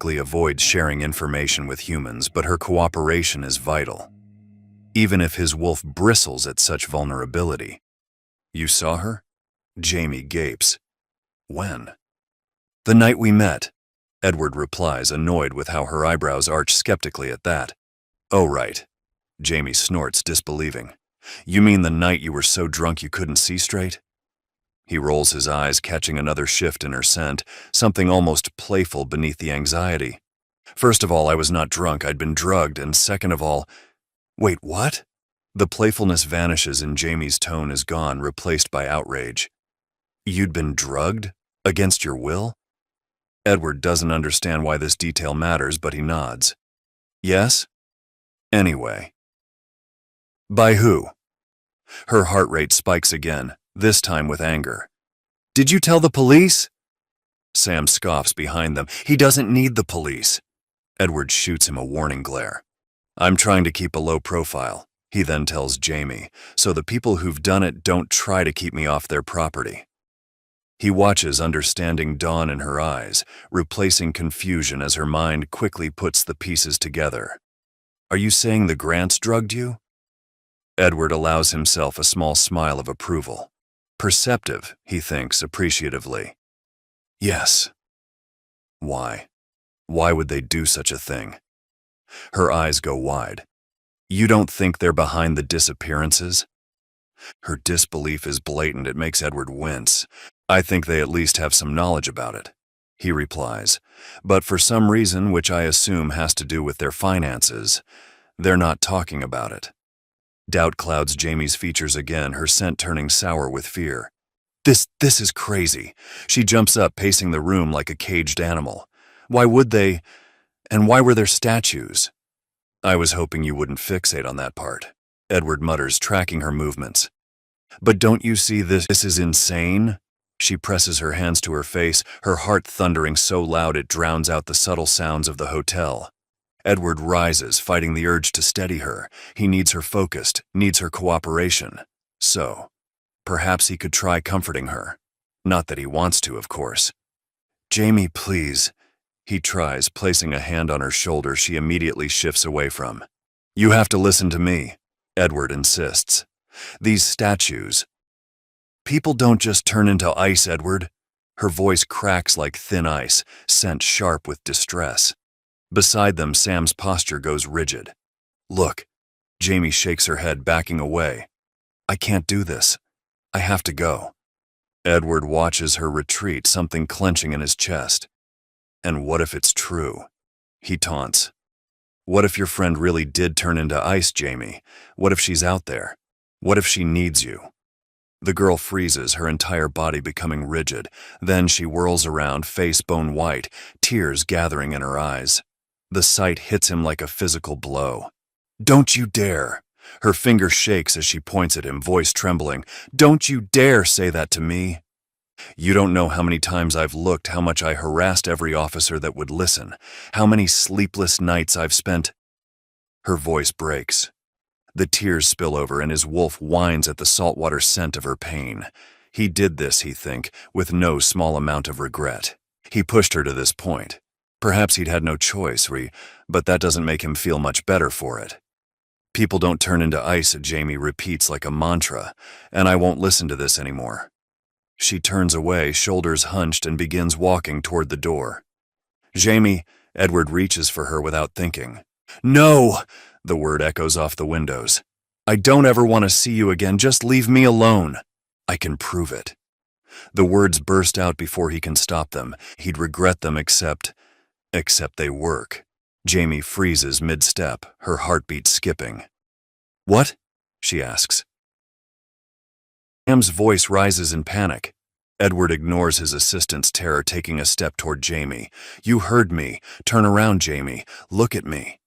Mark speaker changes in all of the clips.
Speaker 1: typically avoids sharing information with humans, but her cooperation is vital, even if his wolf bristles at such vulnerability. You saw her? Jamie gapes. When? The night we met, Edward replies, annoyed with how her eyebrows arch skeptically at that. Oh, right. Jamie snorts, disbelieving. You mean the night you were so drunk you couldn't see straight? He rolls his eyes, catching another shift in her scent, something almost playful beneath the anxiety. First of all, I was not drunk, I'd been drugged, and second of all, wait, what? The playfulness vanishes and Jamie's tone is gone, replaced by outrage. You'd been drugged? Against your will? Edward doesn't understand why this detail matters, but he nods. Yes? Anyway. By who? Her heart rate spikes again, this time with anger. Did you tell the police? Sam scoffs behind them. He doesn't need the police. Edward shoots him a warning glare. I'm trying to keep a low profile, he then tells Jamie, so the people who've done it don't try to keep me off their property. He watches understanding dawn in her eyes, replacing confusion as her mind quickly puts the pieces together. Are you saying the Grants drugged you? Edward allows himself a small smile of approval. Perceptive, he thinks appreciatively. Yes. Why? Why would they do such a thing? Her eyes go wide. You don't think they're behind the disappearances? Her disbelief is blatant. It makes Edward wince. I think they at least have some knowledge about it, he replies. But for some reason, which I assume has to do with their finances, they're not talking about it. Doubt clouds Jamie's features again, her scent turning sour with fear. This is crazy. She jumps up, pacing the room like a caged animal. Why would they? And why were there statues? I was hoping you wouldn't fixate on that part, Edward mutters, tracking her movements. But don't you see this is insane? She presses her hands to her face, her heart thundering so loud it drowns out the subtle sounds of the hotel. Edward rises, fighting the urge to steady her. He needs her focused, needs her cooperation. So, perhaps he could try comforting her. Not that he wants to, of course. Jamie, please. He tries, placing a hand on her shoulder she immediately shifts away from. You have to listen to me, Edward insists. These statues. People don't just turn into ice, Edward. Her voice cracks like thin ice, sent sharp with distress. Beside them, Sam's posture goes rigid. Look, Jamie shakes her head, backing away. I can't do this. I have to go. Edward watches her retreat, something clenching in his chest. And what if it's true? He taunts. What if your friend really did turn into ice, Jamie? What if she's out there? What if she needs you? The girl freezes, her entire body becoming rigid. Then she whirls around, face bone white, tears gathering in her eyes. The sight hits him like a physical blow. Don't you dare! Her finger shakes as she points at him, voice trembling. Don't you dare say that to me! You don't know how many times I've looked, how much I harassed every officer that would listen, how many sleepless nights I've spent. Her voice breaks. The tears spill over and his wolf whines at the saltwater scent of her pain. He did this, he thinks, with no small amount of regret. He pushed her to this point. Perhaps he'd had no choice, but that doesn't make him feel much better for it. People don't turn into ice, Jamie repeats like a mantra, and I won't listen to this anymore. She turns away, shoulders hunched, and begins walking toward the door. Jamie, Edward reaches for her without thinking. No! The word echoes off the windows. I don't ever want to see you again, just leave me alone. I can prove it. The words burst out before he can stop them. He'd regret them except they work. Jamie freezes mid-step, her heartbeat skipping. What? She asks. Sam's voice rises in panic. Edward ignores his assistant's terror, taking a step toward Jamie. You heard me. Turn around, Jamie. Look at me.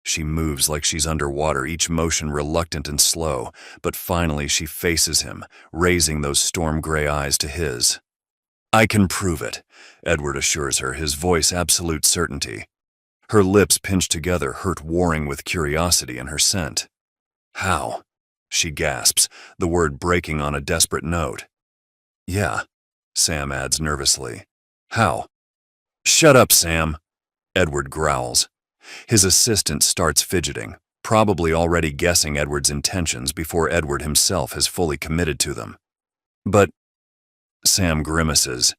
Speaker 1: She moves like she's underwater, each motion reluctant and slow, but finally she faces him, raising those storm-gray eyes to his. I can prove it, Edward assures her, his voice absolute certainty. Her lips pinched together, hurt warring with curiosity in her scent. How? She gasps, the word breaking on a desperate note. Yeah, Sam adds nervously. How? Shut up, Sam. Edward growls. His assistant starts fidgeting, probably already guessing Edward's intentions before Edward himself has fully committed to them. But, Sam grimaces,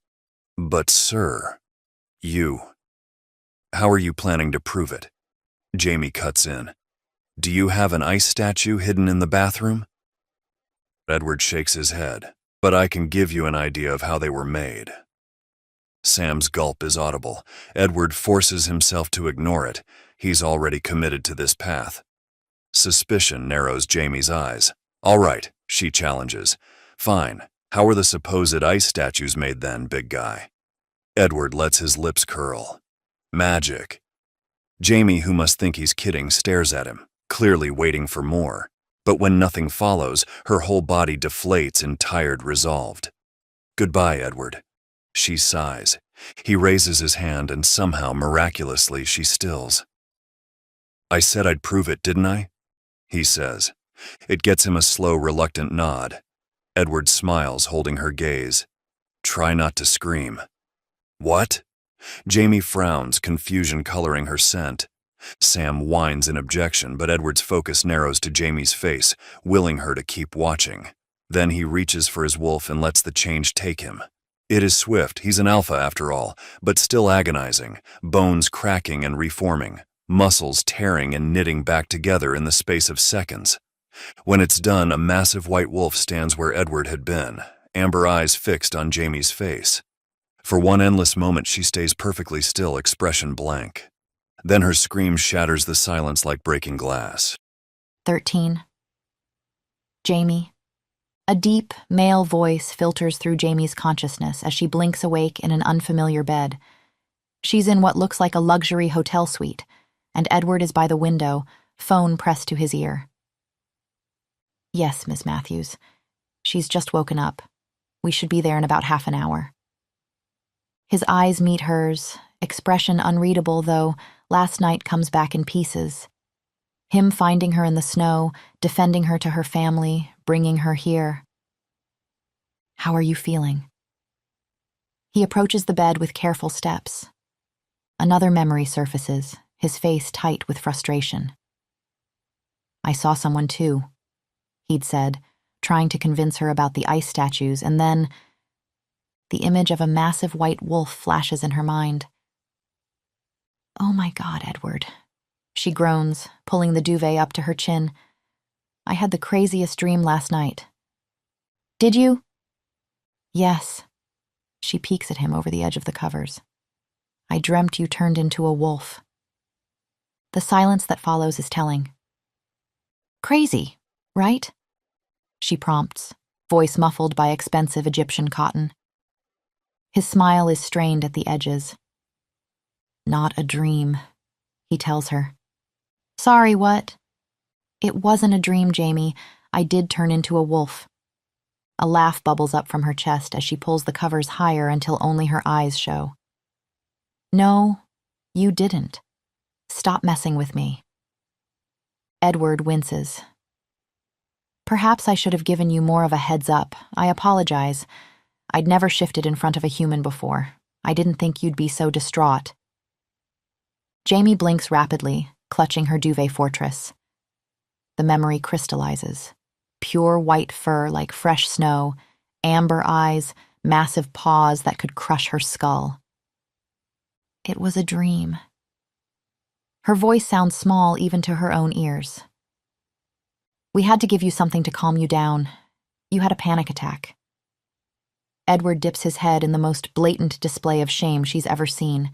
Speaker 1: but sir, how are you planning to prove it? Jamie cuts in. Do you have an ice statue hidden in the bathroom? Edward shakes his head, but I can give you an idea of how they were made. Sam's gulp is audible. Edward forces himself to ignore it. He's already committed to this path. Suspicion narrows Jamie's eyes. All right, she challenges. Fine. How were the supposed ice statues made then, big guy? Edward lets his lips curl. Magic. Jamie, who must think he's kidding, stares at him, clearly waiting for more. But when nothing follows, her whole body deflates in tired resolve. Goodbye, Edward. She sighs. He raises his hand and somehow, miraculously, she stills. I said I'd prove it, didn't I? He says. It gets him a slow, reluctant nod. Edward smiles, holding her gaze. Try not to scream. What? Jamie frowns, confusion coloring her scent. Sam whines in objection, but Edward's focus narrows to Jamie's face, willing her to keep watching. Then he reaches for his wolf and lets the change take him. It is swift, he's an alpha after all, but still agonizing, bones cracking and reforming, muscles tearing and knitting back together in the space of seconds. When it's done, a massive white wolf stands where Edward had been, amber eyes fixed on Jamie's face. For one endless moment she stays perfectly still, expression blank. Then her scream shatters the silence like breaking glass.
Speaker 2: 13. Jamie. A deep, male voice filters through Jamie's consciousness as she blinks awake in an unfamiliar bed. She's in what looks like a luxury hotel suite, and Edward is by the window, phone pressed to his ear. Yes, Miss Matthews. She's just woken up. We should be there in about half an hour. His eyes meet hers, expression unreadable, though last night comes back in pieces. Him finding her in the snow, defending her to her family, bringing her here. How are you feeling? He approaches the bed with careful steps. Another memory surfaces, his face tight with frustration. I saw someone too, he'd said, trying to convince her about the ice statues, and then the image of a massive white wolf flashes in her mind. Oh my God, Edward. She groans, pulling the duvet up to her chin. I had the craziest dream last night. Did you? Yes. She peeks at him over the edge of the covers. I dreamt you turned into a wolf. The silence that follows is telling. Crazy, right? She prompts, voice muffled by expensive Egyptian cotton. His smile is strained at the edges. Not a dream, he tells her. Sorry, what? It wasn't a dream, Jamie. I did turn into a wolf. A laugh bubbles up from her chest as she pulls the covers higher until only her eyes show. No, you didn't. Stop messing with me. Edward winces. Perhaps I should have given you more of a heads up. I apologize. I'd never shifted in front of a human before. I didn't think you'd be so distraught. Jamie blinks rapidly, clutching her duvet fortress. The memory crystallizes. Pure white fur like fresh snow, amber eyes, massive paws that could crush her skull. It was a dream. Her voice sounds small even to her own ears. We had to give you something to calm you down. You had a panic attack. Edward dips his head in the most blatant display of shame she's ever seen.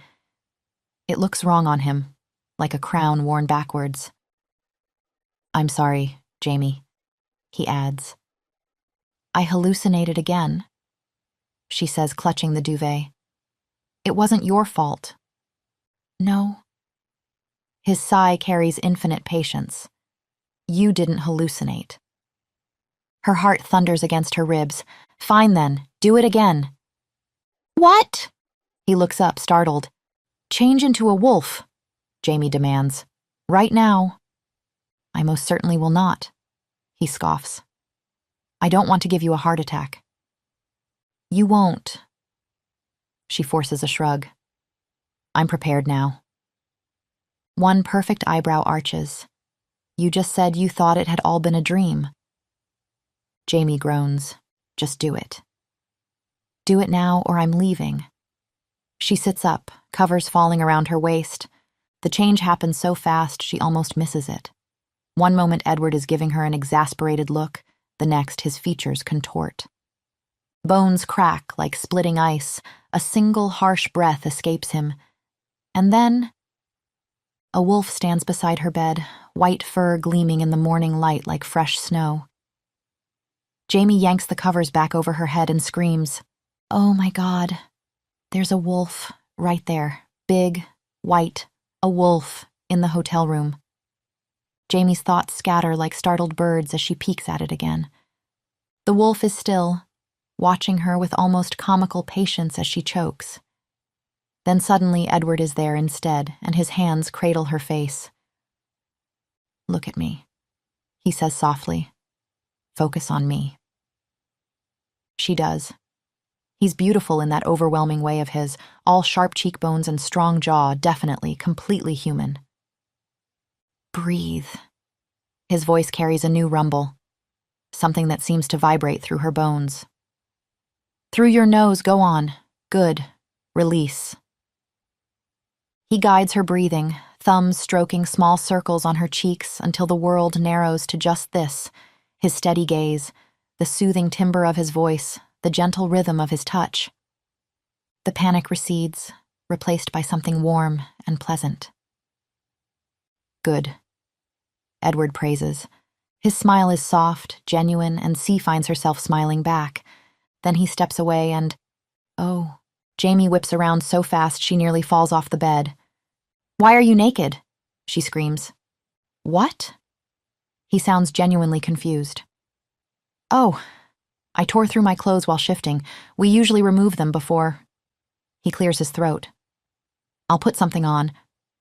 Speaker 2: It looks wrong on him, like a crown worn backwards. I'm sorry, Jamie, he adds. I hallucinated again, she says, clutching the duvet. It wasn't your fault. No. His sigh carries infinite patience. You didn't hallucinate. Her heart thunders against her ribs. Fine then, do it again. What? He looks up, startled. Change into a wolf, Jamie demands. Right now. I most certainly will not, he scoffs. I don't want to give you a heart attack. You won't. She forces a shrug. I'm prepared now. One perfect eyebrow arches. You just said you thought it had all been a dream. Jamie groans. Just do it. Do it now or I'm leaving. She sits up, covers falling around her waist. The change happens so fast she almost misses it. One moment Edward is giving her an exasperated look, the next his features contort. Bones crack like splitting ice, a single harsh breath escapes him. And then a wolf stands beside her bed, white fur gleaming in the morning light like fresh snow. Jamie yanks the covers back over her head and screams, "Oh my God, there's a wolf right there, big, white, a wolf in the hotel room." Jamie's thoughts scatter like startled birds as she peeks at it again. The wolf is still, watching her with almost comical patience as she chokes. Then suddenly Edward is there instead, and his hands cradle her face. "Look at me," he says softly. "Focus on me." She does. He's beautiful in that overwhelming way of his, all sharp cheekbones and strong jaw, definitely, completely human. "Breathe." His voice carries a new rumble, something that seems to vibrate through her bones. "Through your nose, go on. Good. Release." He guides her breathing, thumbs stroking small circles on her cheeks until the world narrows to just this, his steady gaze, the soothing timbre of his voice, the gentle rhythm of his touch. The panic recedes, replaced by something warm and pleasant. "Good," Edward praises. His smile is soft, genuine, and C finds herself smiling back. Then he steps away and, oh, Jamie whips around so fast she nearly falls off the bed. "Why are you naked?" she screams. "What?" He sounds genuinely confused. "Oh, I tore through my clothes while shifting. We usually remove them before." He clears his throat. "I'll put something on,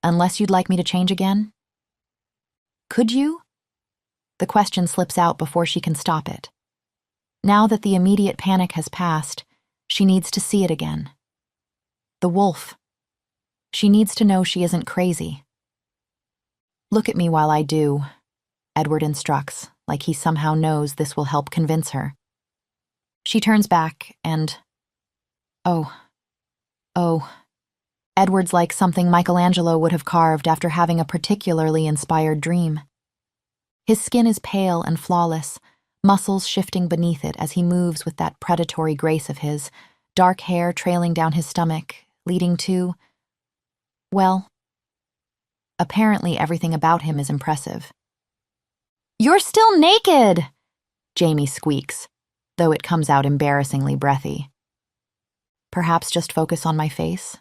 Speaker 2: unless you'd like me to change again." "Could you?" The question slips out before she can stop it. Now that the immediate panic has passed, she needs to see it again. The wolf. She needs to know she isn't crazy. "Look at me while I do," Edward instructs, like he somehow knows this will help convince her. She turns back and, oh. Edward's like something Michelangelo would have carved after having a particularly inspired dream. His skin is pale and flawless, muscles shifting beneath it as he moves with that predatory grace of his, dark hair trailing down his stomach, leading to, well, apparently everything about him is impressive. "You're still naked!" Jamie squeaks, though it comes out embarrassingly breathy. "Perhaps just focus on my face?"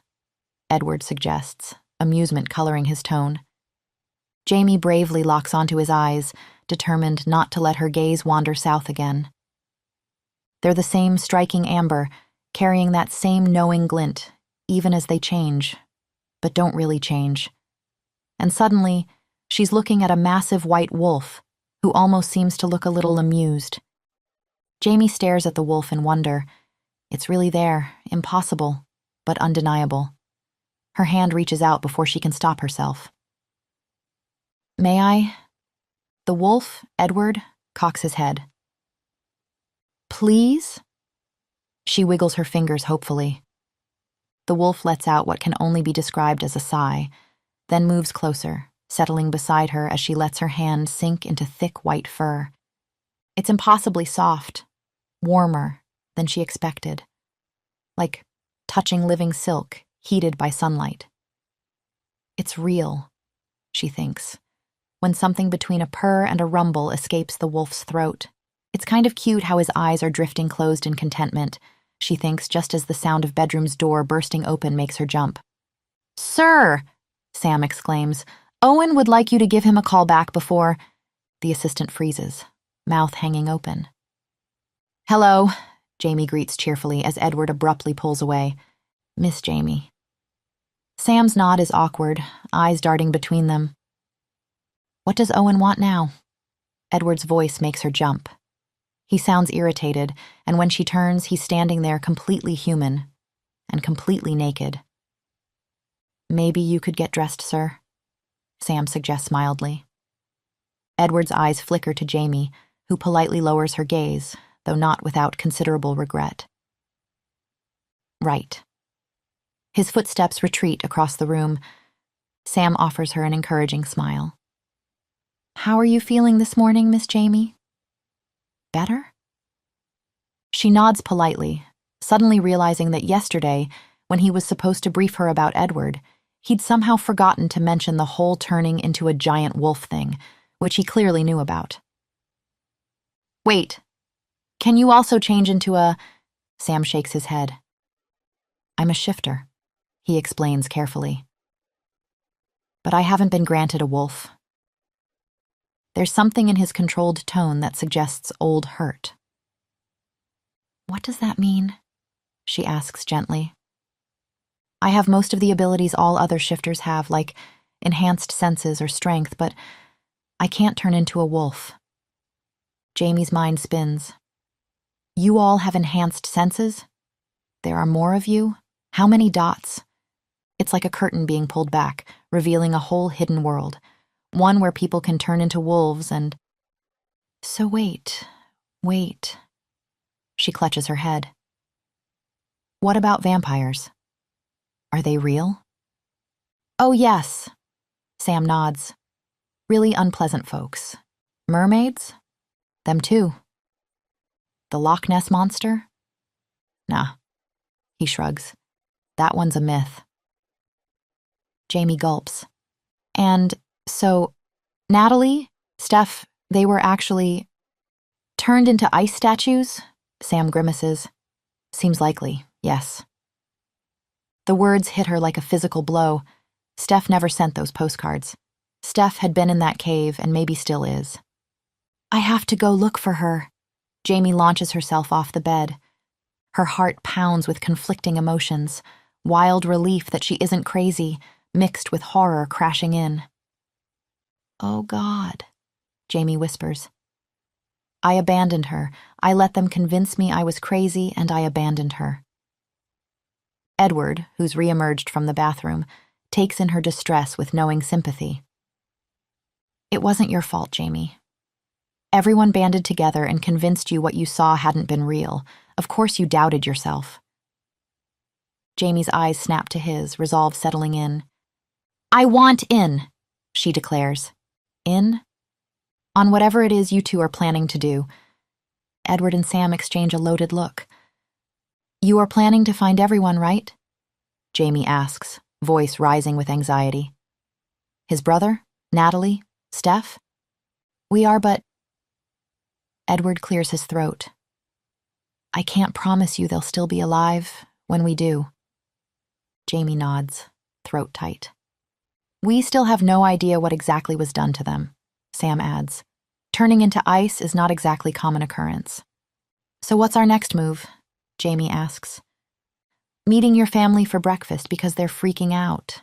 Speaker 2: Edward suggests, amusement coloring his tone. Jamie bravely locks onto his eyes, determined not to let her gaze wander south again. They're the same striking amber, carrying that same knowing glint, even as they change, but don't really change. And suddenly, she's looking at a massive white wolf, who almost seems to look a little amused. Jamie stares at the wolf in wonder. It's really there, impossible, but undeniable. Her hand reaches out before she can stop herself. "May I?" The wolf, Edward, cocks his head. "Please?" She wiggles her fingers hopefully. The wolf lets out what can only be described as a sigh, then moves closer, settling beside her as she lets her hand sink into thick white fur. It's impossibly soft, warmer than she expected, like touching living silk heated by sunlight. It's real, she thinks, when something between a purr and a rumble escapes the wolf's throat. It's kind of cute how his eyes are drifting closed in contentment, she thinks, just as the sound of bedroom's door bursting open makes her jump. "Sir!" Sam exclaims. "Owen would like you to give him a call back before—" The assistant freezes, mouth hanging open. "Hello," Jamie greets cheerfully as Edward abruptly pulls away. "Miss Jamie." Sam's nod is awkward, eyes darting between them. "What does Owen want now?" Edward's voice makes her jump. He sounds irritated, and when she turns, he's standing there completely human and completely naked. "Maybe you could get dressed, sir?" Sam suggests mildly. Edward's eyes flicker to Jamie, who politely lowers her gaze, though not without considerable regret. Right. His footsteps retreat across the room. Sam offers her an encouraging smile. How are you feeling this morning, Miss Jamie? Better? She nods politely, suddenly realizing that yesterday, when he was supposed to brief her about Edward, he'd somehow forgotten to mention the whole turning into a giant wolf thing, which he clearly knew about. Wait, can you also change into a... Sam shakes his head. I'm a shifter, he explains carefully. But I haven't been granted a wolf. There's something in his controlled tone that suggests old hurt. What does that mean? She asks gently. I have most of the abilities all other shifters have, like enhanced senses or strength, but I can't turn into a wolf. Jamie's mind spins. You all have enhanced senses? There are more of you? How many dots? It's like a curtain being pulled back, revealing a whole hidden world, one where people can turn into wolves and... So wait. She clutches her head. What about vampires? Are they real? Oh, yes. Sam nods. Really unpleasant folks. Mermaids? Them too. The Loch Ness Monster? Nah. He shrugs. That one's a myth. Jamie gulps. And so, Natalie, Steph, they were actually turned into ice statues? Sam grimaces. Seems likely, yes. The words hit her like a physical blow. Steph never sent those postcards. Steph had been in that cave and maybe still is. I have to go look for her. Jamie launches herself off the bed. Her heart pounds with conflicting emotions, wild relief that she isn't crazy, mixed with horror crashing in. Oh, God, Jamie whispers. I abandoned her. I let them convince me I was crazy, and I abandoned her. Edward, who's reemerged from the bathroom, takes in her distress with knowing sympathy. It wasn't your fault, Jamie. Everyone banded together and convinced you what you saw hadn't been real. Of course you doubted yourself. Jamie's eyes snap to his, resolve settling in. I want in, she declares. In? On whatever it is you two are planning to do. Edward and Sam exchange a loaded look. You are planning to find everyone, right? Jamie asks, voice rising with anxiety. His brother? Natalie? Steph? We are, but... Edward clears his throat. I can't promise you they'll still be alive when we do. Jamie nods, throat tight. We still have no idea what exactly was done to them, Sam adds. Turning into ice is not exactly common occurrence. So what's our next move? Jamie asks. Meeting your family for breakfast because they're freaking out.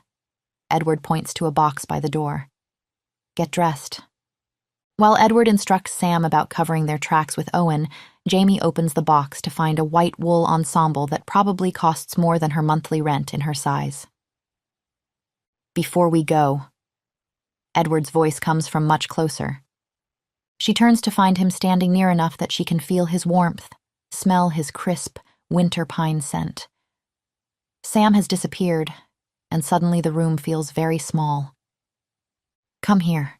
Speaker 2: Edward points to a box by the door. Get dressed. While Edward instructs Sam about covering their tracks with Owen, Jamie opens the box to find a white wool ensemble that probably costs more than her monthly rent in her size. Before we go. Edward's voice comes from much closer. She turns to find him standing near enough that she can feel his warmth, smell his crisp, winter pine scent. Sam has disappeared, and suddenly the room feels very small. Come here.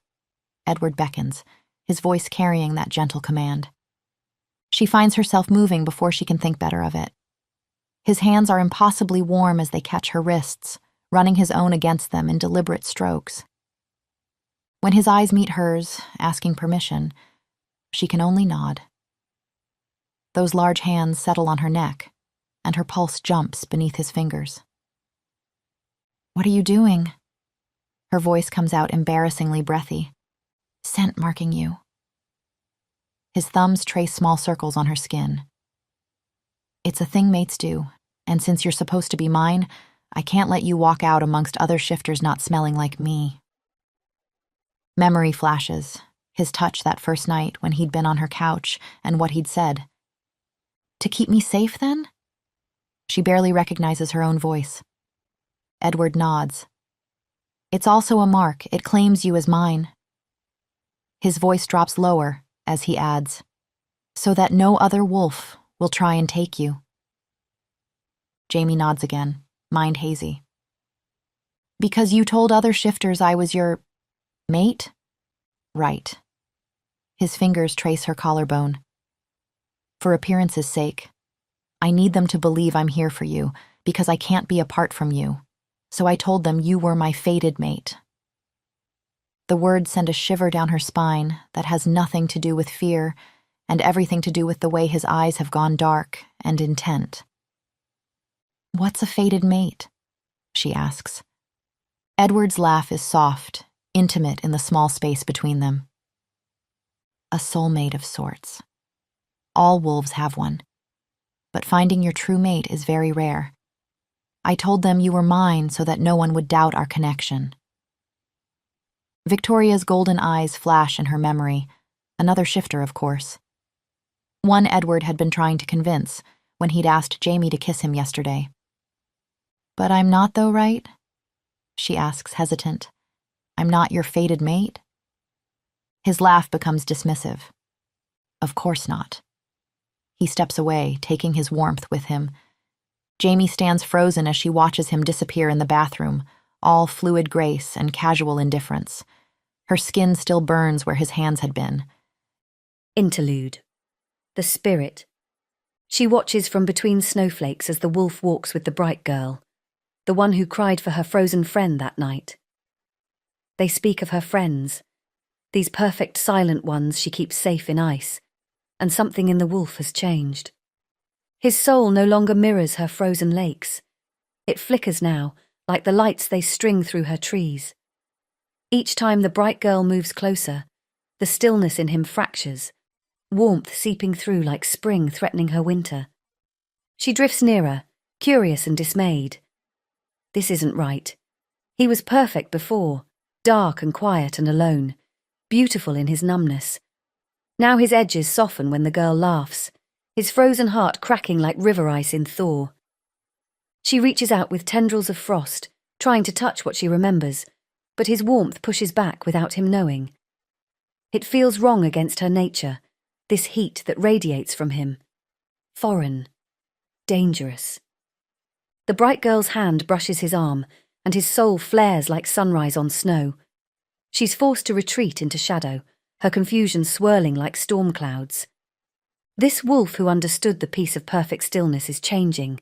Speaker 2: Edward beckons, his voice carrying that gentle command. She finds herself moving before she can think better of it. His hands are impossibly warm as they catch her wrists, running his own against them in deliberate strokes. When his eyes meet hers, asking permission, she can only nod. Those large hands settle on her neck, and her pulse jumps beneath his fingers. What are you doing? Her voice comes out embarrassingly breathy. Scent marking you. His thumbs trace small circles on her skin. It's a thing mates do, and since you're supposed to be mine, I can't let you walk out amongst other shifters not smelling like me. Memory flashes, his touch that first night when he'd been on her couch and what he'd said. To keep me safe, then? She barely recognizes her own voice. Edward nods. It's also a mark. It claims you as mine." His voice drops lower as he adds, "So that no other wolf will try and take you." Jamie nods again, mind hazy. "Because you told other shifters I was your mate?" "Right." His fingers trace her collarbone. "For appearance's sake. I need them to believe I'm here for you, because I can't be apart from you. So I told them you were my fated mate." The words send a shiver down her spine that has nothing to do with fear and everything to do with the way his eyes have gone dark and intent. "What's a fated mate?" she asks. Edward's laugh is soft, intimate in the small space between them. "A soulmate of sorts. All wolves have one. But finding your true mate is very rare. I told them you were mine so that no one would doubt our connection." Victoria's golden eyes flash in her memory, another shifter, of course. One Edward had been trying to convince when he'd asked Jamie to kiss him yesterday. "But I'm not, though, right?" she asks, hesitant. "I'm not your fated mate?" His laugh becomes dismissive. "Of course not." He steps away, taking his warmth with him. Jamie stands frozen as she watches him disappear in the bathroom, all fluid grace and casual indifference. Her skin still burns where his hands had been.
Speaker 3: Interlude. The spirit. She watches from between snowflakes as the wolf walks with the bright girl, the one who cried for her frozen friend that night. They speak of her friends, these perfect silent ones she keeps safe in ice, and something in the wolf has changed. His soul no longer mirrors her frozen lakes. It flickers now, like the lights they string through her trees. Each time the bright girl moves closer, the stillness in him fractures, warmth seeping through like spring threatening her winter. She drifts nearer, curious and dismayed. This isn't right. He was perfect before, dark and quiet and alone, beautiful in his numbness. Now his edges soften when the girl laughs, his frozen heart cracking like river ice in thaw. She reaches out with tendrils of frost, trying to touch what she remembers, but his warmth pushes back without him knowing. It feels wrong against her nature, this heat that radiates from him. Foreign. Dangerous. The bright girl's hand brushes his arm, and his soul flares like sunrise on snow. She's forced to retreat into shadow, her confusion swirling like storm clouds. This wolf who understood the peace of perfect stillness is changing,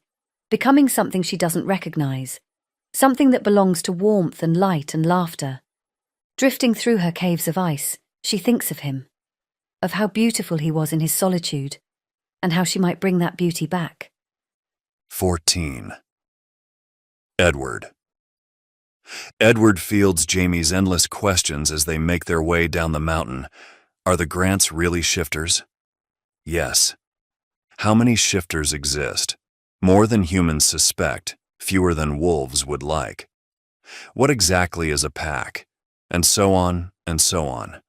Speaker 3: becoming something she doesn't recognize, something that belongs to warmth and light and laughter. Drifting through her caves of ice, she thinks of him, of how beautiful he was in his solitude, and how she might bring that beauty back.
Speaker 1: 14. Edward. Edward fields Jamie's endless questions as they make their way down the mountain. Are the Grants really shifters? Yes. How many shifters exist? More than humans suspect, fewer than wolves would like. What exactly is a pack? And so on, and so on.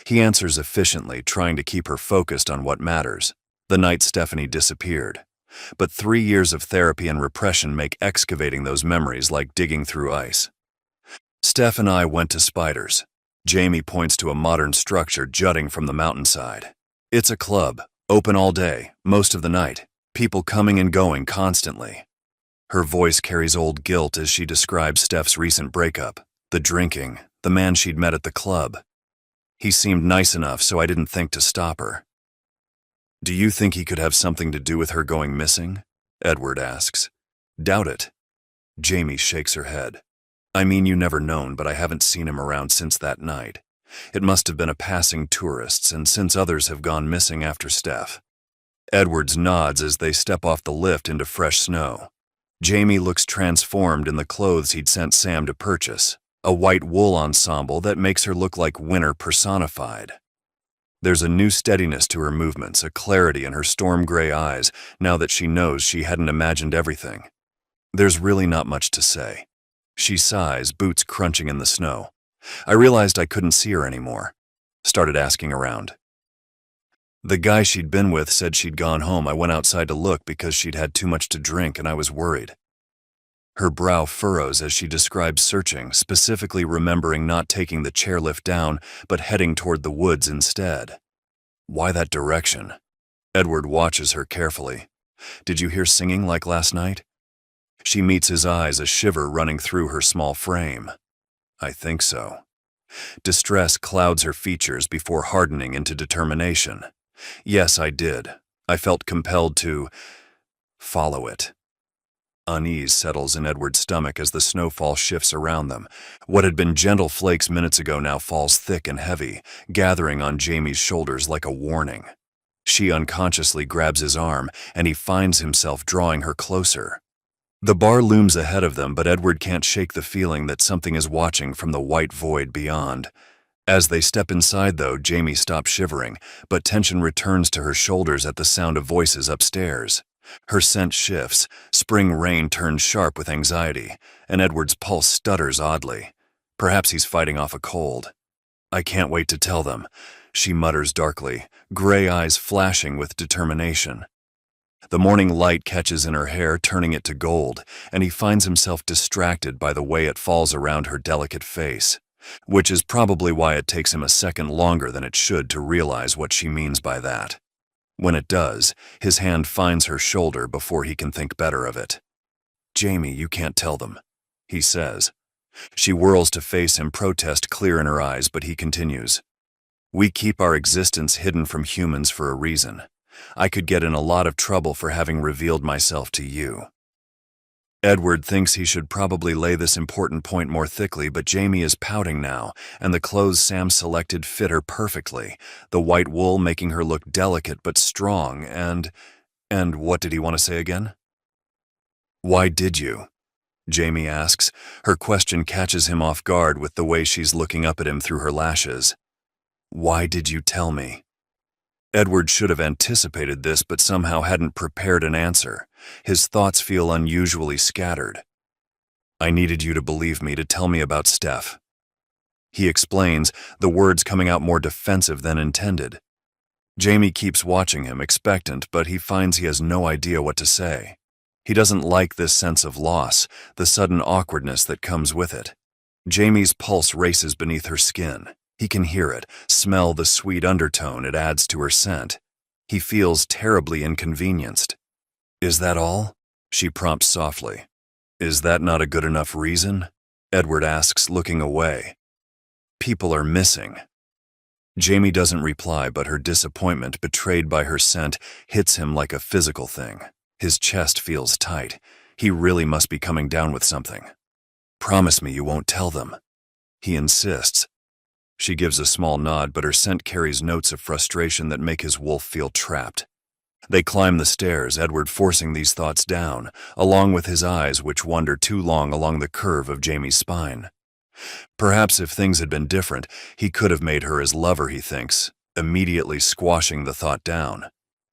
Speaker 1: He answers efficiently, trying to keep her focused on what matters, the night Stephanie disappeared. But 3 years of therapy and repression make excavating those memories like digging through ice. Steph and I went to Spiders. Jamie points to a modern structure jutting from the mountainside. It's a club, open all day, most of the night, people coming and going constantly. Her voice carries old guilt as she describes Steph's recent breakup, the drinking, the man she'd met at the club. He seemed nice enough, so I didn't think to stop her. Do you think he could have something to do with her going missing? Edward asks. Doubt it. Jamie shakes her head. I mean, you never known, but I haven't seen him around since that night. It must have been a passing tourist, and since others have gone missing after Steph. Edwards nods as they step off the lift into fresh snow. Jamie looks transformed in the clothes he'd sent Sam to purchase, a white wool ensemble that makes her look like winter personified. There's a new steadiness to her movements, a clarity in her storm gray eyes now that she knows she hadn't imagined everything. There's really not much to say. She sighs, boots crunching in the snow. I realized I couldn't see her anymore. Started asking around. The guy she'd been with said she'd gone home. I went outside to look because she'd had too much to drink and I was worried. Her brow furrows as she describes searching, specifically remembering not taking the chairlift down, but heading toward the woods instead. Why that direction? Edward watches her carefully. Did you hear singing like last night? She meets his eyes, a shiver running through her small frame. I think so. Distress clouds her features before hardening into determination. Yes, I did. I felt compelled to follow it. Unease settles in Edward's stomach as the snowfall shifts around them. What had been gentle flakes minutes ago now falls thick and heavy, gathering on Jamie's shoulders like a warning. She unconsciously grabs his arm, and he finds himself drawing her closer. The bar looms ahead of them, but Edward can't shake the feeling that something is watching from the white void beyond. As they step inside, though, Jamie stops shivering, but tension returns to her shoulders at the sound of voices upstairs. Her scent shifts, spring rain turns sharp with anxiety, and Edward's pulse stutters oddly. Perhaps he's fighting off a cold. I can't wait to tell them, she mutters darkly, gray eyes flashing with determination. The morning light catches in her hair, turning it to gold, and he finds himself distracted by the way it falls around her delicate face, which is probably why it takes him a second longer than it should to realize what she means by that. When it does, his hand finds her shoulder before he can think better of it. Jamie, you can't tell them, he says. She whirls to face him, protest clear in her eyes, but he continues. We keep our existence hidden from humans for a reason. I could get in a lot of trouble for having revealed myself to you. Edward thinks he should probably lay this important point more thickly, but Jamie is pouting now, and the clothes Sam selected fit her perfectly, the white wool making her look delicate but strong, and what did he want to say again? Why did you? Jamie asks. Her question catches him off guard with the way she's looking up at him through her lashes. Why did you tell me? Edward should have anticipated this, but somehow hadn't prepared an answer. His thoughts feel unusually scattered. I needed you to believe me, to tell me about Steph. He explains, the words coming out more defensive than intended. Jamie keeps watching him, expectant, but he finds he has no idea what to say. He doesn't like this sense of loss, the sudden awkwardness that comes with it. Jamie's pulse races beneath her skin. He can hear it, smell the sweet undertone it adds to her scent. He feels terribly inconvenienced. Is that all? She prompts softly. Is that not a good enough reason? Edward asks, looking away. People are missing. Jamie doesn't reply, but her disappointment, betrayed by her scent, hits him like a physical thing. His chest feels tight. He really must be coming down with something. Promise me you won't tell them. He insists. She gives a small nod, but her scent carries notes of frustration that make his wolf feel trapped. They climb the stairs, Edward forcing these thoughts down, along with his eyes which wander too long along the curve of Jamie's spine. Perhaps if things had been different, he could have made her his lover, he thinks, immediately squashing the thought down.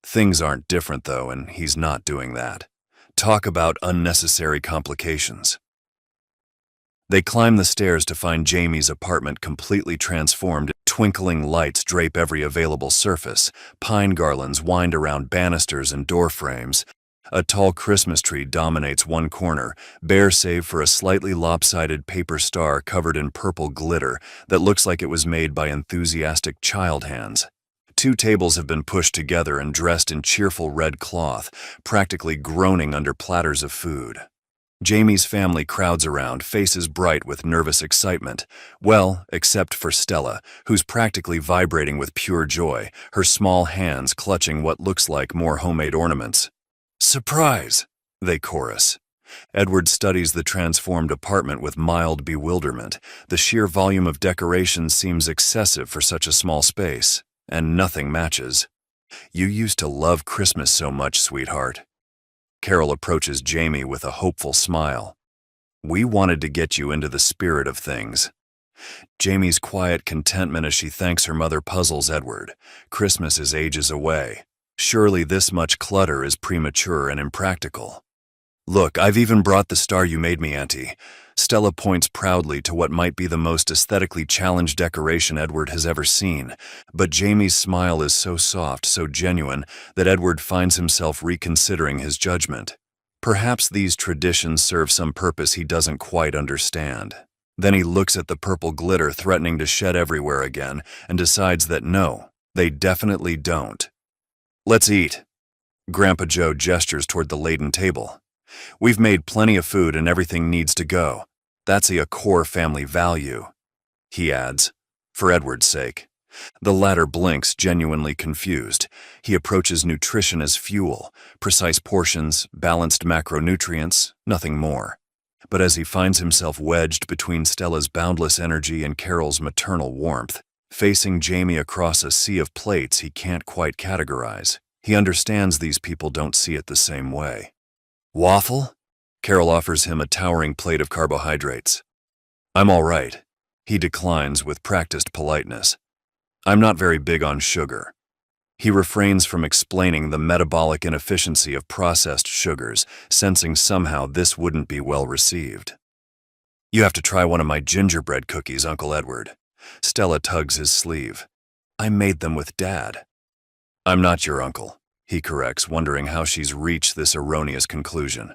Speaker 1: Things aren't different, though, and he's not doing that. Talk about unnecessary complications. They climb the stairs to find Jamie's apartment completely transformed. Twinkling lights drape every available surface. Pine garlands wind around banisters and door frames. A tall Christmas tree dominates one corner, bare save for a slightly lopsided paper star covered in purple glitter that looks like it was made by enthusiastic child hands. 2 tables have been pushed together and dressed in cheerful red cloth, practically groaning under platters of food. Jamie's family crowds around, faces bright with nervous excitement. Well, except for Stella, who's practically vibrating with pure joy, her small hands clutching what looks like more homemade ornaments. Surprise! They chorus. Edward studies the transformed apartment with mild bewilderment. The sheer volume of decorations seems excessive for such a small space, and nothing matches. You used to love Christmas so much, sweetheart. Carol approaches Jamie with a hopeful smile. We wanted to get you into the spirit of things. Jamie's quiet contentment as she thanks her mother puzzles Edward. Christmas is ages away. Surely this much clutter is premature and impractical. Look, I've even brought the star you made me, Auntie. Stella points proudly to what might be the most aesthetically challenged decoration Edward has ever seen, but Jamie's smile is so soft, so genuine, that Edward finds himself reconsidering his judgment. Perhaps these traditions serve some purpose he doesn't quite understand. Then he looks at the purple glitter threatening to shed everywhere again and decides that no, they definitely don't. Let's eat. Grandpa Joe gestures toward the laden table. We've made plenty of food and everything needs to go. That's a core family value, he adds, for Edward's sake. The latter blinks, genuinely confused. He approaches nutrition as fuel, precise portions, balanced macronutrients, nothing more. But as he finds himself wedged between Stella's boundless energy and Carol's maternal warmth, facing Jamie across a sea of plates he can't quite categorize, he understands these people don't see it the same way. Waffle? Carol offers him a towering plate of carbohydrates. I'm all right. He declines with practiced politeness. I'm not very big on sugar. He refrains from explaining the metabolic inefficiency of processed sugars, sensing somehow this wouldn't be well received. You have to try one of my gingerbread cookies, Uncle Edward. Stella tugs his sleeve. I made them with Dad. I'm not your uncle, he corrects, wondering how she's reached this erroneous conclusion.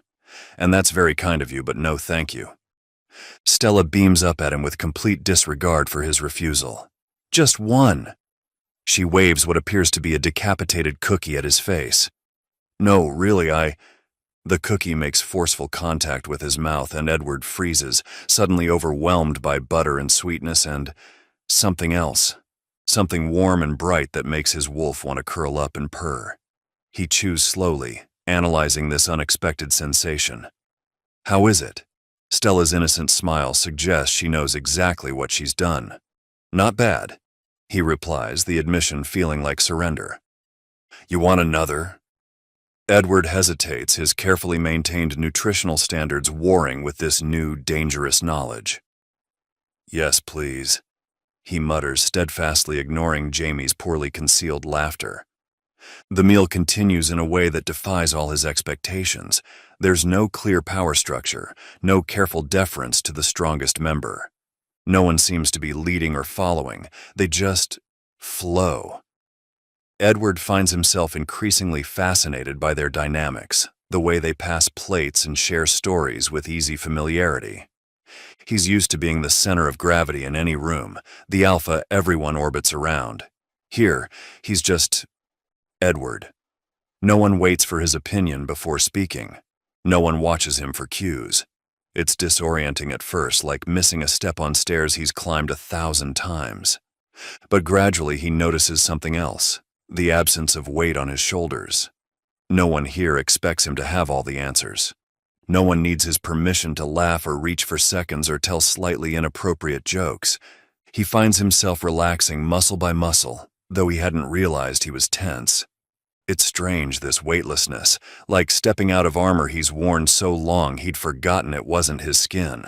Speaker 1: And that's very kind of you, but no thank you. Stella beams up at him with complete disregard for his refusal. Just one. She waves what appears to be a decapitated cookie at his face. No, really, The cookie makes forceful contact with his mouth and Edward freezes, suddenly overwhelmed by butter and sweetness and something else. Something warm and bright that makes his wolf want to curl up and purr. He chews slowly, analyzing this unexpected sensation. How is it? Stella's innocent smile suggests she knows exactly what she's done. Not bad, he replies, the admission feeling like surrender. You want another? Edward hesitates, his carefully maintained nutritional standards warring with this new, dangerous knowledge. Yes, please, he mutters, steadfastly ignoring Jamie's poorly concealed laughter. The meal continues in a way that defies all his expectations. There's no clear power structure, no careful deference to the strongest member. No one seems to be leading or following. They just flow. Edward finds himself increasingly fascinated by their dynamics, the way they pass plates and share stories with easy familiarity. He's used to being the center of gravity in any room, the alpha everyone orbits around. Here, he's just Edward. No one waits for his opinion before speaking. No one watches him for cues. It's disorienting at first, like missing a step on stairs he's climbed 1,000 times. But gradually he notices something else, the absence of weight on his shoulders. No one here expects him to have all the answers. No one needs his permission to laugh or reach for seconds or tell slightly inappropriate jokes. He finds himself relaxing muscle by muscle, though he hadn't realized he was tense. It's strange, this weightlessness, like stepping out of armor he's worn so long he'd forgotten it wasn't his skin.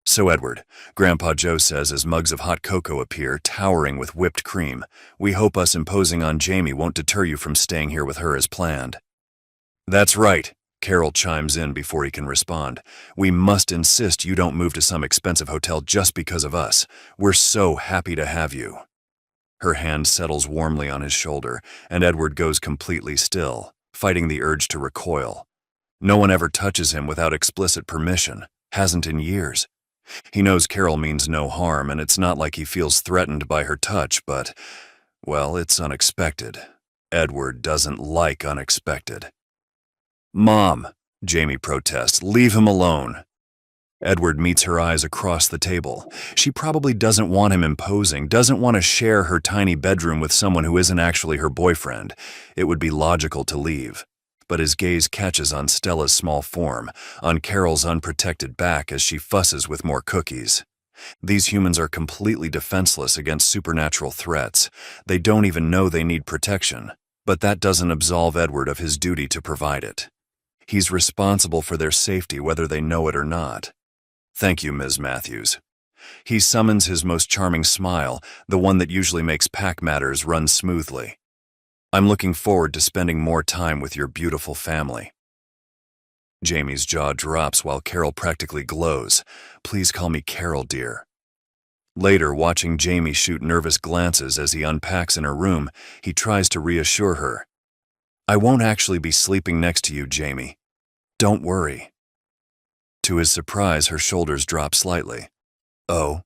Speaker 1: So Edward, Grandpa Joe says as mugs of hot cocoa appear, towering with whipped cream, we hope us imposing on Jamie won't deter you from staying here with her as planned. That's right, Carol chimes in before he can respond. We must insist you don't move to some expensive hotel just because of us. We're so happy to have you. Her hand settles warmly on his shoulder, and Edward goes completely still, fighting the urge to recoil. No one ever touches him without explicit permission, hasn't in years. He knows Carol means no harm, and it's not like he feels threatened by her touch, but, well, it's unexpected. Edward doesn't like unexpected. Mom, Jamie protests, leave him alone. Edward meets her eyes across the table. She probably doesn't want him imposing, doesn't want to share her tiny bedroom with someone who isn't actually her boyfriend. It would be logical to leave. But his gaze catches on Stella's small form, on Carol's unprotected back as she fusses with more cookies. These humans are completely defenseless against supernatural threats. They don't even know they need protection, but that doesn't absolve Edward of his duty to provide it. He's responsible for their safety whether they know it or not. Thank you, Ms. Matthews. He summons his most charming smile, the one that usually makes pack matters run smoothly. I'm looking forward to spending more time with your beautiful family. Jamie's jaw drops while Carol practically glows. Please call me Carol, dear. Later, watching Jamie shoot nervous glances as he unpacks in her room, he tries to reassure her. I won't actually be sleeping next to you, Jamie. Don't worry. To his surprise, her shoulders drop slightly. Oh,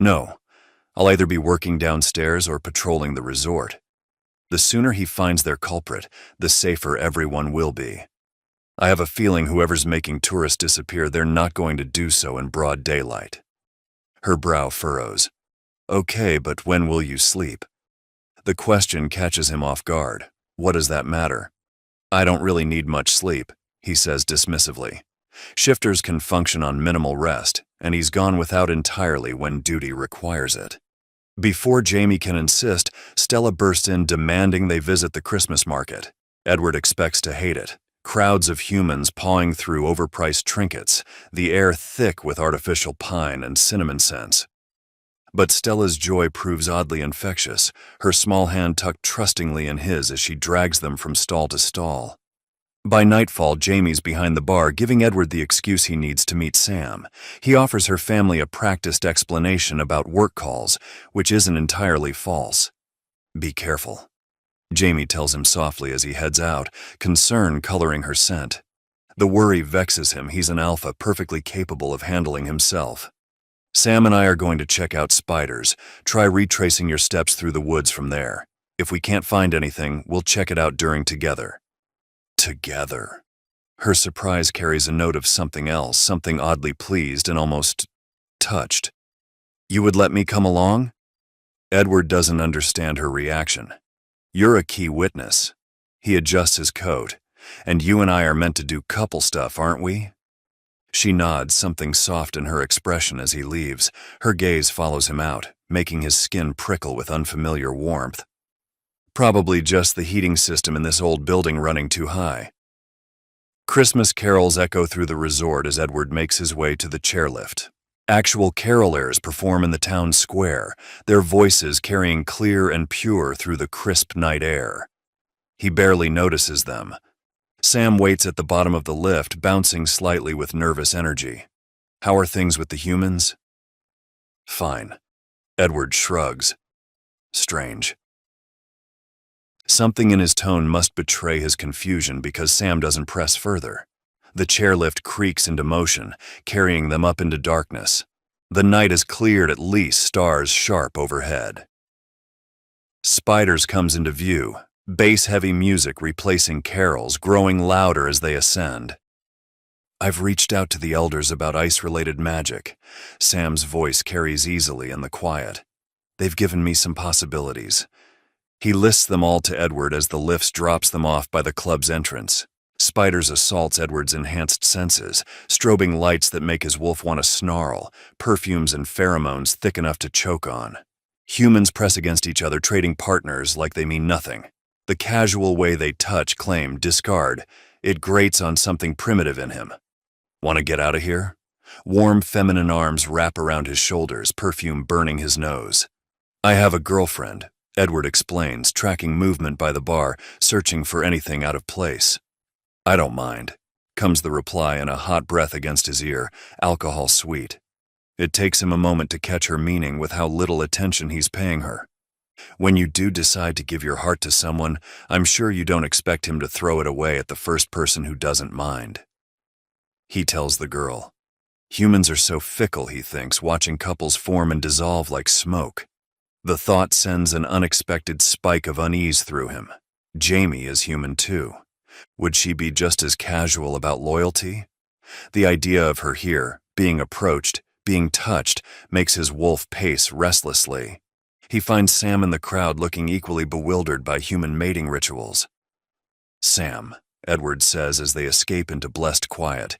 Speaker 1: no. I'll either be working downstairs or patrolling the resort. The sooner he finds their culprit, the safer everyone will be. I have a feeling whoever's making tourists disappear, they're not going to do so in broad daylight. Her brow furrows. Okay, but when will you sleep? The question catches him off guard. What does that matter? I don't really need much sleep, he says dismissively. Shifters can function on minimal rest, and he's gone without entirely when duty requires it. Before Jamie can insist, Stella bursts in demanding they visit the Christmas market. Edward expects to hate it. Crowds of humans pawing through overpriced trinkets, the air thick with artificial pine and cinnamon scents. But Stella's joy proves oddly infectious, her small hand tucked trustingly in his as she drags them from stall to stall. By nightfall, Jamie's behind the bar, giving Edward the excuse he needs to meet Sam. He offers her family a practiced explanation about work calls, which isn't entirely false. Be careful, Jamie tells him softly as he heads out, concern coloring her scent. The worry vexes him. He's an alpha, perfectly capable of handling himself. Sam and I are going to check out spiders. Try retracing your steps through the woods from there. If we can't find anything, we'll check it out during together. Together. Her surprise carries a note of something else, something oddly pleased and almost touched. You would let me come along? Edward doesn't understand her reaction. You're a key witness. He adjusts his coat. And you and I are meant to do couple stuff, aren't we? She nods, something soft in her expression as he leaves. Her gaze follows him out, making his skin prickle with unfamiliar warmth. Probably just the heating system in this old building running too high. Christmas carols echo through the resort as Edward makes his way to the chairlift. Actual carolers perform in the town square, their voices carrying clear and pure through the crisp night air. He barely notices them. Sam waits at the bottom of the lift, bouncing slightly with nervous energy. How are things with the humans? Fine. Edward shrugs. Strange. Something in his tone must betray his confusion because Sam doesn't press further. The chairlift creaks into motion, carrying them up into darkness. The night is cleared, at least, stars sharp overhead. Spiders comes into view, bass-heavy music replacing carols, growing louder as they ascend. I've reached out to the elders about ice-related magic. Sam's voice carries easily in the quiet. They've given me some possibilities. He lists them all to Edward as the lift drops them off by the club's entrance. Spiders assaults Edward's enhanced senses, strobing lights that make his wolf want to snarl, perfumes and pheromones thick enough to choke on. Humans press against each other, trading partners like they mean nothing. The casual way they touch, claim, discard, it grates on something primitive in him. Want to get out of here? Warm feminine arms wrap around his shoulders, perfume burning his nose. I have a girlfriend, Edward explains, tracking movement by the bar, searching for anything out of place. I don't mind, comes the reply in a hot breath against his ear, alcohol sweet. It takes him a moment to catch her meaning with how little attention he's paying her. When you do decide to give your heart to someone, I'm sure you don't expect him to throw it away at the first person who doesn't mind. He tells the girl. Humans are so fickle, he thinks, watching couples form and dissolve like smoke. The thought sends an unexpected spike of unease through him. Jamie is human too. Would she be just as casual about loyalty? The idea of her here, being approached, being touched, makes his wolf pace restlessly. He finds Sam in the crowd looking equally bewildered by human mating rituals. Sam, Edward says as they escape into blessed quiet,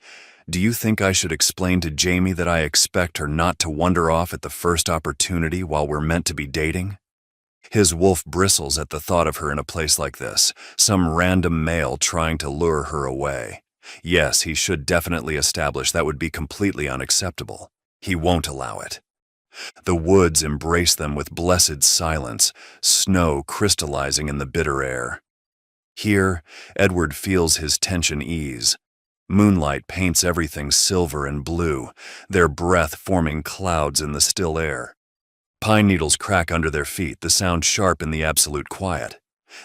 Speaker 1: do you think I should explain to Jamie that I expect her not to wander off at the first opportunity while we're meant to be dating? His wolf bristles at the thought of her in a place like this, some random male trying to lure her away. Yes, he should definitely establish that would be completely unacceptable. He won't allow it. The woods embrace them with blessed silence, snow crystallizing in the bitter air. Here, Edward feels his tension ease. Moonlight paints everything silver and blue, their breath forming clouds in the still air. Pine needles crack under their feet, the sound sharp in the absolute quiet.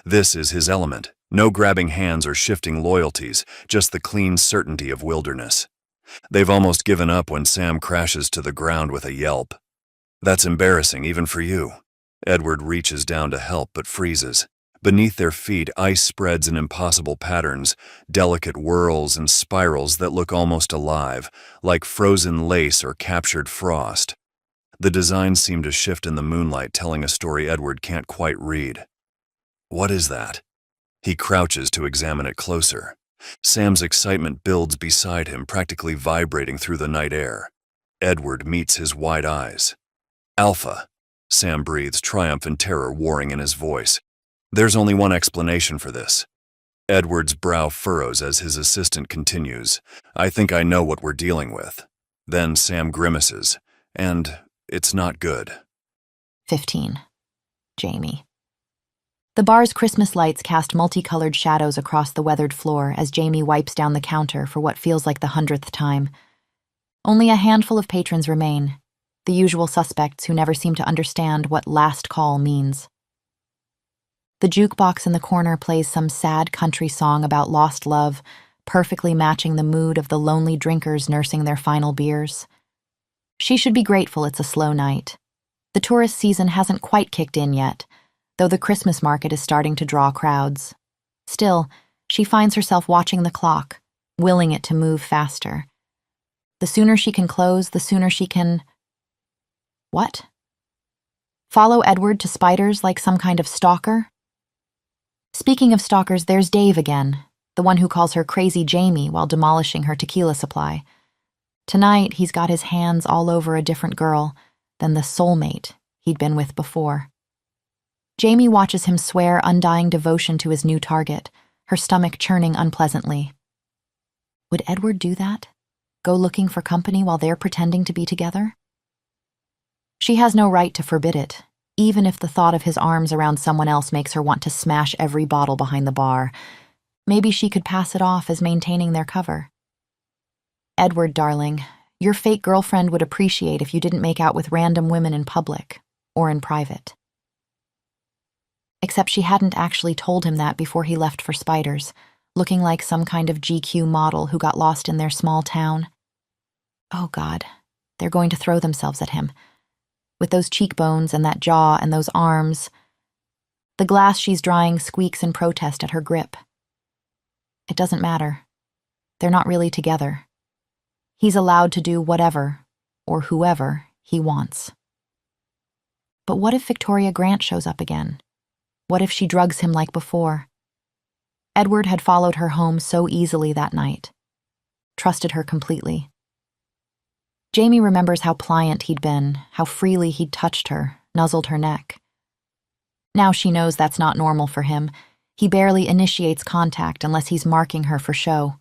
Speaker 1: This is his element, No grabbing hands or shifting loyalties, just the clean certainty of wilderness. They've almost given up when Sam crashes to the ground with a yelp. That's embarrassing, even for you. Edward reaches down to help, but freezes. Beneath their feet, ice spreads in impossible patterns, delicate whirls and spirals that look almost alive, like frozen lace or captured frost. The designs seem to shift in the moonlight, telling a story Edward can't quite read. What is that? He crouches to examine it closer. Sam's excitement builds beside him, practically vibrating through the night air. Edward meets his wide eyes. Alpha, Sam breathes, triumph and terror warring in his voice. There's only one explanation for this. Edward's brow furrows as his assistant continues. I think I know what we're dealing with. Then Sam grimaces, and it's not good.
Speaker 2: 15. Jamie. The bar's Christmas lights cast multicolored shadows across the weathered floor as Jamie wipes down the counter for what feels like the 100th time. Only a handful of patrons remain, the usual suspects who never seem to understand what last call means. The jukebox in the corner plays some sad country song about lost love, perfectly matching the mood of the lonely drinkers nursing their final beers. She should be grateful it's a slow night. The tourist season hasn't quite kicked in yet, though the Christmas market is starting to draw crowds. Still, she finds herself watching the clock, willing it to move faster. The sooner she can close, the sooner she can... What? Follow Edward to Spiders like some kind of stalker? Speaking of stalkers, there's Dave again, the one who calls her Crazy Jamie while demolishing her tequila supply. Tonight, he's got his hands all over a different girl than the soulmate he'd been with before. Jamie watches him swear undying devotion to his new target, her stomach churning unpleasantly. Would Edward do that? Go looking for company while they're pretending to be together? She has no right to forbid it, even if the thought of his arms around someone else makes her want to smash every bottle behind the bar. Maybe she could pass it off as maintaining their cover. Edward, darling, your fake girlfriend would appreciate if you didn't make out with random women in public or in private. Except she hadn't actually told him that before he left for Spiders, looking like some kind of GQ model who got lost in their small town. Oh God, they're going to throw themselves at him. With those cheekbones and that jaw and those arms. The glass she's drying squeaks in protest at her grip. It doesn't matter. They're not really together. He's allowed to do whatever, or whoever, he wants. But what if Victoria Grant shows up again? What if she drugs him like before? Edward had followed her home so easily that night. Trusted her completely. Jamie remembers how pliant he'd been, how freely he'd touched her, nuzzled her neck. Now she knows that's not normal for him. He barely initiates contact unless he's marking her for show.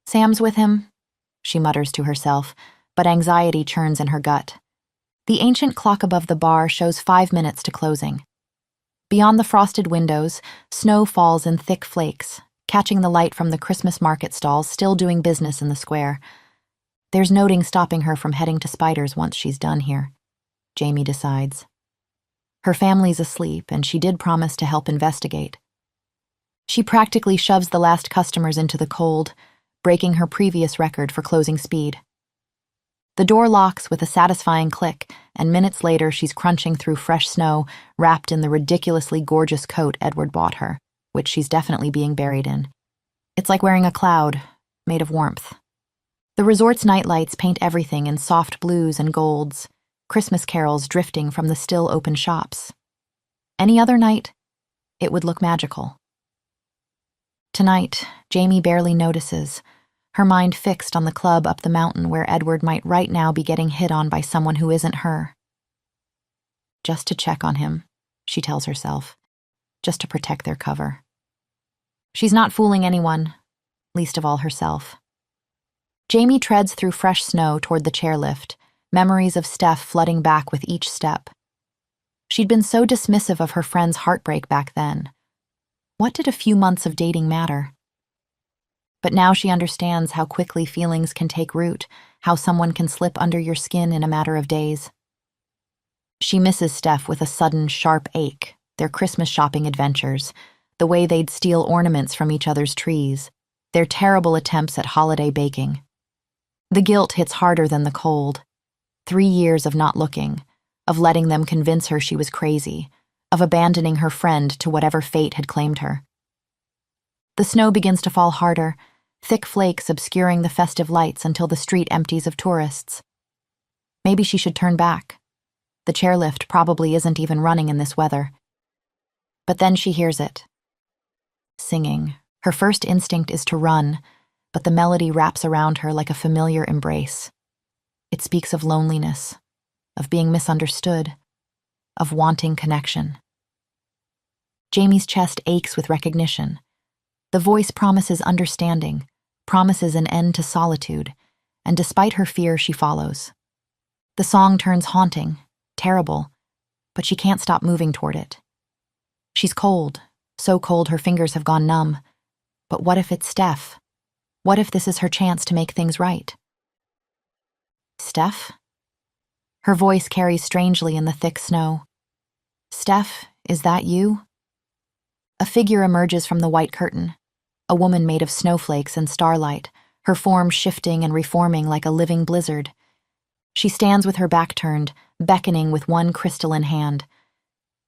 Speaker 2: Sam's with him, she mutters to herself, but anxiety churns in her gut. The ancient clock above the bar shows 5 minutes to closing. Beyond the frosted windows, snow falls in thick flakes, catching the light from the Christmas market stalls still doing business in the square. There's nothing stopping her from heading to Spiders once she's done here, Jamie decides. Her family's asleep, and she did promise to help investigate. She practically shoves the last customers into the cold, breaking her previous record for closing speed. The door locks with a satisfying click, and minutes later she's crunching through fresh snow, wrapped in the ridiculously gorgeous coat Edward bought her, which she's definitely being buried in. It's like wearing a cloud, made of warmth. The resort's nightlights paint everything in soft blues and golds, Christmas carols drifting from the still open shops. Any other night, it would look magical. Tonight, Jamie barely notices, her mind fixed on the club up the mountain where Edward might right now be getting hit on by someone who isn't her. Just to check on him, she tells herself, just to protect their cover. She's not fooling anyone, least of all herself. Jamie treads through fresh snow toward the chairlift, memories of Steph flooding back with each step. She'd been so dismissive of her friend's heartbreak back then. What did a few months of dating matter? But now she understands how quickly feelings can take root, how someone can slip under your skin in a matter of days. She misses Steph with a sudden, sharp ache, their Christmas shopping adventures, the way they'd steal ornaments from each other's trees, their terrible attempts at holiday baking. The guilt hits harder than the cold. 3 years of not looking, of letting them convince her she was crazy, of abandoning her friend to whatever fate had claimed her. The snow begins to fall harder, thick flakes obscuring the festive lights until the street empties of tourists. Maybe she should turn back. The chairlift probably isn't even running in this weather. But then she hears it. Singing. Her first instinct is to run, but the melody wraps around her like a familiar embrace. It speaks of loneliness, of being misunderstood, of wanting connection. Jamie's chest aches with recognition. The voice promises understanding, promises an end to solitude, and despite her fear, she follows. The song turns haunting, terrible, but she can't stop moving toward it. She's cold, so cold her fingers have gone numb. But what if it's Steph? What if this is her chance to make things right? Steph? Her voice carries strangely in the thick snow. Steph, is that you? A figure emerges from the white curtain, a woman made of snowflakes and starlight, her form shifting and reforming like a living blizzard. She stands with her back turned, beckoning with one crystalline hand.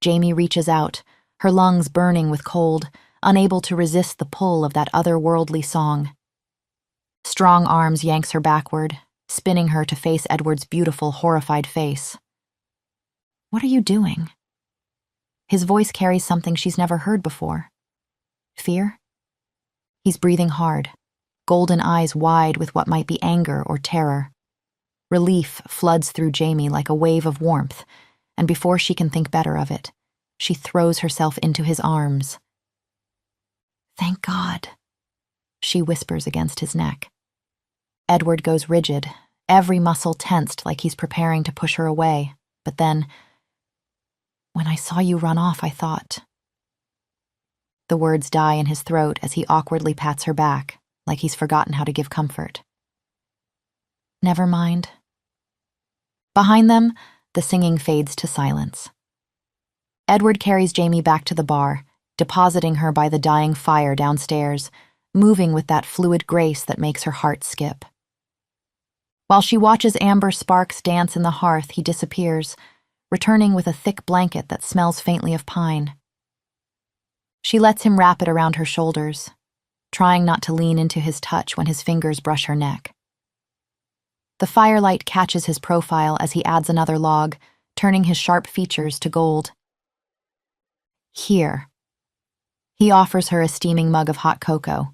Speaker 2: Jamie reaches out, her lungs burning with cold, unable to resist the pull of that otherworldly song. Strong arms yanks her backward, spinning her to face Edward's beautiful, horrified face. What are you doing? His voice carries something she's never heard before. Fear? He's breathing hard, golden eyes wide with what might be anger or terror. Relief floods through Jamie like a wave of warmth, and before she can think better of it, she throws herself into his arms. Thank God, she whispers against his neck. Edward goes rigid, every muscle tensed like he's preparing to push her away, but then, when I saw you run off, I thought. The words die in his throat as he awkwardly pats her back, like he's forgotten how to give comfort. Never mind. Behind them, the singing fades to silence. Edward carries Jamie back to the bar, depositing her by the dying fire downstairs, moving with that fluid grace that makes her heart skip. While she watches amber sparks dance in the hearth, he disappears, returning with a thick blanket that smells faintly of pine. She lets him wrap it around her shoulders, trying not to lean into his touch when his fingers brush her neck. The firelight catches his profile as he adds another log, turning his sharp features to gold. Here. He offers her a steaming mug of hot cocoa.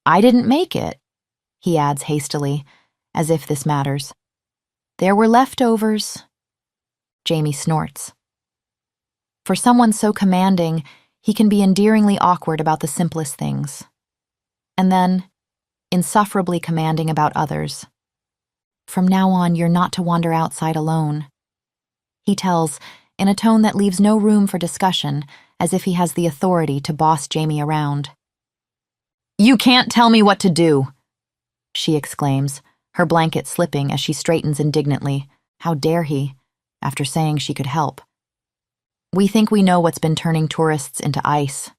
Speaker 2: I didn't make it, he adds hastily, as if this matters. There were leftovers. Jamie snorts. For someone so commanding, he can be endearingly awkward about the simplest things. And then, insufferably commanding about others. From now on, you're not to wander outside alone. He tells, in a tone that leaves no room for discussion, as if he has the authority to boss Jamie around. You can't tell me what to do, she exclaims, her blanket slipping as she straightens indignantly. How dare he, after saying she could help. We think we know what's been turning tourists into ice,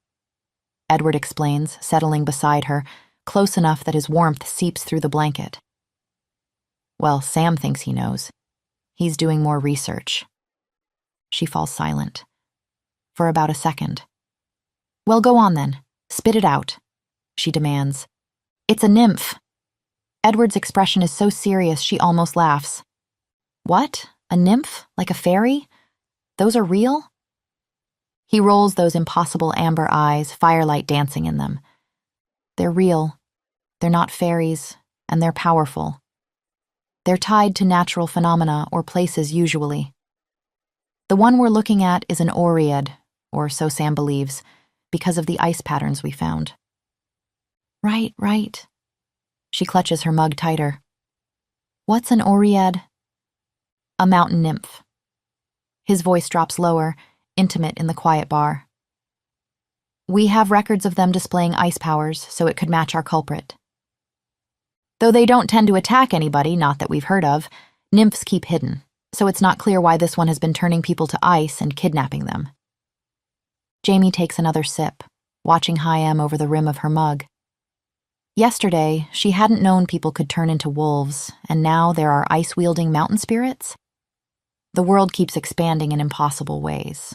Speaker 2: Edward explains, settling beside her, close enough that his warmth seeps through the blanket. Well, Sam thinks he knows. He's doing more research. She falls silent. For about a second. Well, go on then. Spit it out, she demands. It's a nymph. Edward's expression is so serious she almost laughs. What? A nymph? Like a fairy? Those are real? He rolls those impossible amber eyes, firelight dancing in them. They're real. They're not fairies, and they're powerful. They're tied to natural phenomena or places usually. The one we're looking at is an oread, or so Sam believes, because of the ice patterns we found. Right. She clutches her mug tighter. What's an oread? A mountain nymph. His voice drops lower, intimate in the quiet bar. We have records of them displaying ice powers, so it could match our culprit. Though they don't tend to attack anybody, not that we've heard of, nymphs keep hidden, so it's not clear why this one has been turning people to ice and kidnapping them. Jamie takes another sip, watching Hayam over the rim of her mug. Yesterday, she hadn't known people could turn into wolves, and now there are ice-wielding mountain spirits? The world keeps expanding in impossible ways.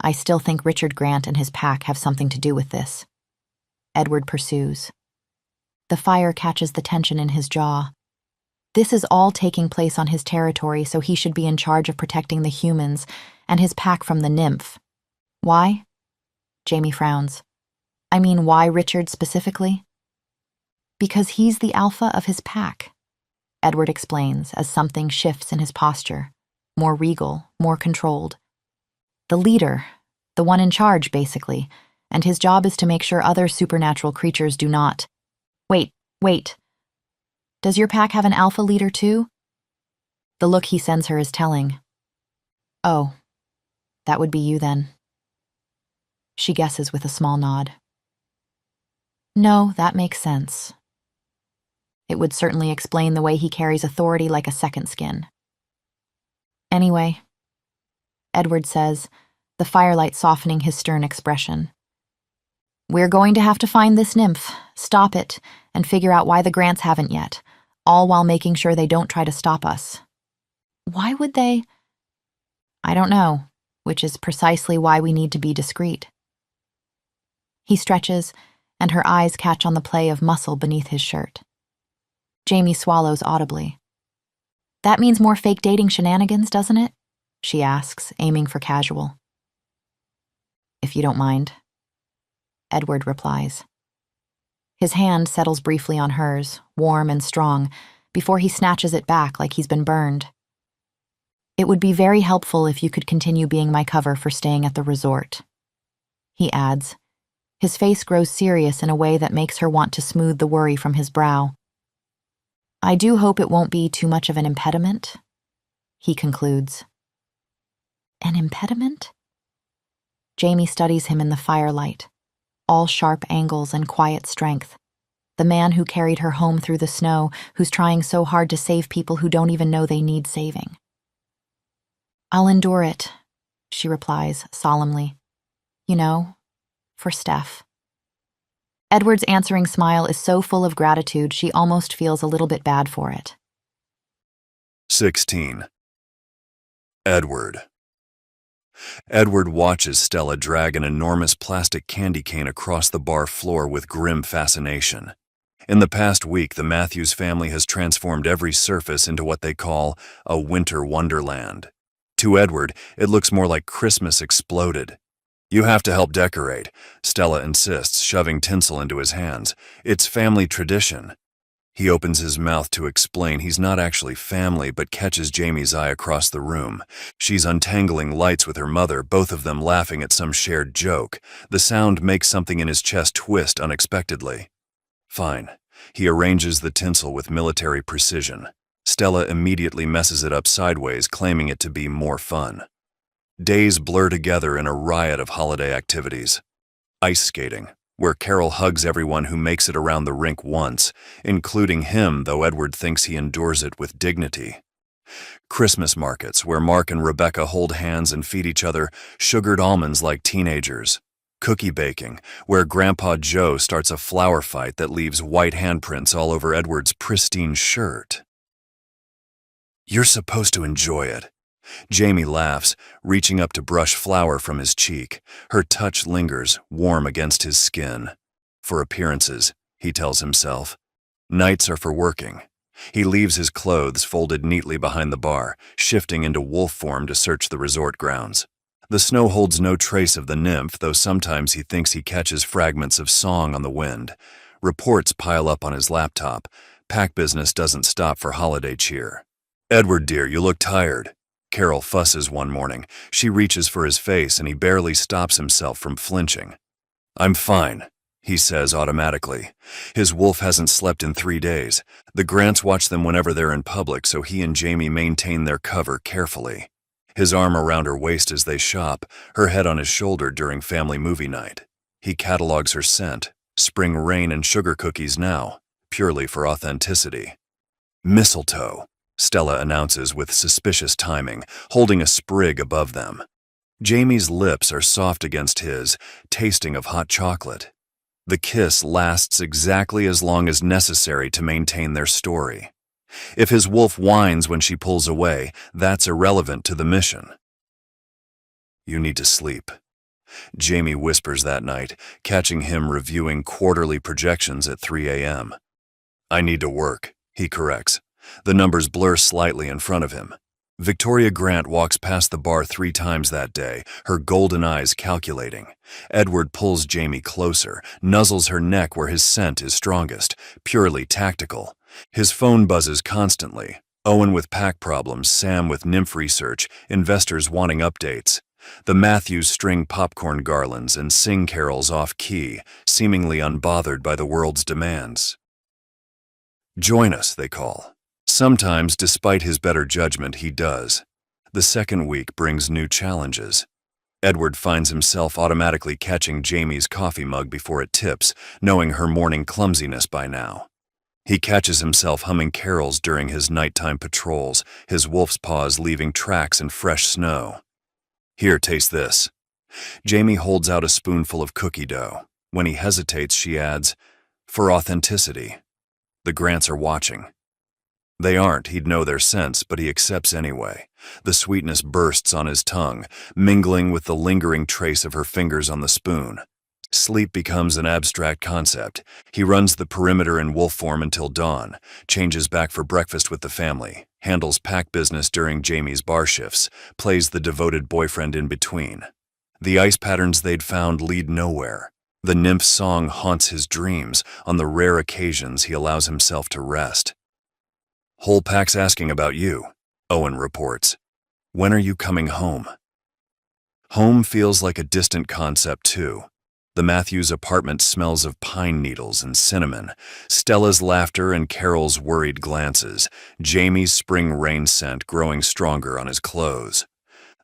Speaker 2: I still think Richard Grant and his pack have something to do with this. Edward pursues. The fire catches the tension in his jaw. This is all taking place on his territory, so he should be in charge of protecting the humans and his pack from the nymph. Why? Jamie frowns. I mean, why Richard specifically? Because he's the alpha of his pack, Edward explains as something shifts in his posture, more regal, more controlled. The leader, the one in charge, basically, and his job is to make sure other supernatural creatures do not. Wait. Does your pack have an alpha leader too? The look he sends her is telling. Oh, that would be you then. She guesses with a small nod. No, that makes sense. It would certainly explain the way he carries authority like a second skin. Anyway, Edward says, the firelight softening his stern expression. We're going to have to find this nymph, stop it, and figure out why the Grants haven't yet, all while making sure they don't try to stop us. Why would they? I don't know, which is precisely why we need to be discreet. He stretches, and her eyes catch on the play of muscle beneath his shirt. Jamie swallows audibly. That means more fake dating shenanigans, doesn't it? She asks, aiming for casual. If you don't mind. Edward replies. His hand settles briefly on hers, warm and strong, before he snatches it back like he's been burned. It would be very helpful if you could continue being my cover for staying at the resort. He adds. His face grows serious in a way that makes her want to smooth the worry from his brow. I do hope it won't be too much of an impediment, he concludes. An impediment? Jamie studies him in the firelight, all sharp angles and quiet strength. The man who carried her home through the snow, who's trying so hard to save people who don't even know they need saving. I'll endure it, she replies solemnly. You know, for Steph. Edward's answering smile is so full of gratitude she almost feels a little bit bad for it.
Speaker 1: 16. Edward. Edward watches Stella drag an enormous plastic candy cane across the bar floor with grim fascination. In the past week, the Matthews family has transformed every surface into what they call a winter wonderland. To Edward, it looks more like Christmas exploded. You have to help decorate, Stella insists, shoving tinsel into his hands. It's family tradition. He opens his mouth to explain he's not actually family, but catches Jamie's eye across the room. She's untangling lights with her mother, both of them laughing at some shared joke. The sound makes something in his chest twist unexpectedly. Fine. He arranges the tinsel with military precision. Stella immediately messes it up sideways, claiming it to be more fun. Days blur together in a riot of holiday activities. Ice skating, where Carol hugs everyone who makes it around the rink once, including him, though Edward thinks he endures it with dignity. Christmas markets, where Mark and Rebecca hold hands and feed each other sugared almonds like teenagers. Cookie baking, where Grandpa Joe starts a flower fight that leaves white handprints all over Edward's pristine shirt. You're supposed to enjoy it. Jamie laughs, reaching up to brush flour from his cheek. Her touch lingers, warm against his skin. For appearances, he tells himself. Nights are for working. He leaves his clothes folded neatly behind the bar, shifting into wolf form to search the resort grounds. The snow holds no trace of the nymph, though sometimes he thinks he catches fragments of song on the wind. Reports pile up on his laptop. Pack business doesn't stop for holiday cheer. Edward, dear, you look tired. Carol fusses one morning. She reaches for his face and he barely stops himself from flinching. I'm fine, he says automatically. His wolf hasn't slept in 3 days. The Grants watch them whenever they're in public, so he and Jamie maintain their cover carefully. His arm around her waist as they shop, her head on his shoulder during family movie night. He catalogs her scent, spring rain and sugar cookies now, purely for authenticity. Mistletoe, Stella announces with suspicious timing, holding a sprig above them. Jamie's lips are soft against his, tasting of hot chocolate. The kiss lasts exactly as long as necessary to maintain their story. If his wolf whines when she pulls away, that's irrelevant to the mission. "You need to sleep," Jamie whispers that night, catching him reviewing quarterly projections at 3 a.m. "I need to work," he corrects. The numbers blur slightly in front of him. Victoria Grant walks past the bar 3 times that day, her golden eyes calculating. Edward pulls Jamie closer, nuzzles her neck where his scent is strongest, purely tactical. His phone buzzes constantly. Owen with pack problems, Sam with nymph research, investors wanting updates. The Matthews string popcorn garlands and sing carols off-key, seemingly unbothered by the world's demands. "Join us," they call. Sometimes, despite his better judgment, he does. The second week brings new challenges. Edward finds himself automatically catching Jamie's coffee mug before it tips, knowing her morning clumsiness by now. He catches himself humming carols during his nighttime patrols, his wolf's paws leaving tracks in fresh snow. "Here, taste this." Jamie holds out a spoonful of cookie dough. When he hesitates, she adds, "For authenticity." The Grants are watching. They aren't, he'd know their sense, but he accepts anyway. The sweetness bursts on his tongue, mingling with the lingering trace of her fingers on the spoon. Sleep becomes an abstract concept. He runs the perimeter in wolf form until dawn, changes back for breakfast with the family, handles pack business during Jamie's bar shifts, plays the devoted boyfriend in between. The ice patterns they'd found lead nowhere. The nymph's song haunts his dreams on the rare occasions he allows himself to rest. "Whole pack's asking about you," Owen reports. "When are you coming home?" Home feels like a distant concept too. The Matthews apartment smells of pine needles and cinnamon, Stella's laughter and Carol's worried glances, Jamie's spring rain scent growing stronger on his clothes.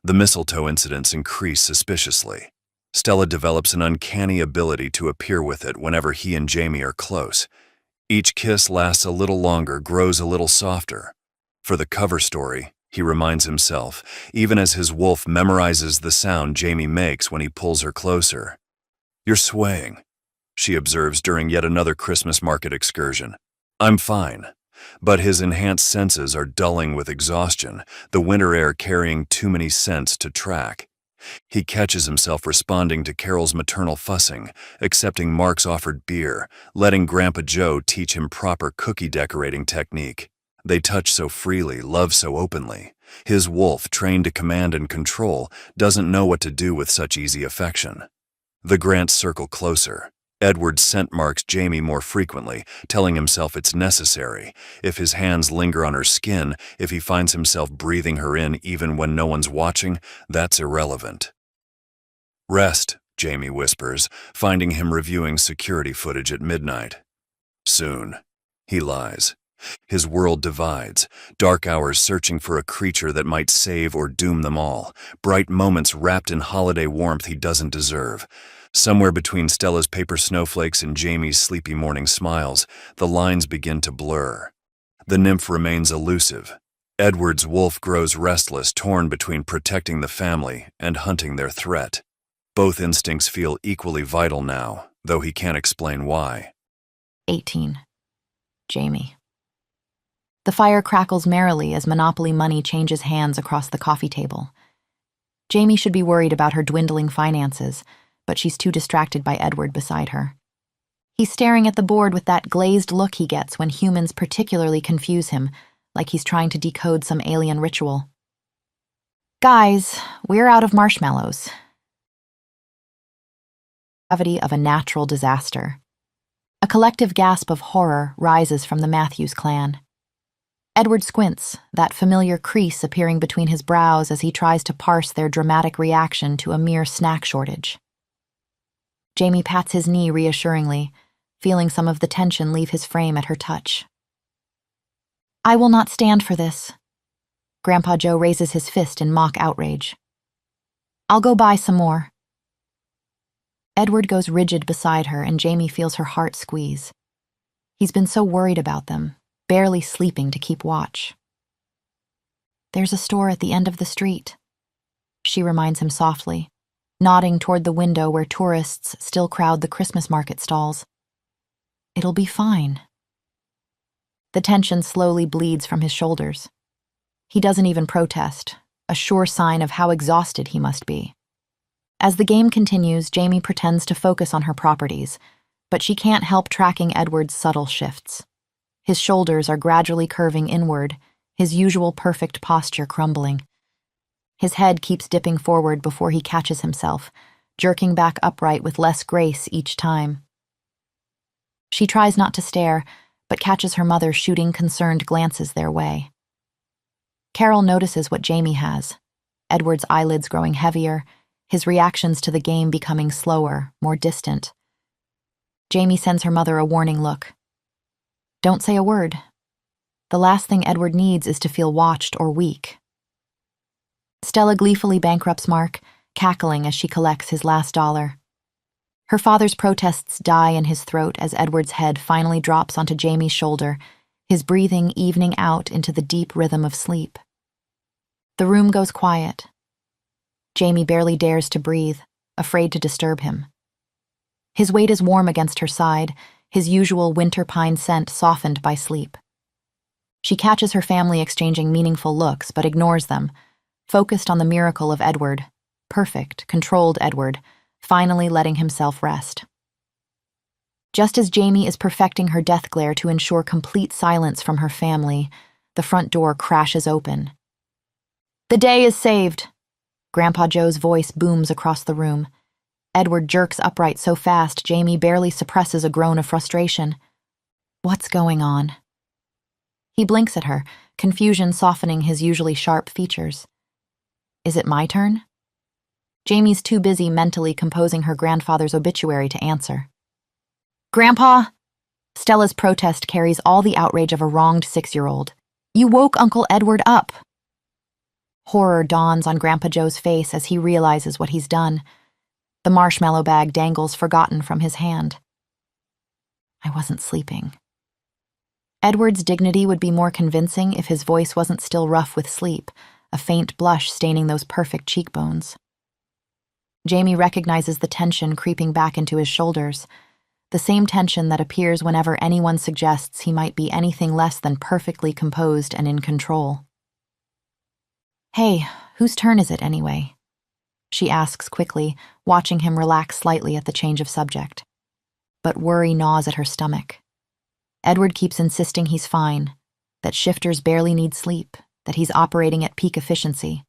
Speaker 1: The mistletoe incidents increase suspiciously. Stella develops an uncanny ability to appear with it whenever he and Jamie are close. Each kiss lasts a little longer, grows a little softer. For the cover story, he reminds himself, even as his wolf memorizes the sound Jamie makes when he pulls her closer. "You're swaying," she observes during yet another Christmas market excursion. "I'm fine." But his enhanced senses are dulling with exhaustion, the winter air carrying too many scents to track. He catches himself responding to Carol's maternal fussing, accepting Mark's offered beer, letting Grandpa Joe teach him proper cookie decorating technique. They touch so freely, love so openly. His wolf, trained to command and control, doesn't know what to do with such easy affection. The Grants circle closer. Edward scent marks Jamie more frequently, telling himself it's necessary. If his hands linger on her skin, if he finds himself breathing her in even when no one's watching, that's irrelevant. "Rest," Jamie whispers, finding him reviewing security footage at midnight. "Soon." He lies. His world divides, dark hours searching for a creature that might save or doom them all, bright moments wrapped in holiday warmth he doesn't deserve. Somewhere between Stella's paper snowflakes and Jamie's sleepy morning smiles, the lines begin to blur. The nymph remains elusive. Edward's wolf grows restless, torn between protecting the family and hunting their threat. Both instincts feel equally vital now, though he can't explain why.
Speaker 2: 18. Jamie. The fire crackles merrily as Monopoly money changes hands across the coffee table. Jamie should be worried about her dwindling finances, but she's too distracted by Edward beside her. He's staring at the board with that glazed look he gets when humans particularly confuse him, like he's trying to decode some alien ritual. "Guys, we're out of marshmallows." Gravity of a natural disaster. A collective gasp of horror rises from the Matthews clan. Edward squints, that familiar crease appearing between his brows as he tries to parse their dramatic reaction to a mere snack shortage. Jamie pats his knee reassuringly, feeling some of the tension leave his frame at her touch. "I will not stand for this." Grandpa Joe raises his fist in mock outrage. "I'll go buy some more." Edward goes rigid beside her and Jamie feels her heart squeeze. He's been so worried about them, barely sleeping to keep watch. "There's a store at the end of the street." she reminds him softly, nodding toward the window where tourists still crowd the Christmas market stalls. It'll be fine. The tension slowly bleeds from his shoulders. He doesn't even protest, a sure sign of how exhausted he must be. As the game continues, Jamie pretends to focus on her properties, but she can't help tracking Edward's subtle shifts. His shoulders are gradually curving inward, his usual perfect posture crumbling. His head keeps dipping forward before he catches himself, jerking back upright with less grace each time. She tries not to stare, but catches her mother shooting concerned glances their way. Carol notices what Jamie has, Edward's eyelids growing heavier, his reactions to the game becoming slower, more distant. Jamie sends her mother a warning look. Don't say a word. The last thing Edward needs is to feel watched or weak. Stella gleefully bankrupts Mark, cackling as she collects his last dollar. Her father's protests die in his throat as Edward's head finally drops onto Jamie's shoulder, his breathing evening out into the deep rhythm of sleep. The room goes quiet. Jamie barely dares to breathe, afraid to disturb him. His weight is warm against her side, his usual winter pine scent softened by sleep. She catches her family exchanging meaningful looks, but ignores them, focused on the miracle of Edward, perfect, controlled Edward, finally letting himself rest. Just as Jamie is perfecting her death glare to ensure complete silence from her family, the front door crashes open. The day is saved! Grandpa Joe's voice booms across the room. Edward jerks upright so fast Jamie barely suppresses a groan of frustration. What's going on? He blinks at her, confusion softening his usually sharp features. Is it my turn? Jamie's too busy mentally composing her grandfather's obituary to answer. Grandpa! Stella's protest carries all the outrage of a wronged 6-year-old. You woke Uncle Edward up! Horror dawns on Grandpa Joe's face as he realizes what he's done. The marshmallow bag dangles forgotten from his hand. I wasn't sleeping. Edward's dignity would be more convincing if his voice wasn't still rough with sleep, a faint blush staining those perfect cheekbones. Jamie recognizes the tension creeping back into his shoulders, the same tension that appears whenever anyone suggests he might be anything less than perfectly composed and in control. Hey, whose turn is it anyway? She asks quickly, watching him relax slightly at the change of subject. But worry gnaws at her stomach. Edward keeps insisting he's fine, that shifters barely need sleep, that he's operating at peak efficiency.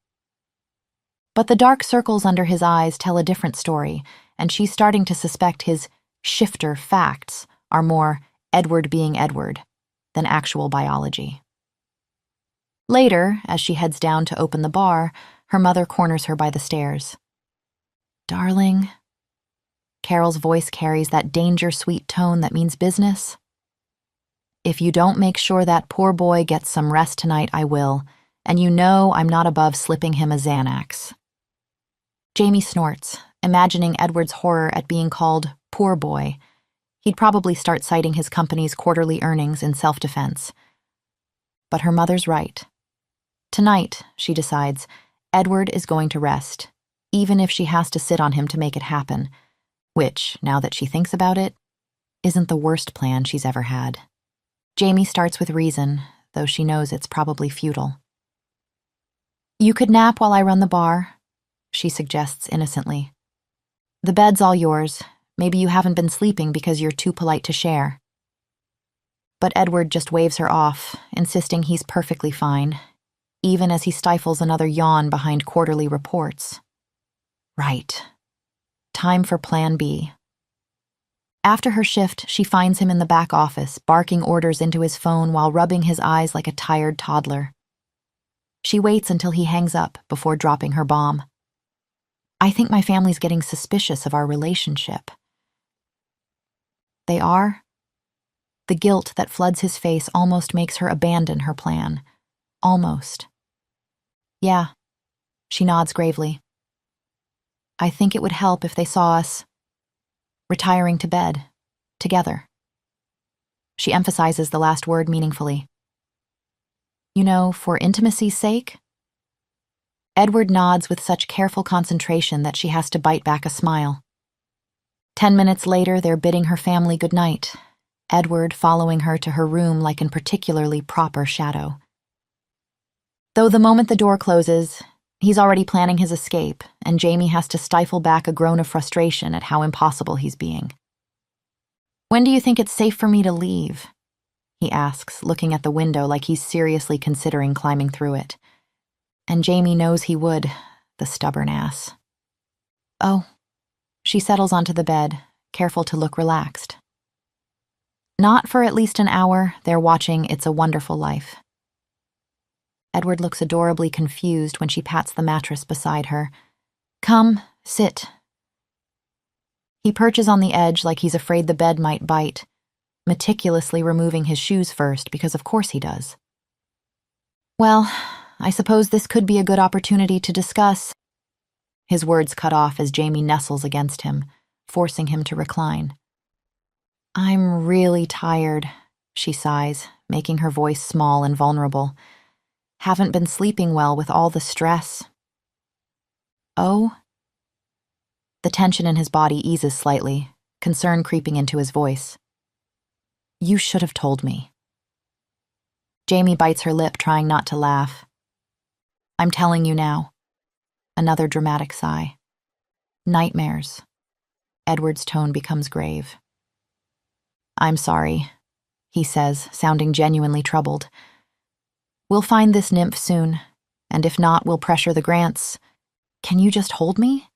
Speaker 2: But the dark circles under his eyes tell a different story, and she's starting to suspect his shifter facts are more Edward being Edward than actual biology. Later, as she heads down to open the bar, her mother corners her by the stairs. Darling, Carol's voice carries that danger-sweet tone that means business. If you don't make sure that poor boy gets some rest tonight, I will, and you know I'm not above slipping him a Xanax. Jamie snorts, imagining Edward's horror at being called poor boy. He'd probably start citing his company's quarterly earnings in self-defense. But her mother's right. Tonight, she decides, Edward is going to rest, even if she has to sit on him to make it happen, which, now that she thinks about it, isn't the worst plan she's ever had. Jamie starts with reason, though she knows it's probably futile. You could nap while I run the bar, she suggests innocently. The bed's all yours. Maybe you haven't been sleeping because you're too polite to share. But Edward just waves her off, insisting he's perfectly fine, even as he stifles another yawn behind quarterly reports. Right. Time for Plan B. After her shift, she finds him in the back office, barking orders into his phone while rubbing his eyes like a tired toddler. She waits until he hangs up before dropping her bomb. I think my family's getting suspicious of our relationship. They are? The guilt that floods his face almost makes her abandon her plan. Almost. Yeah, she nods gravely. I think it would help if they saw us retiring to bed, together. She emphasizes the last word meaningfully. You know, for intimacy's sake? Edward nods with such careful concentration that she has to bite back a smile. 10 minutes later, they're bidding her family goodnight, Edward following her to her room like in particularly proper shadow. Though the moment the door closes, he's already planning his escape, and Jamie has to stifle back a groan of frustration at how impossible he's being. "When do you think it's safe for me to leave?" he asks, looking at the window like he's seriously considering climbing through it. And Jamie knows he would, the stubborn ass. "Oh." She settles onto the bed, careful to look relaxed. Not for at least an hour, they're watching It's a Wonderful Life. Edward looks adorably confused when she pats the mattress beside her. "Come, sit." He perches on the edge like he's afraid the bed might bite, meticulously removing his shoes first because of course he does. "Well, I suppose this could be a good opportunity to discuss." His words cut off as Jamie nestles against him, forcing him to recline. "I'm really tired," she sighs, making her voice small and vulnerable. "Haven't been sleeping well with all the stress." "Oh?" The tension in his body eases slightly, concern creeping into his voice. "You should have told me." Jamie bites her lip, trying not to laugh. "I'm telling you now." Another dramatic sigh. "Nightmares." Edward's tone becomes grave. "I'm sorry," he says, sounding genuinely troubled. "We'll find this nymph soon, and if not, we'll pressure the Grants." "Can you just hold me?"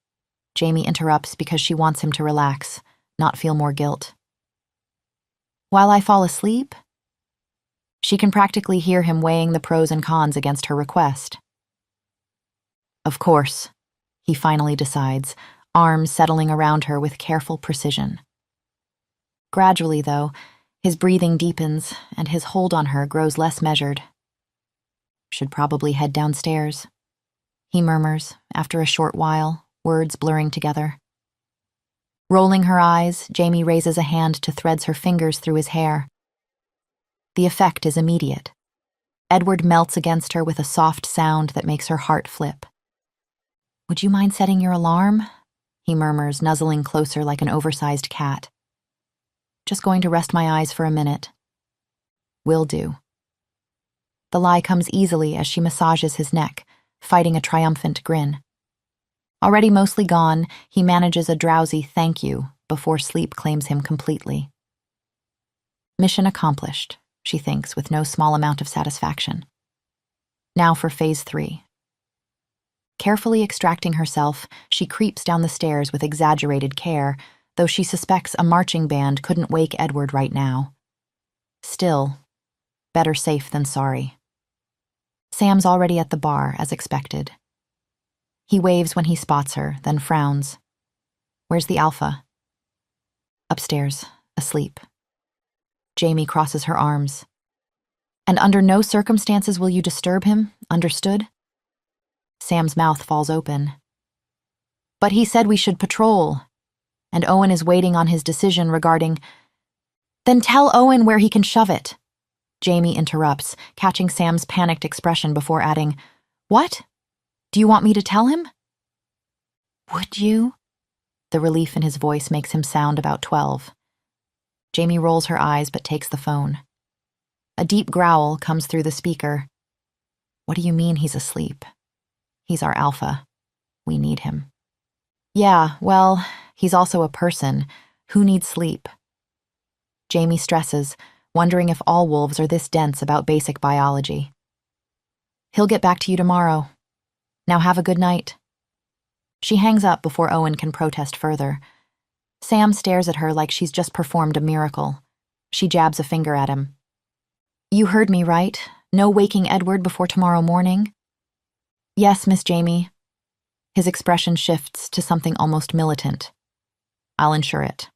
Speaker 2: Jamie interrupts because she wants him to relax, not feel more guilt. "While I fall asleep?" She can practically hear him weighing the pros and cons against her request. "Of course," he finally decides, arms settling around her with careful precision. Gradually, though, his breathing deepens and his hold on her grows less measured. "Should probably head downstairs," he murmurs after a short while, words blurring together. Rolling her eyes, Jamie raises a hand to threads her fingers through his hair. The effect is immediate. Edward melts against her with a soft sound that makes her heart flip. "Would you mind setting your alarm?" he murmurs, nuzzling closer like an oversized cat. "Just going to rest my eyes for a minute." "Will do." The lie comes easily as she massages his neck, fighting a triumphant grin. Already mostly gone, he manages a drowsy thank you before sleep claims him completely. Mission accomplished, she thinks with no small amount of satisfaction. Now for phase 3. Carefully extracting herself, she creeps down the stairs with exaggerated care, though she suspects a marching band couldn't wake Edward right now. Still, better safe than sorry. Sam's already at the bar, as expected. He waves when he spots her, then frowns. "Where's the Alpha?" "Upstairs, asleep." Jamie crosses her arms. "And under no circumstances will you disturb him, understood?" Sam's mouth falls open. "But he said we should patrol, and Owen is waiting on his decision regarding—" "Then tell Owen where he can shove it," Jamie interrupts, catching Sam's panicked expression before adding, "What? Do you want me to tell him?" "Would you?" The relief in his voice makes him sound about 12. Jamie rolls her eyes but takes the phone. A deep growl comes through the speaker. "What do you mean he's asleep? He's our Alpha. We need him." "Yeah, well, he's also a person. Who needs sleep?" Jamie stresses, wondering if all wolves are this dense about basic biology. "He'll get back to you tomorrow. Now have a good night." She hangs up before Owen can protest further. Sam stares at her like she's just performed a miracle. She jabs a finger at him. "You heard me, right? No waking Edward before tomorrow morning?" "Yes, Miss Jamie." His expression shifts to something almost militant. "I'll ensure it."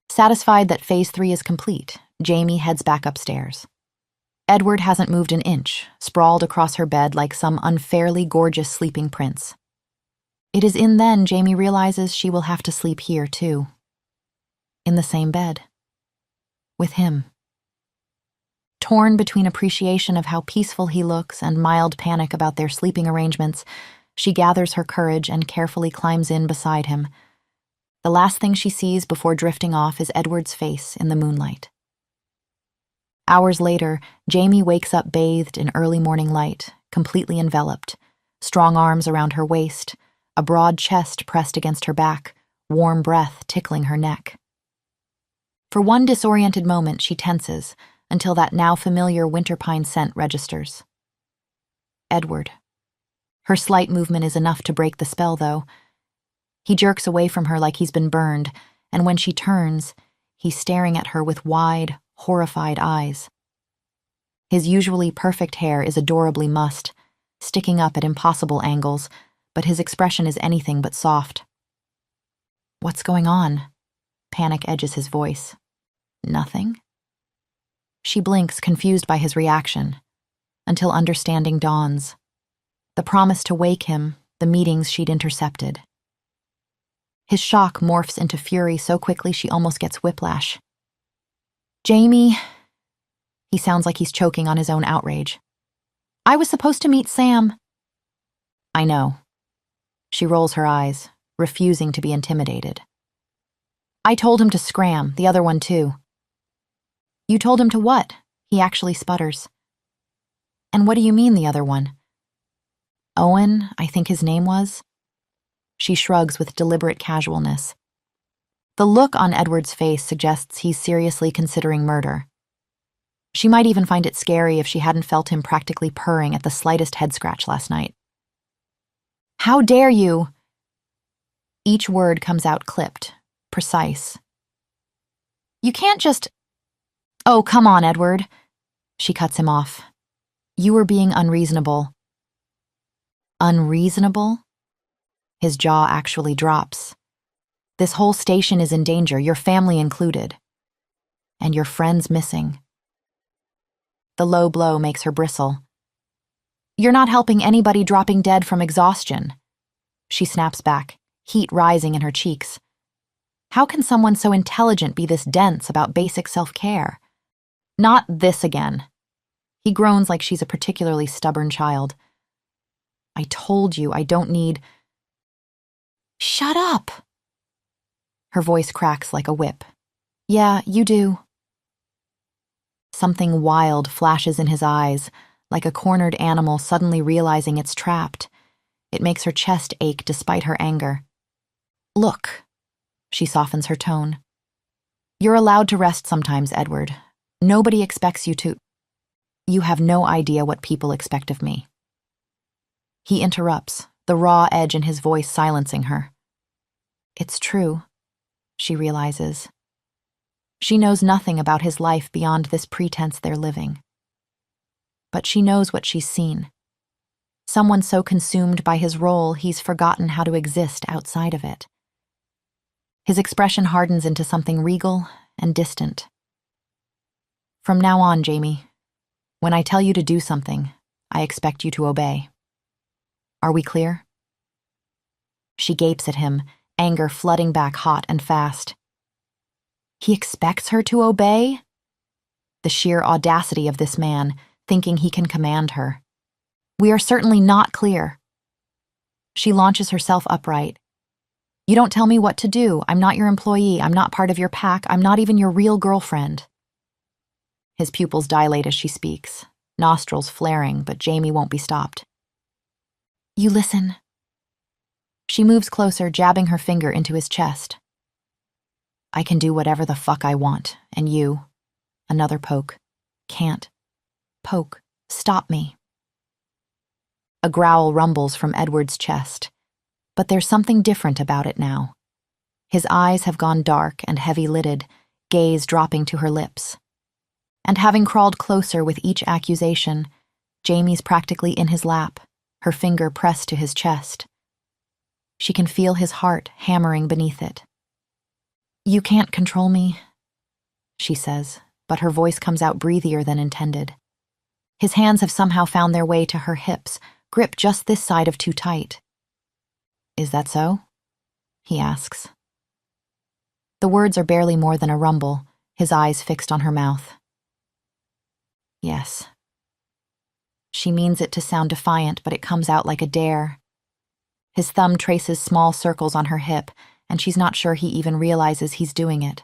Speaker 2: Satisfied that phase 3 is complete, Jamie heads back upstairs. Edward hasn't moved an inch, sprawled across her bed like some unfairly gorgeous sleeping prince. It is in then Jamie realizes she will have to sleep here, too. In the same bed. With him. Torn between appreciation of how peaceful he looks and mild panic about their sleeping arrangements, She gathers her courage and carefully climbs in beside him. The last thing she sees before drifting off is Edward's face in the moonlight. Hours later, Jamie wakes up bathed in early morning light, completely enveloped, strong arms around her waist, a broad chest pressed against her back, warm breath tickling her neck. For one disoriented moment, she tenses until that now familiar winter pine scent registers. Edward. Her slight movement is enough to break the spell, though. He jerks away from her like he's been burned, and when she turns, he's staring at her with wide, horrified eyes. His usually perfect hair is adorably mussed, sticking up at impossible angles, but his expression is anything but soft. "What's going on?" Panic edges his voice. "Nothing?" She blinks, confused by his reaction, until understanding dawns. The promise to wake him, the meetings she'd intercepted. His shock morphs into fury so quickly she almost gets whiplash. "Jamie," he sounds like he's choking on his own outrage. "I was supposed to meet Sam." "I know." She rolls her eyes, refusing to be intimidated. "I told him to scram, the other one too." "You told him to what?" He actually sputters. "And what do you mean, the other one?" "Owen, I think his name was." She shrugs with deliberate casualness. The look on Edward's face suggests he's seriously considering murder. She might even find it scary if she hadn't felt him practically purring at the slightest head scratch last night. "How dare you?" Each word comes out clipped, precise. "You can't just—" "Oh, come on, Edward." She cuts him off. "You were being unreasonable." "Unreasonable?" His jaw actually drops. "This whole station is in danger, your family included. And your friend's missing." The low blow makes her bristle. "You're not helping anybody dropping dead from exhaustion." She snaps back, heat rising in her cheeks. How can someone so intelligent be this dense about basic self-care? "Not this again." He groans like she's a particularly stubborn child. "I told you I don't need—" "Shut up!" Her voice cracks like a whip. "Yeah, you do." Something wild flashes in his eyes, like a cornered animal suddenly realizing it's trapped. It makes her chest ache despite her anger. "Look," she softens her tone. "You're allowed to rest sometimes, Edward. Nobody expects you to—" "You have no idea what people expect of me." He interrupts, the raw edge in his voice silencing her. It's true, she realizes. She knows nothing about his life beyond this pretense they're living. But she knows what she's seen. Someone so consumed by his role he's forgotten how to exist outside of it. His expression hardens into something regal and distant. "From now on, Jamie, when I tell you to do something, I expect you to obey. Are we clear?" She gapes at him, anger flooding back hot and fast. He expects her to obey? The sheer audacity of this man, thinking he can command her. "We are certainly not clear." She launches herself upright. "You don't tell me what to do. I'm not your employee. I'm not part of your pack. I'm not even your real girlfriend." His pupils dilate as she speaks, nostrils flaring, but Jamie won't be stopped. "You listen." She moves closer, jabbing her finger into his chest. "I can do whatever the fuck I want, and you," another poke, "can't. Poke, stop me." A growl rumbles from Edward's chest, but there's something different about it now. His eyes have gone dark and heavy-lidded, gaze dropping to her lips. And having crawled closer with each accusation, Jamie's practically in his lap, her finger pressed to his chest. She can feel his heart hammering beneath it. "You can't control me," she says, but her voice comes out breathier than intended. His hands have somehow found their way to her hips, grip just this side of too tight. "Is that so?" he asks. The words are barely more than a rumble, his eyes fixed on her mouth. "Yes." She means it to sound defiant, but it comes out like a dare. His thumb traces small circles on her hip, and she's not sure he even realizes he's doing it.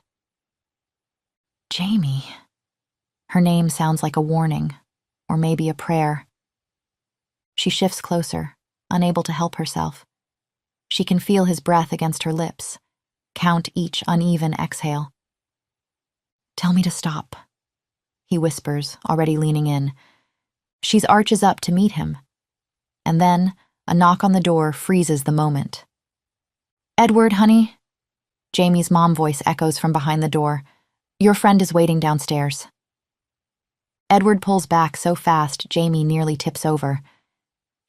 Speaker 2: Jamie. Her name sounds like a warning, or maybe a prayer. She shifts closer, unable to help herself. She can feel his breath against her lips, count each uneven exhale. "Tell me to stop," he whispers, already leaning in. She arches up to meet him, and then a knock on the door freezes the moment. "Edward, honey?" Jamie's mom voice echoes from behind the door. "Your friend is waiting downstairs." Edward pulls back so fast Jamie nearly tips over.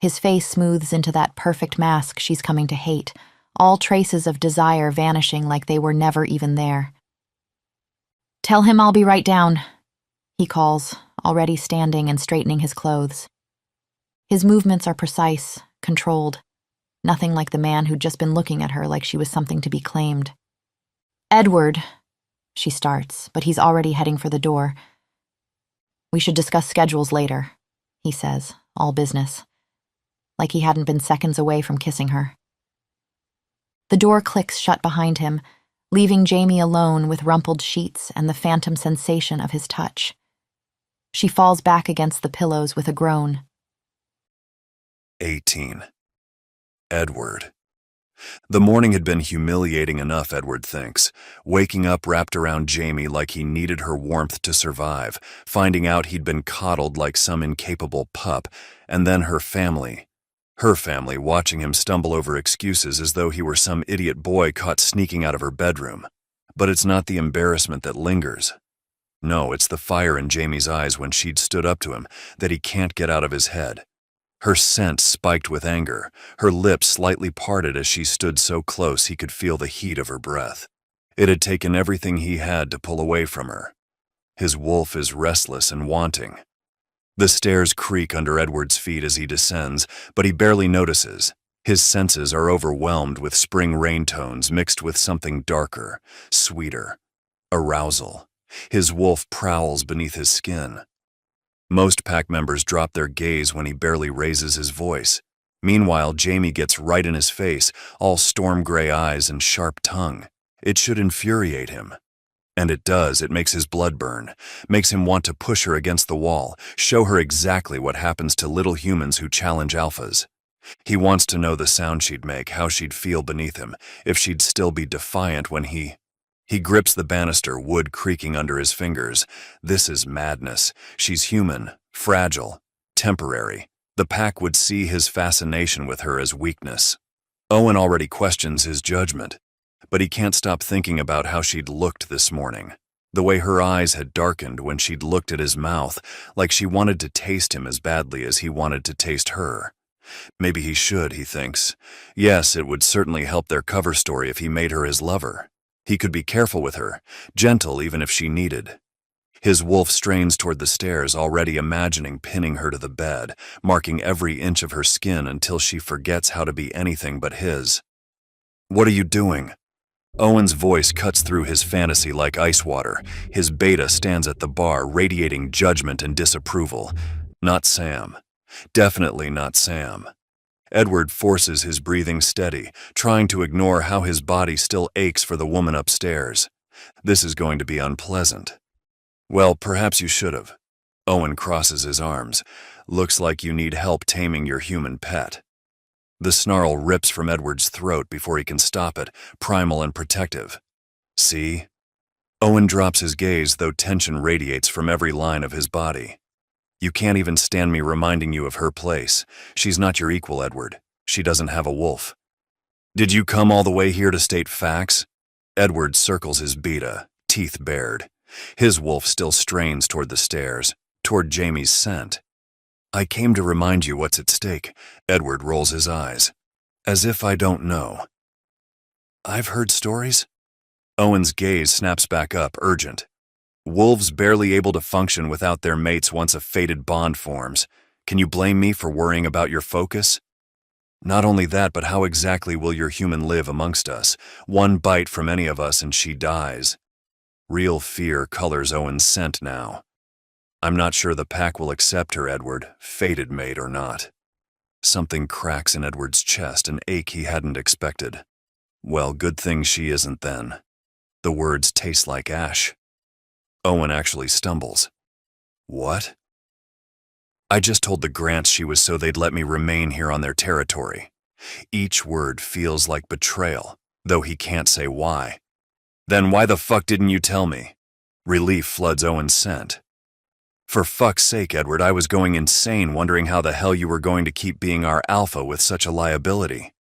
Speaker 2: His face smooths into that perfect mask she's coming to hate, all traces of desire vanishing like they were never even there. "Tell him I'll be right down," he calls, already standing and straightening his clothes. His movements are precise, controlled, nothing like the man who'd just been looking at her like she was something to be claimed. "Edward," she starts, but he's already heading for the door. "We should discuss schedules later," he says, all business, like he hadn't been seconds away from kissing her. The door clicks shut behind him, leaving Jamie alone with rumpled sheets and the phantom sensation of his touch. She falls back against the pillows with a groan.
Speaker 1: 18. Edward. The morning had been humiliating enough, Edward thinks, waking up wrapped around Jamie like he needed her warmth to survive, finding out he'd been coddled like some incapable pup, and then her family watching him stumble over excuses as though he were some idiot boy caught sneaking out of her bedroom. But it's not the embarrassment that lingers. No, it's the fire in Jamie's eyes when she'd stood up to him that he can't get out of his head. Her scent spiked with anger, her lips slightly parted as she stood so close he could feel the heat of her breath. It had taken everything he had to pull away from her. His wolf is restless and wanting. The stairs creak under Edward's feet as he descends, but he barely notices. His senses are overwhelmed with spring rain tones mixed with something darker, sweeter. Arousal. His wolf prowls beneath his skin. Most pack members drop their gaze when he barely raises his voice. Meanwhile, Jamie gets right in his face, all storm gray eyes and sharp tongue. It should infuriate him. And it does. It makes his blood burn, makes him want to push her against the wall, show her exactly what happens to little humans who challenge alphas. He wants to know the sound she'd make, how she'd feel beneath him, if she'd still be defiant when he grips the banister, wood creaking under his fingers. This is madness. She's human, fragile, temporary. The pack would see his fascination with her as weakness. Owen already questions his judgment, but he can't stop thinking about how she'd looked this morning. The way her eyes had darkened when she'd looked at his mouth, like she wanted to taste him as badly as he wanted to taste her. Maybe he should, he thinks. Yes, it would certainly help their cover story if he made her his lover. He could be careful with her, gentle even if she needed. His wolf strains toward the stairs, already imagining pinning her to the bed, marking every inch of her skin until she forgets how to be anything but his. "What are you doing?" Owen's voice cuts through his fantasy like ice water. His beta stands at the bar, radiating judgment and disapproval. Not Sam. Definitely not Sam. Edward forces his breathing steady, trying to ignore how his body still aches for the woman upstairs. This is going to be unpleasant. "Well, perhaps you should have." Owen crosses his arms. "Looks like you need help taming your human pet." The snarl rips from Edward's throat before he can stop it, primal and protective. "See?" Owen drops his gaze, though tension radiates from every line of his body. "You can't even stand me reminding you of her place. She's not your equal, Edward. She doesn't have a wolf." "Did you come all the way here to state facts?" Edward circles his beta, teeth bared. His wolf still strains toward the stairs, toward Jamie's scent. "I came to remind you what's at stake." Edward rolls his eyes. "As if I don't know." "I've heard stories." Owen's gaze snaps back up, urgent. "Wolves barely able to function without their mates once a fated bond forms. Can you blame me for worrying about your focus? Not only that, but how exactly will your human live amongst us? One bite from any of us and she dies." Real fear colors Owen's scent now. "I'm not sure the pack will accept her, Edward, fated mate or not." Something cracks in Edward's chest, an ache he hadn't expected. Well, good thing she isn't then. The words taste like ash. Owen actually stumbles. What? I just told the Grants she was so they'd let me remain here on their territory. Each word feels like betrayal, though he can't say why. Then why the fuck didn't you tell me? Relief floods Owen's scent. For fuck's sake, Edward, I was going insane wondering how the hell you were going to keep being our alpha with such a liability.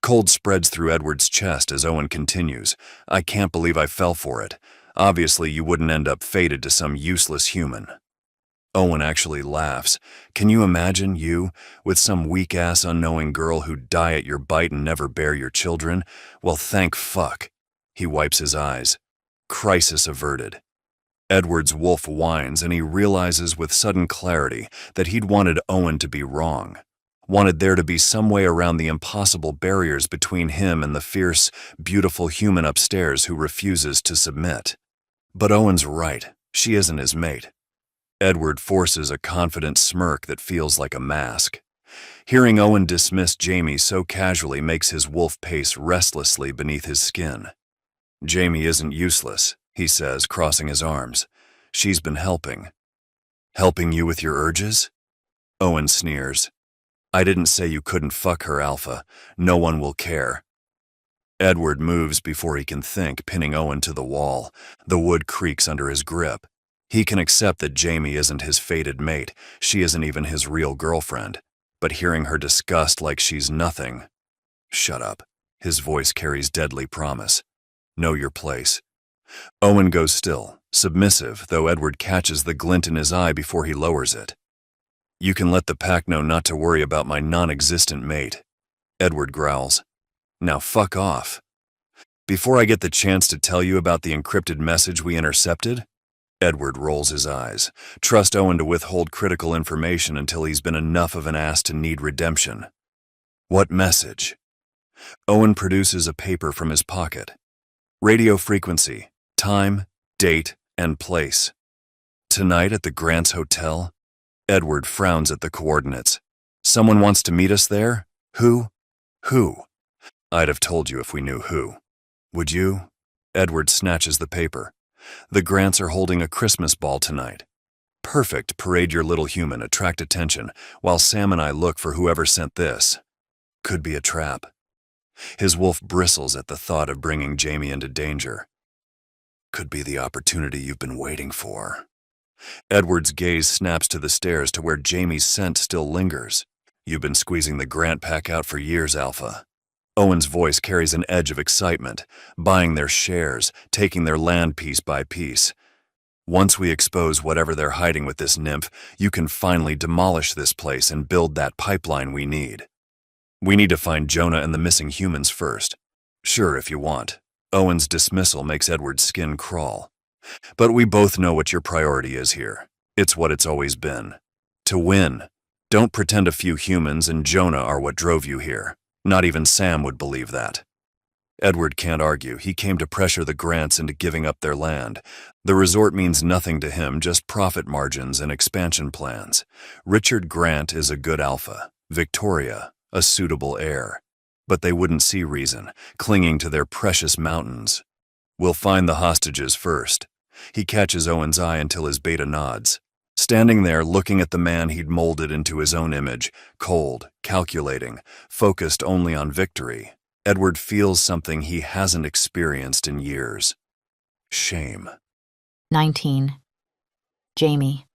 Speaker 1: Cold spreads through Edward's chest as Owen continues. I can't believe I fell for it. Obviously, you wouldn't end up fated to some useless human. Owen actually laughs. Can you imagine you, with some weak-ass unknowing girl who'd die at your bite and never bear your children? Well, thank fuck. He wipes his eyes. Crisis averted. Edward's wolf whines, and he realizes with sudden clarity that he'd wanted Owen to be wrong. Wanted there to be some way around the impossible barriers between him and the fierce, beautiful human upstairs who refuses to submit. But Owen's right. She isn't his mate. Edward forces a confident smirk that feels like a mask. Hearing Owen dismiss Jamie so casually makes his wolf pace restlessly beneath his skin. Jamie isn't useless, he says, crossing his arms. She's been helping. Helping you with your urges? Owen sneers. I didn't say you couldn't fuck her, Alpha. No one will care. Edward moves before he can think, pinning Owen to the wall. The wood creaks under his grip. He can accept that Jamie isn't his fated mate. She isn't even his real girlfriend. But hearing her discussed like she's nothing. Shut up. His voice carries deadly promise. Know your place. Owen goes still, submissive, though Edward catches the glint in his eye before he lowers it. You can let the pack know not to worry about my non-existent mate. Edward growls. Now fuck off. Before I get the chance to tell you about the encrypted message we intercepted? Edward rolls his eyes. Trust Owen to withhold critical information until he's been enough of an ass to need redemption. What message? Owen produces a paper from his pocket. Radio frequency, time, date, and place. Tonight at the Grants Hotel? Edward frowns at the coordinates. Someone wants to meet us there? Who? Who? I'd have told you if we knew who. Would you? Edward snatches the paper. The Grants are holding a Christmas ball tonight. Perfect, parade your little human, attract attention, while Sam and I look for whoever sent this. Could be a trap. His wolf bristles at the thought of bringing Jamie into danger. Could be the opportunity you've been waiting for. Edward's gaze snaps to the stairs to where Jamie's scent still lingers. You've been squeezing the Grant pack out for years, Alpha. Owen's voice carries an edge of excitement, buying their shares, taking their land piece by piece. Once we expose whatever they're hiding with this nymph, you can finally demolish this place and build that pipeline we need. We need to find Jonah and the missing humans first. Sure, if you want. Owen's dismissal makes Edward's skin crawl. But we both know what your priority is here. It's what it's always been. To win. Don't pretend a few humans and Jonah are what drove you here. Not even Sam would believe that. Edward can't argue. He came to pressure the Grants into giving up their land. The resort means nothing to him, just profit margins and expansion plans. Richard Grant is a good alpha. Victoria, a suitable heir. But they wouldn't see reason, clinging to their precious mountains. We'll find the hostages first. He catches Owen's eye until his beta nods. Standing there, looking at the man he'd molded into his own image, cold, calculating, focused only on victory, Edward feels something he hasn't experienced in years. Shame.
Speaker 2: 19. Jamie.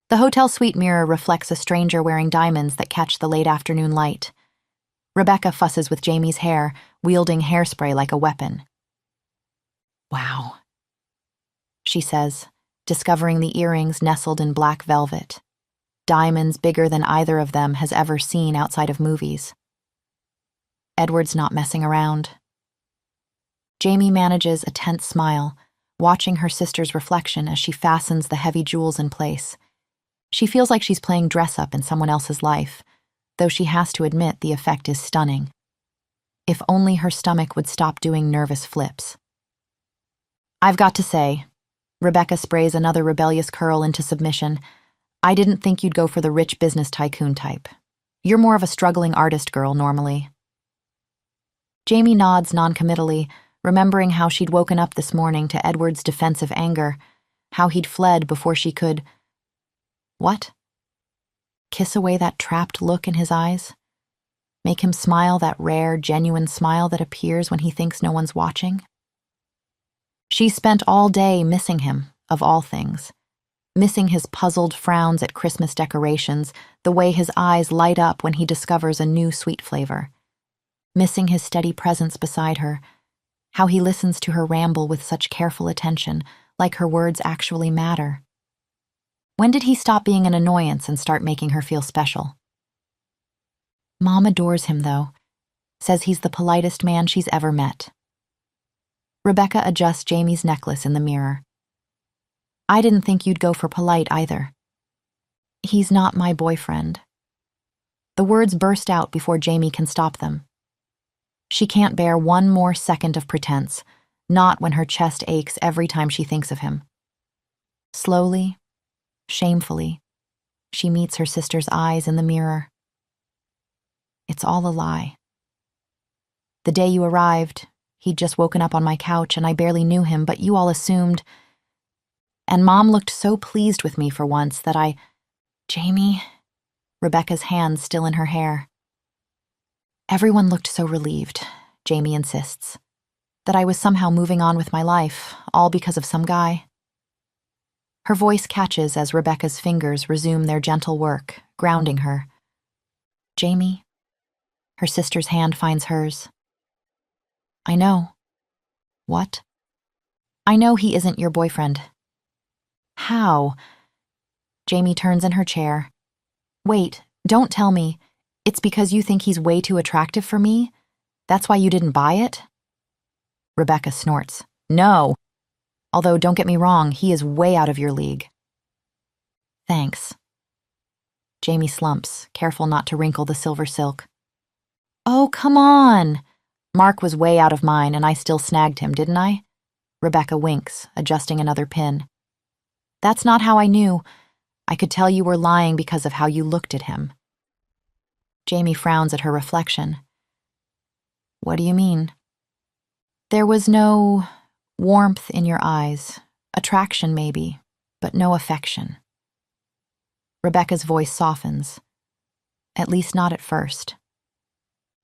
Speaker 2: The hotel suite mirror reflects a stranger wearing diamonds that catch the late afternoon light. Rebecca fusses with Jamie's hair, wielding hairspray like a weapon. Wow, she says, discovering the earrings nestled in black velvet. Diamonds bigger than either of them has ever seen outside of movies. Edward's not messing around. Jamie manages a tense smile, watching her sister's reflection as she fastens the heavy jewels in place. She feels like she's playing dress-up in someone else's life, though she has to admit the effect is stunning. If only her stomach would stop doing nervous flips. I've got to say, Rebecca sprays another rebellious curl into submission, I didn't think you'd go for the rich business tycoon type. You're more of a struggling artist girl normally. Jamie nods noncommittally, remembering how she'd woken up this morning to Edward's defensive anger, how he'd fled before she could... What? Kiss away that trapped look in his eyes? Make him smile that rare, genuine smile that appears when he thinks no one's watching? She spent all day missing him, of all things. Missing his puzzled frowns at Christmas decorations, the way his eyes light up when he discovers a new sweet flavor. Missing his steady presence beside her, how he listens to her ramble with such careful attention, like her words actually matter. When did he stop being an annoyance and start making her feel special? Mom adores him, though. Says he's the politest man she's ever met. Rebecca adjusts Jamie's necklace in the mirror. I didn't think you'd go for polite either. He's not my boyfriend. The words burst out before Jamie can stop them. She can't bear one more second of pretense, not when her chest aches every time she thinks of him. Slowly, shamefully, she meets her sister's eyes in the mirror. It's all a lie. The day you arrived, he'd just woken up on my couch and I barely knew him, but you all assumed... And Mom looked so pleased with me for once that I... Jamie... Rebecca's hands still in her hair. Everyone looked so relieved, Jamie insists, that I was somehow moving on with my life, all because of some guy. Her voice catches as Rebecca's fingers resume their gentle work, grounding her. Jamie? Her sister's hand finds hers. I know. What? I know he isn't your boyfriend. How? Jamie turns in her chair. Wait, don't tell me. It's because you think he's way too attractive for me? That's why you didn't buy it? Rebecca snorts. No. Although, don't get me wrong, he is way out of your league. Thanks. Jamie slumps, careful not to wrinkle the silver silk. Oh, come on. Mark was way out of mine and I still snagged him, didn't I? Rebecca winks, adjusting another pin. That's not how I knew. I could tell you were lying because of how you looked at him. Jamie frowns at her reflection. What do you mean? There was no warmth in your eyes, attraction maybe, but no affection. Rebecca's voice softens. At least not at first.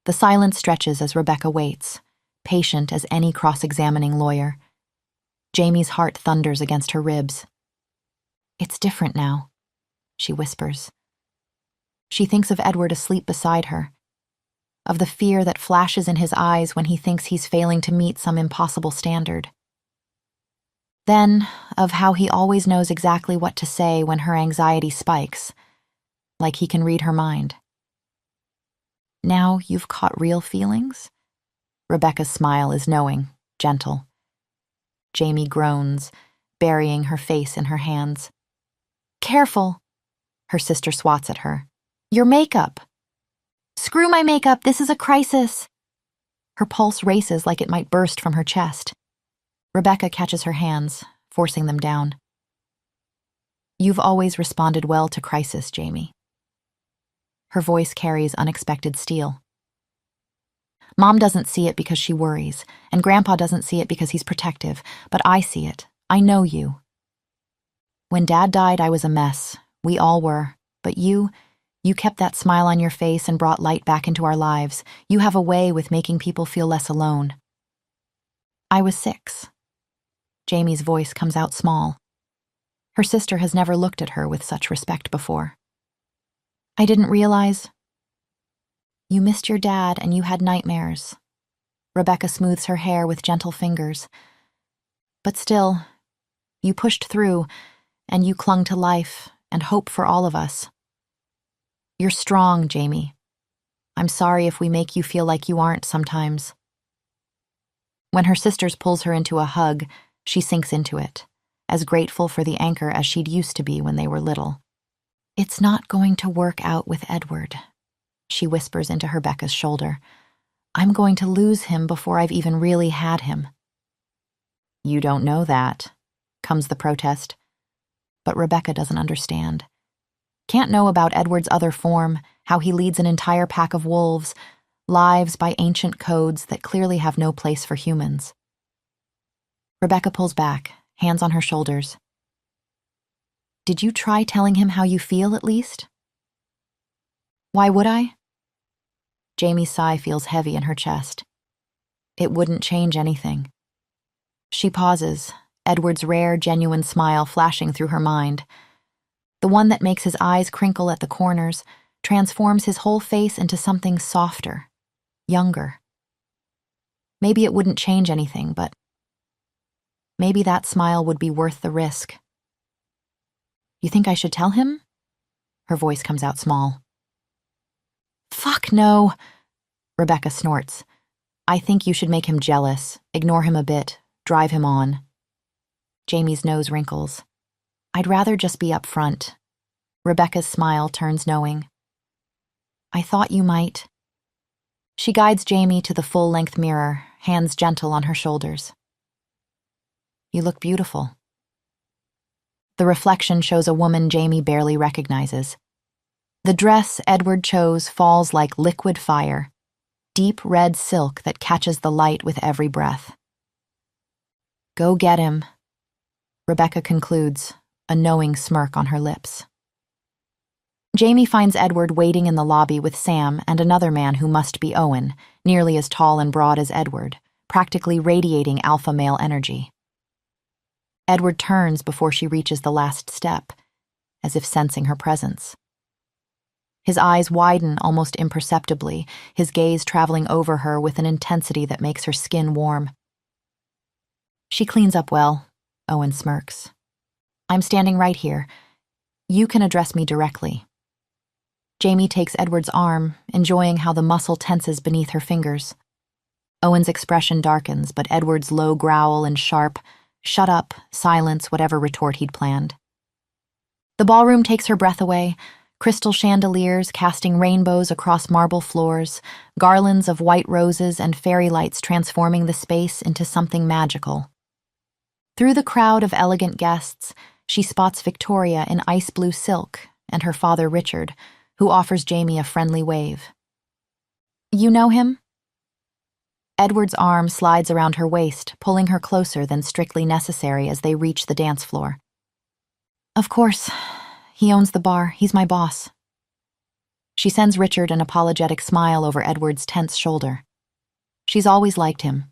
Speaker 2: The silence stretches as Rebecca waits, patient as any cross-examining lawyer. Jamie's heart thunders against her ribs. It's different now, she whispers. She thinks of Edward asleep beside her, of the fear that flashes in his eyes when he thinks he's failing to meet some impossible standard. Then, of how he always knows exactly what to say when her anxiety spikes, like he can read her mind. Now you've caught real feelings? Rebecca's smile is knowing, gentle. Jamie groans, burying her face in her hands. Careful, her sister swats at her. Your makeup. Screw my makeup, this is a crisis. Her pulse races like it might burst from her chest. Rebecca catches her hands, forcing them down. You've always responded well to crisis, Jamie. Her voice carries unexpected steel. Mom doesn't see it because she worries, and Grandpa doesn't see it because he's protective, but I see it. I know you. When Dad died, I was a mess. We all were. But you kept that smile on your face and brought light back into our lives. You have a way with making people feel less alone. I was 6. Jamie's voice comes out small. Her sister has never looked at her with such respect before. I didn't realize. You missed your dad and you had nightmares. Rebecca smooths her hair with gentle fingers. But still, you pushed through, and you clung to life and hope for all of us. You're strong, Jamie. I'm sorry if we make you feel like you aren't sometimes. When her sister pulls her into a hug, she sinks into it, as grateful for the anchor as she'd used to be when they were little. It's not going to work out with Edward, she whispers into Rebecca's shoulder. I'm going to lose him before I've even really had him. You don't know that, comes the protest. But Rebecca doesn't understand. Can't know about Edward's other form, how he leads an entire pack of wolves, lives by ancient codes that clearly have no place for humans. Rebecca pulls back, hands on her shoulders. Did you try telling him how you feel, at least? Why would I? Jamie's sigh feels heavy in her chest. It wouldn't change anything. She pauses, Edward's rare, genuine smile flashing through her mind. The one that makes his eyes crinkle at the corners, transforms his whole face into something softer, younger. Maybe it wouldn't change anything, but maybe that smile would be worth the risk. You think I should tell him? Her voice comes out small. Fuck no, Rebecca snorts. I think you should make him jealous, ignore him a bit, drive him on. Jamie's nose wrinkles. I'd rather just be upfront. Rebecca's smile turns knowing. I thought you might. She guides Jamie to the full-length mirror, hands gentle on her shoulders. You look beautiful. The reflection shows a woman Jamie barely recognizes. The dress Edward chose falls like liquid fire, deep red silk that catches the light with every breath. Go get him, Rebecca concludes, a knowing smirk on her lips. Jamie finds Edward waiting in the lobby with Sam and another man who must be Owen, nearly as tall and broad as Edward, practically radiating alpha male energy. Edward turns before she reaches the last step, as if sensing her presence. His eyes widen almost imperceptibly, his gaze traveling over her with an intensity that makes her skin warm. She cleans up well, Owen smirks. I'm standing right here. You can address me directly. Jamie takes Edward's arm, enjoying how the muscle tenses beneath her fingers. Owen's expression darkens, but Edward's low growl and sharp, shut up, silence whatever retort he'd planned. The ballroom takes her breath away, crystal chandeliers casting rainbows across marble floors, garlands of white roses and fairy lights transforming the space into something magical. Through the crowd of elegant guests, she spots Victoria in ice blue silk and her father Richard, who offers Jamie a friendly wave. You know him? Edward's arm slides around her waist, pulling her closer than strictly necessary as they reach the dance floor. Of course. He owns the bar. He's my boss. She sends Richard an apologetic smile over Edward's tense shoulder. She's always liked him,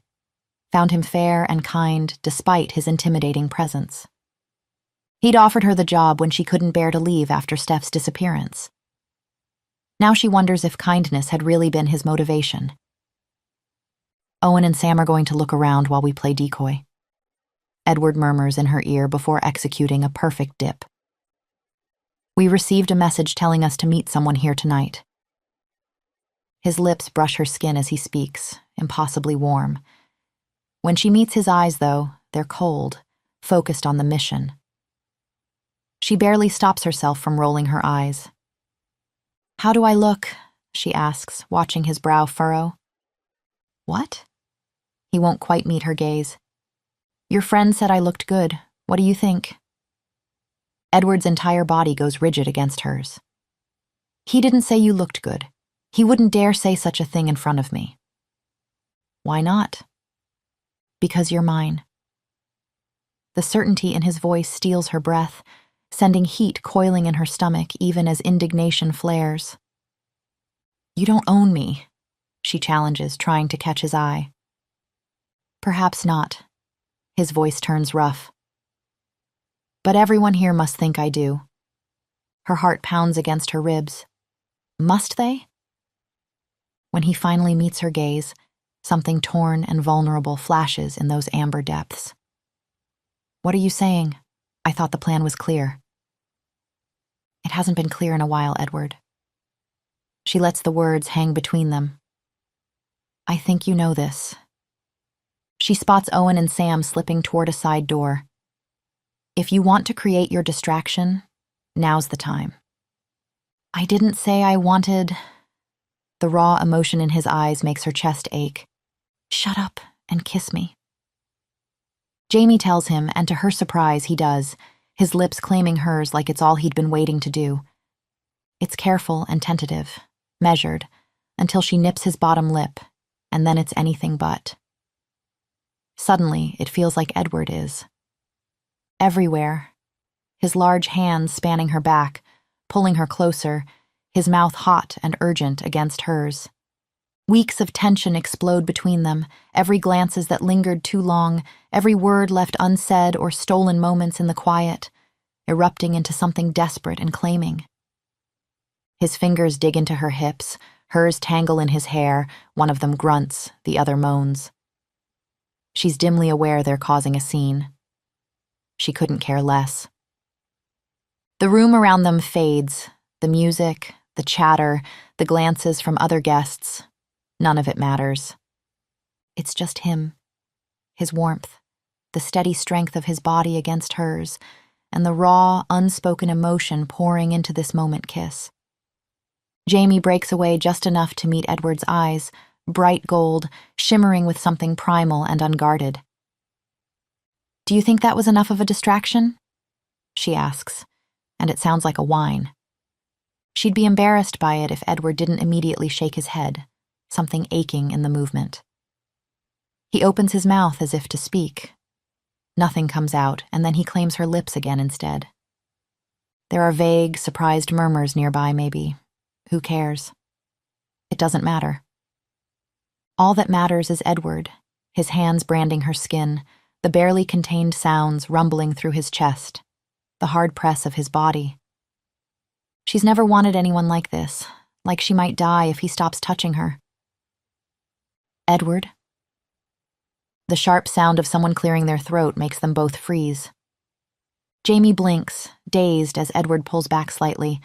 Speaker 2: found him fair and kind despite his intimidating presence. He'd offered her the job when she couldn't bear to leave after Steph's disappearance. Now she wonders if kindness had really been his motivation. Owen and Sam are going to look around while we play decoy. Edward murmurs in her ear before executing a perfect dip. We received a message telling us to meet someone here tonight. His lips brush her skin as he speaks, impossibly warm. When she meets his eyes, though, they're cold, focused on the mission. She barely stops herself from rolling her eyes. How do I look? She asks, watching his brow furrow. What? He won't quite meet her gaze. Your friend said I looked good. What do you think? Edward's entire body goes rigid against hers. He didn't say you looked good. He wouldn't dare say such a thing in front of me. Why not? Because you're mine. The certainty in his voice steals her breath, sending heat coiling in her stomach even as indignation flares. You don't own me, she challenges, trying to catch his eye. Perhaps not. His voice turns rough. But everyone here must think I do. Her heart pounds against her ribs. Must they? When he finally meets her gaze, something torn and vulnerable flashes in those amber depths. What are you saying? I thought the plan was clear. It hasn't been clear in a while, Edward. She lets the words hang between them. I think you know this. She spots Owen and Sam slipping toward a side door. If you want to create your distraction, now's the time. I didn't say I wanted... The raw emotion in his eyes makes her chest ache. Shut up and kiss me. Jamie tells him, and to her surprise, he does, his lips claiming hers like it's all he'd been waiting to do. It's careful and tentative, measured, until she nips his bottom lip, and then it's anything but. Suddenly, it feels like Edward is. Everywhere, his large hands spanning her back, pulling her closer, his mouth hot and urgent against hers. Weeks of tension explode between them, every glances that lingered too long, every word left unsaid or stolen moments in the quiet, erupting into something desperate and claiming. His fingers dig into her hips, hers tangle in his hair, one of them grunts, the other moans. She's dimly aware they're causing a scene. She couldn't care less. The room around them fades, the music, the chatter, the glances from other guests. None of it matters. It's just him, his warmth, the steady strength of his body against hers, and the raw, unspoken emotion pouring into this moment kiss. Jamie breaks away just enough to meet Edward's eyes, bright gold, shimmering with something primal and unguarded. "Do you think that was enough of a distraction?" she asks, and it sounds like a whine. She'd be embarrassed by it if Edward didn't immediately shake his head, something aching in the movement. He opens his mouth as if to speak. Nothing comes out, and then he claims her lips again instead. There are vague, surprised murmurs nearby, maybe. Who cares? It doesn't matter. All that matters is Edward, his hands branding her skin, the barely contained sounds rumbling through his chest, the hard press of his body. She's never wanted anyone like this, like she might die if he stops touching her. "Edward?" The sharp sound of someone clearing their throat makes them both freeze. Jamie blinks, dazed as Edward pulls back slightly,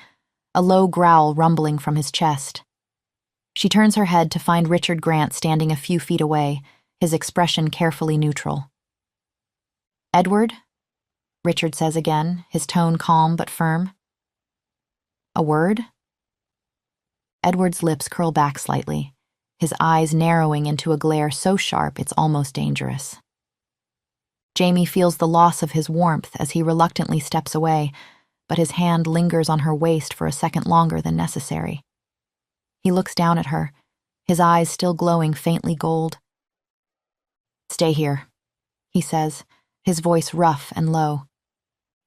Speaker 2: a low growl rumbling from his chest. She turns her head to find Richard Grant standing a few feet away, his expression carefully neutral. "Edward?" Richard says again, his tone calm but firm. "A word?" Edward's lips curl back slightly, his eyes narrowing into a glare so sharp it's almost dangerous. Jamie feels the loss of his warmth as he reluctantly steps away, but his hand lingers on her waist for a second longer than necessary. He looks down at her, his eyes still glowing faintly gold. "Stay here," he says, his voice rough and low.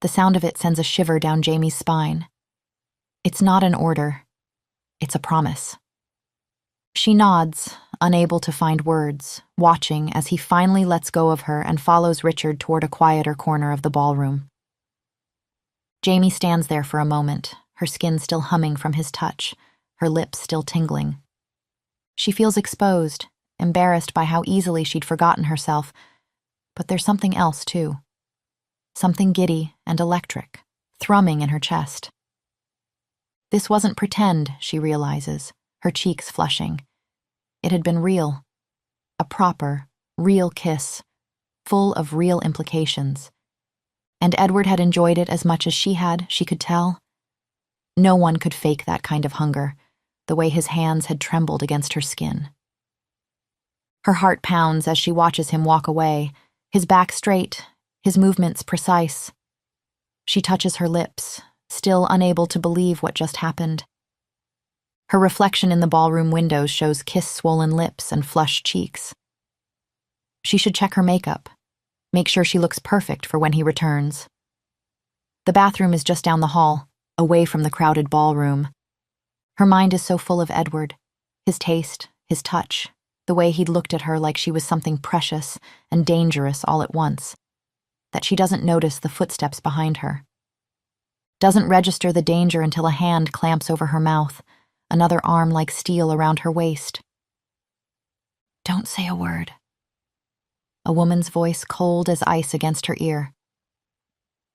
Speaker 2: The sound of it sends a shiver down Jamie's spine. It's not an order. It's a promise. She nods, unable to find words, watching as he finally lets go of her and follows Richard toward a quieter corner of the ballroom. Jamie stands there for a moment, her skin still humming from his touch, her lips still tingling. She feels exposed, embarrassed by how easily she'd forgotten herself, but there's something else, too. Something giddy and electric, thrumming in her chest. This wasn't pretend, she realizes, her cheeks flushing. It had been real. A proper, real kiss, full of real implications. And Edward had enjoyed it as much as she had, she could tell. No one could fake that kind of hunger, the way his hands had trembled against her skin. Her heart pounds as she watches him walk away, his back straight, his movements precise. She touches her lips, still unable to believe what just happened. Her reflection in the ballroom windows shows kiss-swollen lips and flushed cheeks. She should check her makeup, make sure she looks perfect for when he returns. The bathroom is just down the hall, away from the crowded ballroom. Her mind is so full of Edward, his taste, his touch, the way he'd looked at her like she was something precious and dangerous all at once, that she doesn't notice the footsteps behind her. Doesn't register the danger until a hand clamps over her mouth, another arm like steel around her waist. "Don't say a word." A woman's voice cold as ice against her ear.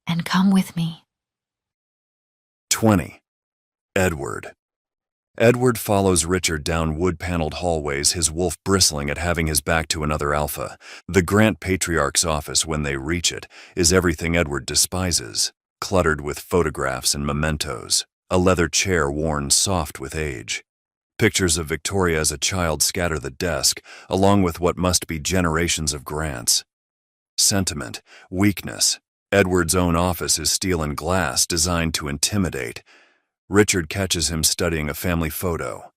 Speaker 2: "And come with me."
Speaker 1: 20. Edward. Edward follows Richard down wood-paneled hallways, his wolf bristling at having his back to another alpha. The Grant patriarch's office, when they reach it, is everything Edward despises, cluttered with photographs and mementos, a leather chair worn soft with age. Pictures of Victoria as a child scatter the desk, along with what must be generations of Grants. Sentiment, weakness. Edward's own office is steel and glass, designed to intimidate. Richard catches him studying a family photo.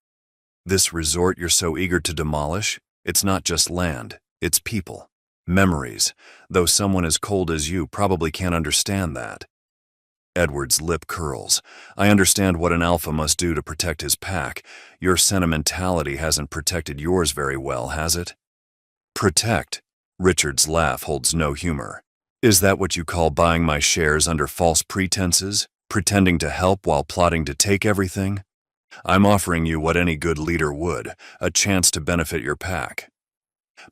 Speaker 1: This resort you're so eager to demolish? It's not just land, it's people. Memories, though someone as cold as you probably can't understand that. Edward's lip curls. I understand what an alpha must do to protect his pack. Your sentimentality hasn't protected yours very well, has it? Protect? Richard's laugh holds no humor. Is that what you call buying my shares under false pretenses? Pretending to help while plotting to take everything? I'm offering you what any good leader would, a chance to benefit your pack.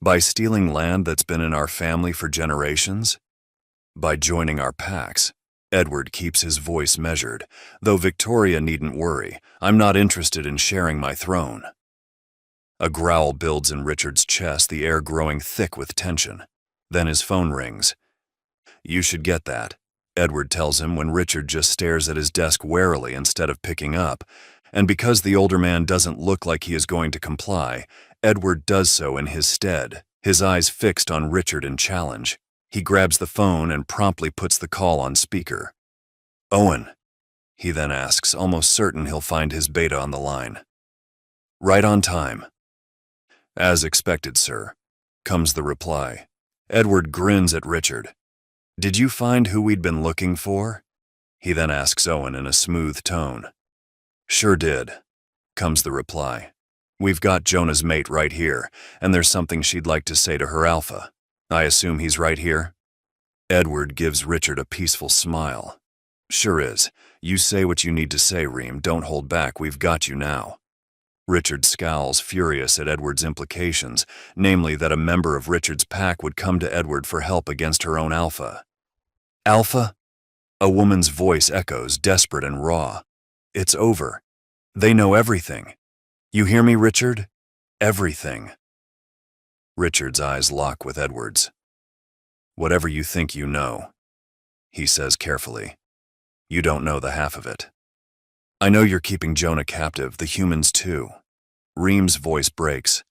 Speaker 1: By stealing land that's been in our family for generations? By joining our packs. Edward keeps his voice measured, though Victoria needn't worry. I'm not interested in sharing my throne. A growl builds in Richard's chest, the air growing thick with tension. Then his phone rings. You should get that, Edward tells him when Richard just stares at his desk warily instead of picking up. And because the older man doesn't look like he is going to comply, Edward does so in his stead, his eyes fixed on Richard in challenge. He grabs the phone and promptly puts the call on speaker. Owen, he then asks, almost certain he'll find his beta on the line. Right on time. As expected, sir, comes the reply. Edward grins at Richard. Did you find who we'd been looking for? He then asks Owen in a smooth tone. Sure did, comes the reply. We've got Jonah's mate right here, and there's something she'd like to say to her alpha. I assume he's right here? Edward gives Richard a peaceful smile. Sure is. You say what you need to say, Reem. Don't hold back. We've got you now. Richard scowls, furious at Edward's implications, namely that a member of Richard's pack would come to Edward for help against her own alpha. Alpha? A woman's voice echoes, desperate and raw. It's over. They know everything. You hear me, Richard? Everything. Richard's eyes lock with Edward's. Whatever you think you know, he says carefully. You don't know the half of it. I know you're keeping Jonah captive, the humans too. Reem's voice breaks.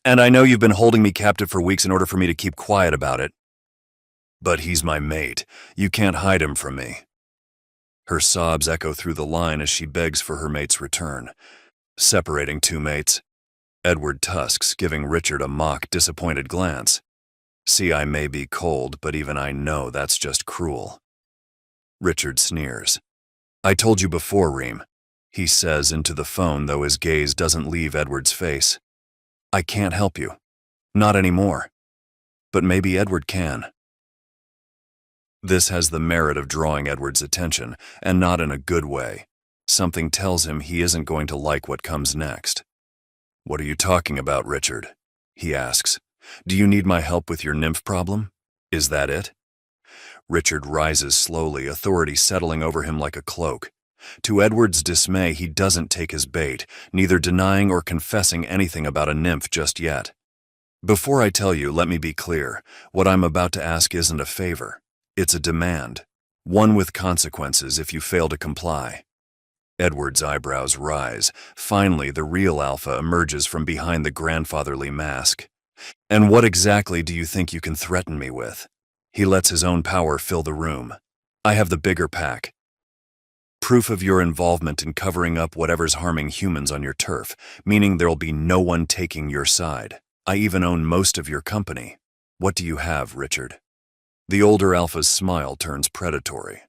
Speaker 1: And I know you've been holding me captive for weeks in order for me to keep quiet about it. But he's my mate. You can't hide him from me. Her sobs echo through the line as she begs for her mate's return. Separating two mates. Edward tusks, giving Richard a mock, disappointed glance. See, I may be cold, but even I know that's just cruel. Richard sneers. I told you before, Reem, he says into the phone, though his gaze doesn't leave Edward's face. I can't help you. Not anymore. But maybe Edward can. This has the merit of drawing Edward's attention, and not in a good way. Something tells him he isn't going to like what comes next. What are you talking about, Richard? He asks. Do you need my help with your nymph problem? Is that it? Richard rises slowly, authority settling over him like a cloak. To Edward's dismay, he doesn't take his bait, neither denying or confessing anything about a nymph just yet. Before I tell you, let me be clear. What I'm about to ask isn't a favor. It's a demand, one with consequences if you fail to comply. Edward's eyebrows rise. Finally, the real alpha emerges from behind the grandfatherly mask. And what exactly do you think you can threaten me with? He lets his own power fill the room. I have the bigger pack. Proof of your involvement in covering up whatever's harming humans on your turf, meaning there'll be no one taking your side. I even own most of your company. What do you have, Richard? The older alpha's smile turns predatory.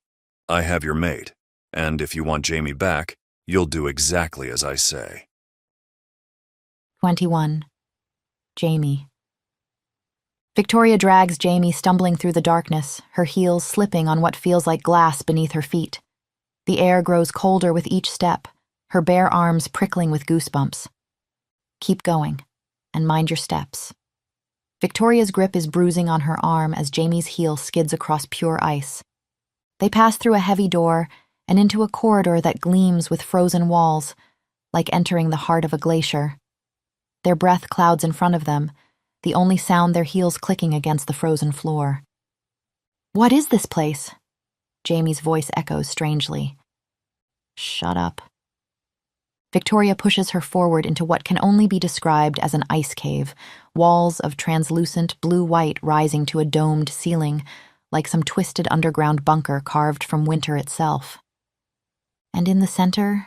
Speaker 1: I have your mate. And if you want Jamie back, you'll do exactly as I say.
Speaker 2: 21. Jamie. Victoria drags Jamie stumbling through the darkness, her heels slipping on what feels like glass beneath her feet. The air grows colder with each step, her bare arms prickling with goosebumps. Keep going, and mind your steps. Victoria's grip is bruising on her arm as Jamie's heel skids across pure ice. They pass through a heavy door and into a corridor that gleams with frozen walls, like entering the heart of a glacier. Their breath clouds in front of them, the only sound their heels clicking against the frozen floor. What is this place? Jamie's voice echoes strangely. Shut up. Victoria pushes her forward into what can only be described as an ice cave, walls of translucent blue-white rising to a domed ceiling, like some twisted underground bunker carved from winter itself. And in the center,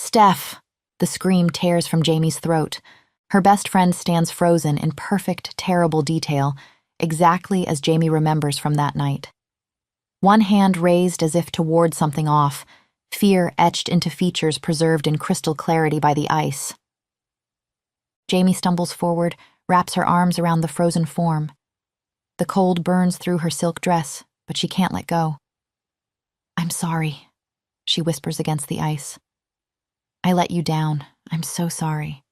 Speaker 2: Steph! The scream tears from Jamie's throat. Her best friend stands frozen in perfect, terrible detail, exactly as Jamie remembers from that night. One hand raised as if to ward something off, fear etched into features preserved in crystal clarity by the ice. Jamie stumbles forward, wraps her arms around the frozen form. The cold burns through her silk dress, but she can't let go. "I'm sorry," she whispers against the ice. "I let you down. I'm so sorry."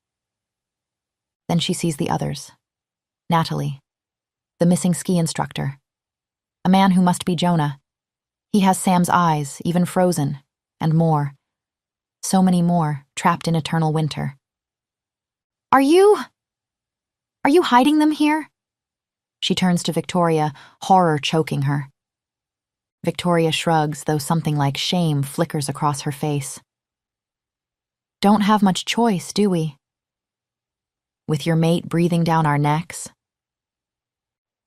Speaker 2: Then she sees the others. Natalie, the missing ski instructor. A man who must be Jonah. He has Sam's eyes, even frozen, and more. So many more, trapped in eternal winter. Are you hiding them here?" She turns to Victoria, horror choking her. Victoria shrugs, though something like shame flickers across her face. "Don't have much choice, do we? With your mate breathing down our necks?"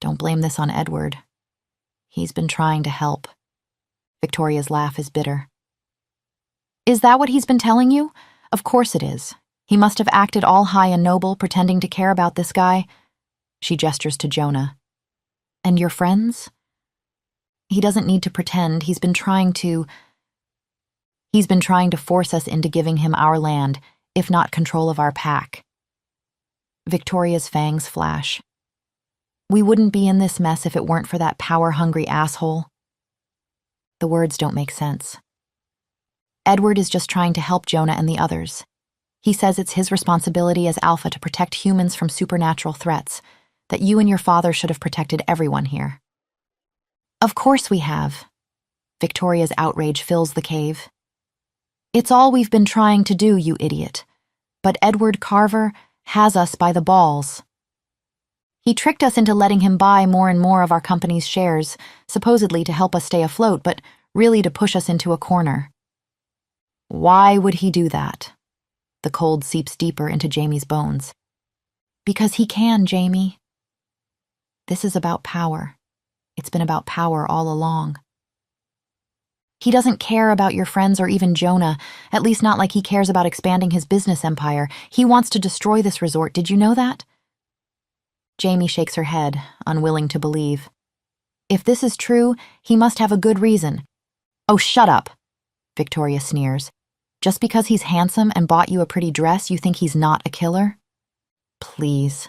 Speaker 2: "Don't blame this on Edward. He's been trying to help." Victoria's laugh is bitter. "Is that what he's been telling you? Of course it is. He must have acted all high and noble, pretending to care about this guy." She gestures to Jonah. "And your friends?" "He doesn't need to pretend. He's been trying to force us into giving him our land, if not control of our pack." Victoria's fangs flash. "We wouldn't be in this mess if it weren't for that power-hungry asshole." The words don't make sense. Edward is just trying to help Jonah and the others. He says it's his responsibility as Alpha to protect humans from supernatural threats, that you and your father should have protected everyone here. "Of course we have." Victoria's outrage fills the cave. "It's all we've been trying to do, you idiot. But Edward Carver has us by the balls. He tricked us into letting him buy more and more of our company's shares, supposedly to help us stay afloat, but really to push us into a corner." "Why would he do that?" The cold seeps deeper into Jamie's bones. "Because he can, Jamie. This is about power. It's been about power all along. He doesn't care about your friends or even Jonah, at least not like he cares about expanding his business empire. He wants to destroy this resort. Did you know that?" Jamie shakes her head, unwilling to believe. "If this is true, he must have a good reason." "Oh, shut up," Victoria sneers. "Just because he's handsome and bought you a pretty dress, you think he's not a killer?" "Please."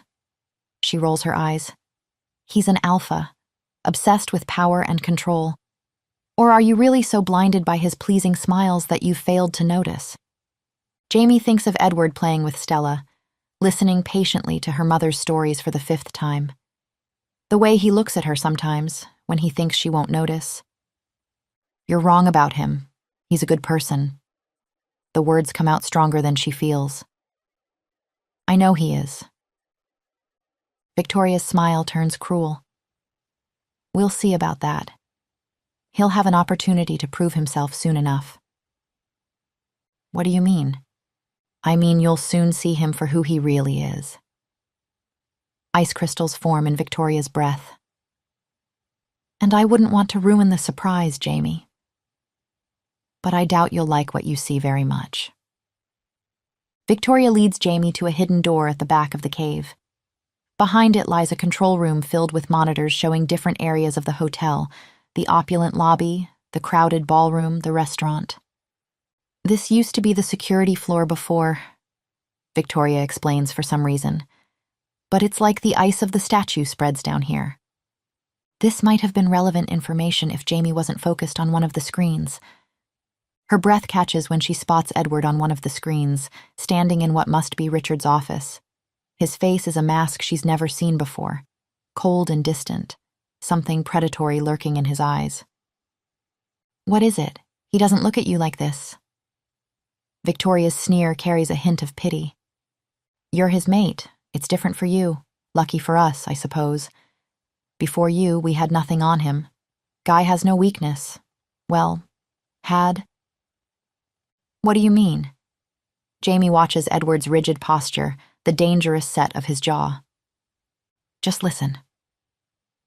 Speaker 2: She rolls her eyes. "He's an alpha, obsessed with power and control. Or are you really so blinded by his pleasing smiles that you've failed to notice?" Jamie thinks of Edward playing with Stella, listening patiently to her mother's stories for the 5th time. The way he looks at her sometimes, when he thinks she won't notice. "You're wrong about him. He's a good person." The words come out stronger than she feels. "I know he is." Victoria's smile turns cruel. "We'll see about that. He'll have an opportunity to prove himself soon enough." "What do you mean?" "I mean you'll soon see him for who he really is." Ice crystals form in Victoria's breath. "And I wouldn't want to ruin the surprise, Jamie. But I doubt you'll like what you see very much." Victoria leads Jamie to a hidden door at the back of the cave. Behind it lies a control room filled with monitors showing different areas of the hotel, the opulent lobby, the crowded ballroom, the restaurant. "This used to be the security floor before," Victoria explains for some reason. "But it's like the ice of the statue spreads down here." This might have been relevant information if Jamie wasn't focused on one of the screens. Her breath catches when she spots Edward on one of the screens, standing in what must be Richard's office. His face is a mask she's never seen before, cold and distant, something predatory lurking in his eyes. "What is it? He doesn't look at you like this." Victoria's sneer carries a hint of pity. "You're his mate. It's different for you. Lucky for us, I suppose. Before you, we had nothing on him. Guy has no weakness. Well, had." "What do you mean?" Jamie watches Edward's rigid posture, the dangerous set of his jaw. "Just listen."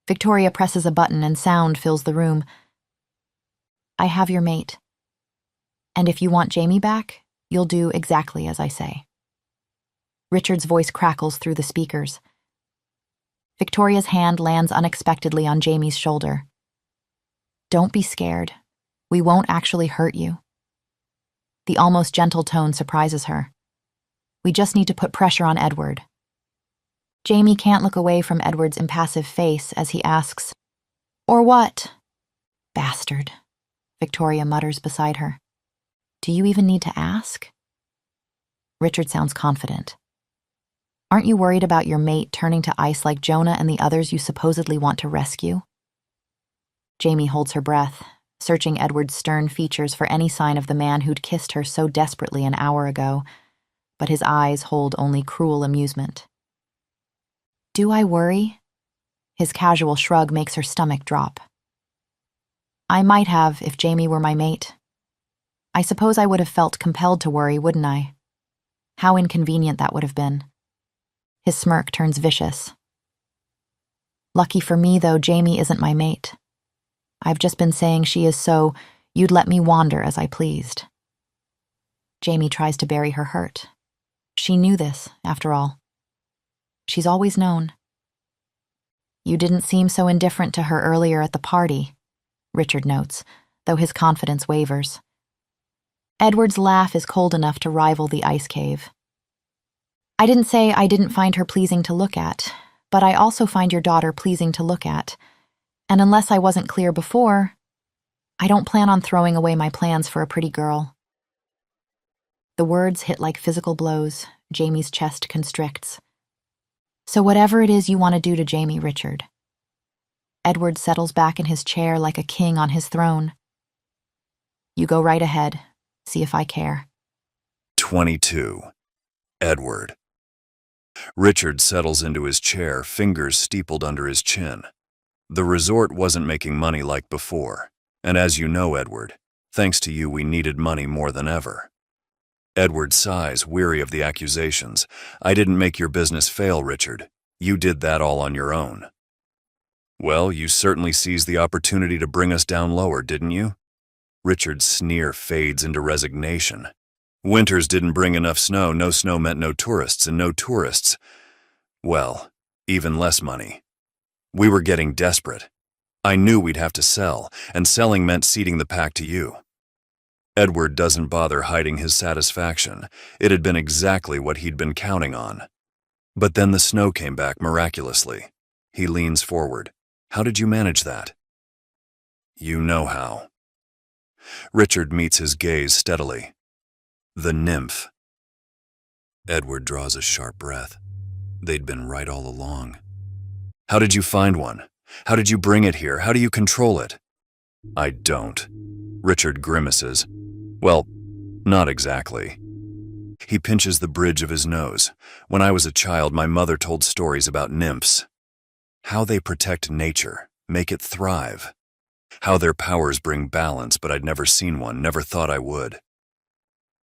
Speaker 2: Victoria presses a button and sound fills the room. "I have your mate. And if you want Jamie back, You'll do exactly as I say. Richard's voice crackles through the speakers. Victoria's hand lands unexpectedly on Jamie's shoulder. Don't be scared. We won't actually hurt you. The almost gentle tone surprises her. We just need to put pressure on Edward. Jamie can't look away from Edward's impassive face as he asks, "Or what?" "Bastard," Victoria mutters beside her. "Do you even need to ask?" Richard sounds confident. "Aren't you worried about your mate turning to ice like Jonah and the others you supposedly want to rescue?" Jamie holds her breath, searching Edward's stern features for any sign of the man who'd kissed her so desperately an hour ago, but his eyes hold only cruel amusement. "Do I worry?" His casual shrug makes her stomach drop. "I might have if Jamie were my mate. I suppose I would have felt compelled to worry, wouldn't I? How inconvenient that would have been." His smirk turns vicious. "Lucky for me, though, Jamie isn't my mate. I've just been saying she is so you'd let me wander as I pleased." Jamie tries to bury her hurt. She knew this, after all. She's always known. "You didn't seem so indifferent to her earlier at the party," Richard notes, though his confidence wavers. Edward's laugh is cold enough to rival the ice cave. "I didn't say I didn't find her pleasing to look at, but I also find your daughter pleasing to look at. And unless I wasn't clear before, I don't plan on throwing away my plans for a pretty girl." The words hit like physical blows. Jamie's chest constricts. "So whatever it is you want to do to Jamie, Richard." Edward settles back in his chair like a king on his throne. "You go right ahead. See if I care."
Speaker 1: 22. Edward. Richard settles into his chair, fingers steepled under his chin. The resort wasn't making money like before, and as you know, Edward, thanks to you we needed money more than ever. Edward sighs, weary of the accusations. "I didn't make your business fail, Richard. You did that all on your own." "Well, you certainly seized the opportunity to bring us down lower, didn't you?" Richard's sneer fades into resignation. "Winters didn't bring enough snow. No snow meant no tourists, and no tourists, well, even less money. We were getting desperate. I knew we'd have to sell, and selling meant ceding the pack to you." Edward doesn't bother hiding his satisfaction. It had been exactly what he'd been counting on. But then the snow came back miraculously. He leans forward. "How did you manage that?" "You know how." Richard meets his gaze steadily. "The nymph." Edward draws a sharp breath. They'd been right all along. "How did you find one? How did you bring it here? How do you control it?" "I don't." Richard grimaces. "Well, not exactly." He pinches the bridge of his nose. "When I was a child, my mother told stories about nymphs. How they protect nature, make it thrive. How their powers bring balance, but I'd never seen one, never thought I would."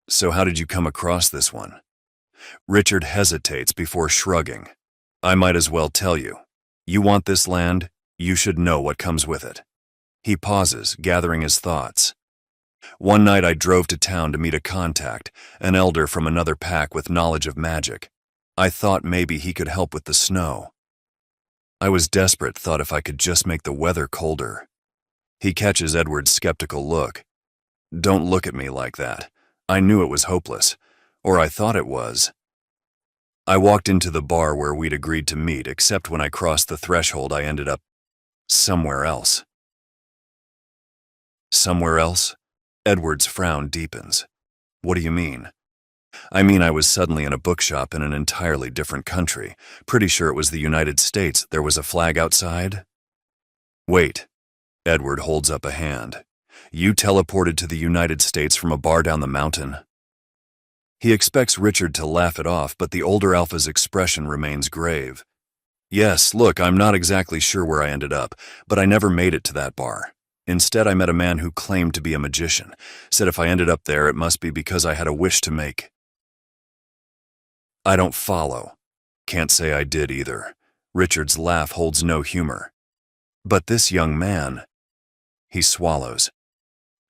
Speaker 1: "So how did you come across this one?" Richard hesitates before shrugging. "I might as well tell you. You want this land, you should know what comes with it." He pauses, gathering his thoughts. "One night I drove to town to meet a contact, an elder from another pack with knowledge of magic. I thought maybe he could help with the snow. I was desperate, thought if I could just make the weather colder." He catches Edward's skeptical look. "Don't look at me like that. I knew it was hopeless. Or I thought it was. I walked into the bar where we'd agreed to meet, except when I crossed the threshold I ended up somewhere else." "Somewhere else?" Edward's frown deepens. "What do you mean?" "I mean I was suddenly in a bookshop in an entirely different country. Pretty sure it was the United States. There was a flag outside." "Wait." Edward holds up a hand. "You teleported to the United States from a bar down the mountain?" He expects Richard to laugh it off, but the older Alpha's expression remains grave. "Yes, look, I'm not exactly sure where I ended up, but I never made it to that bar. Instead, I met a man who claimed to be a magician. Said if I ended up there, it must be because I had a wish to make." "I don't follow." "Can't say I did either." Richard's laugh holds no humor. "But this young man..." He swallows.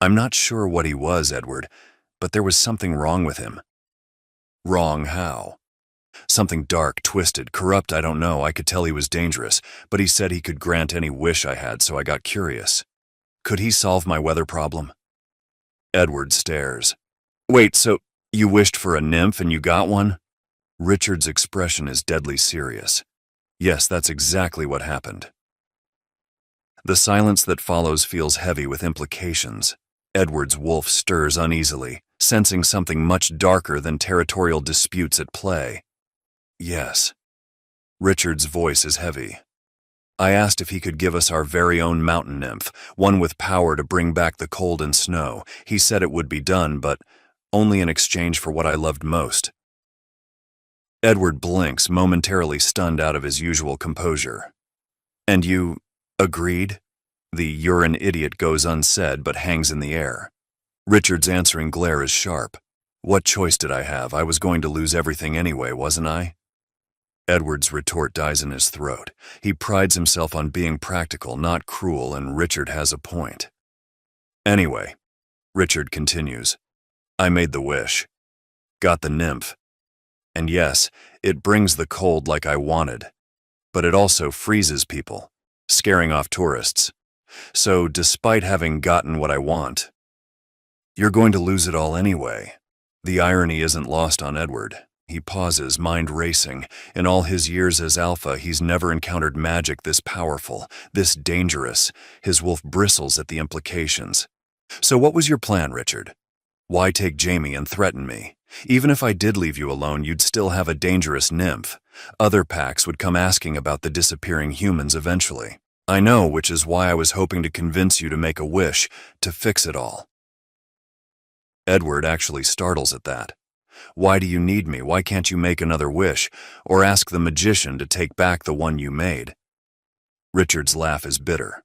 Speaker 1: "I'm not sure what he was, Edward, but there was something wrong with him. Wrong how? Something dark, twisted, corrupt, I don't know. I could tell he was dangerous, but he said he could grant any wish I had, so I got curious. Could he solve my weather problem? Edward stares. Wait, so you wished for a nymph and you got one? Richard's expression is deadly serious. Yes, that's exactly what happened. The silence that follows feels heavy with implications. Edward's wolf stirs uneasily, sensing something much darker than territorial disputes at play. Yes. Richard's voice is heavy. I asked if he could give us our very own mountain nymph, one with power to bring back the cold and snow. He said it would be done, but only in exchange for what I loved most. Edward blinks, momentarily stunned out of his usual composure. And you agreed? The "you're an idiot" goes unsaid but hangs in the air. Richard's answering glare is sharp. What choice did I have? I was going to lose everything anyway, wasn't I? Edward's retort dies in his throat. He prides himself on being practical, not cruel, and Richard has a point. Anyway, Richard continues, I made the wish. Got the nymph. And yes, it brings the cold like I wanted. But it also freezes people, scaring off tourists. So despite having gotten what I want, you're going to lose it all anyway. The irony isn't lost on Edward. He pauses, mind racing. In all his years as Alpha, he's never encountered magic this powerful, this dangerous. His wolf bristles at the implications. So what was your plan, Richard? Why take Jamie and threaten me? Even if I did leave you alone, you'd still have a dangerous nymph. Other packs would come asking about the disappearing humans eventually. I know, which is why I was hoping to convince you to make a wish, to fix it all. Edward actually startles at that. Why do you need me? Why can't you make another wish, or ask the magician to take back the one you made? Richard's laugh is bitter.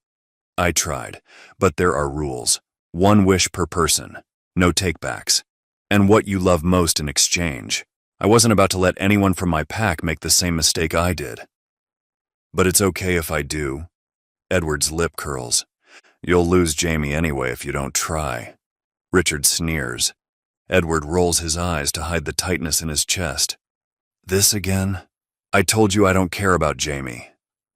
Speaker 1: I tried, but there are rules. 1 wish per person, no takebacks, and what you love most in exchange. I wasn't about to let anyone from my pack make the same mistake I did. But it's okay if I do. Edward's lip curls. You'll lose Jamie anyway if you don't try. Richard sneers. Edward rolls his eyes to hide the tightness in his chest. This again? I told you I don't care about Jamie.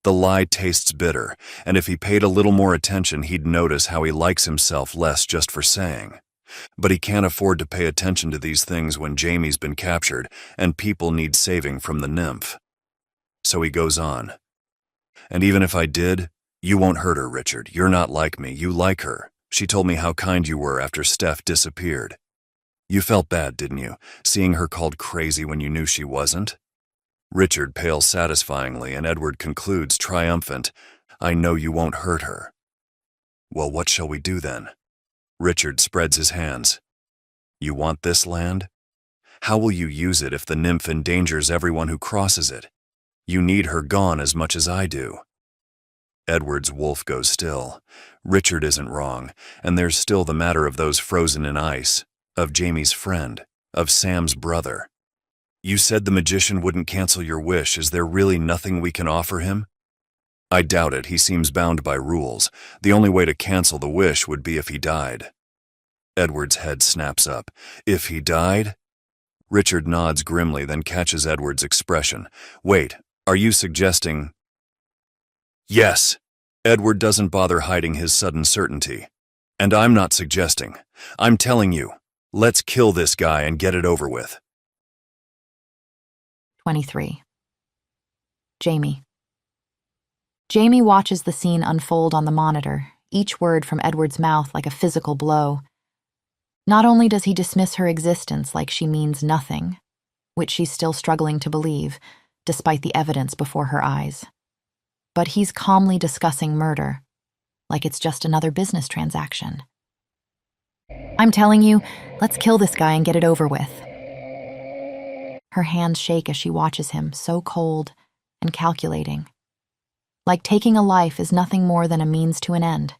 Speaker 1: The lie tastes bitter, and if he paid a little more attention, he'd notice how he likes himself less just for saying. But he can't afford to pay attention to these things when Jamie's been captured and people need saving from the nymph. So he goes on. And even if I did, you won't hurt her, Richard. You're not like me. You like her. She told me how kind you were after Steph disappeared. You felt bad, didn't you, seeing her called crazy when you knew she wasn't? Richard pales satisfyingly, and Edward concludes triumphant, I know you won't hurt her. Well, what shall we do then? Richard spreads his hands. You want this land? How will you use it if the nymph endangers everyone who crosses it? You need her gone as much as I do. Edward's wolf goes still. Richard isn't wrong, and there's still the matter of those frozen in ice, of Jamie's friend, of Sam's brother. You said the magician wouldn't cancel your wish. Is there really nothing we can offer him? I doubt it. He seems bound by rules. The only way to cancel the wish would be if he died. Edward's head snaps up. If he died? Richard nods grimly, then catches Edward's expression. Wait, are you suggesting... Yes. Edward doesn't bother hiding his sudden certainty. And I'm not suggesting. I'm telling you. Let's kill this guy and get it over with.
Speaker 2: 23. Jamie. Jamie watches the scene unfold on the monitor, each word from Edward's mouth like a physical blow. Not only does he dismiss her existence like she means nothing, which she's still struggling to believe, despite the evidence before her eyes, but he's calmly discussing murder, like it's just another business transaction. I'm telling you, let's kill this guy and get it over with. Her hands shake as she watches him, so cold and calculating. Like taking a life is nothing more than a means to an end.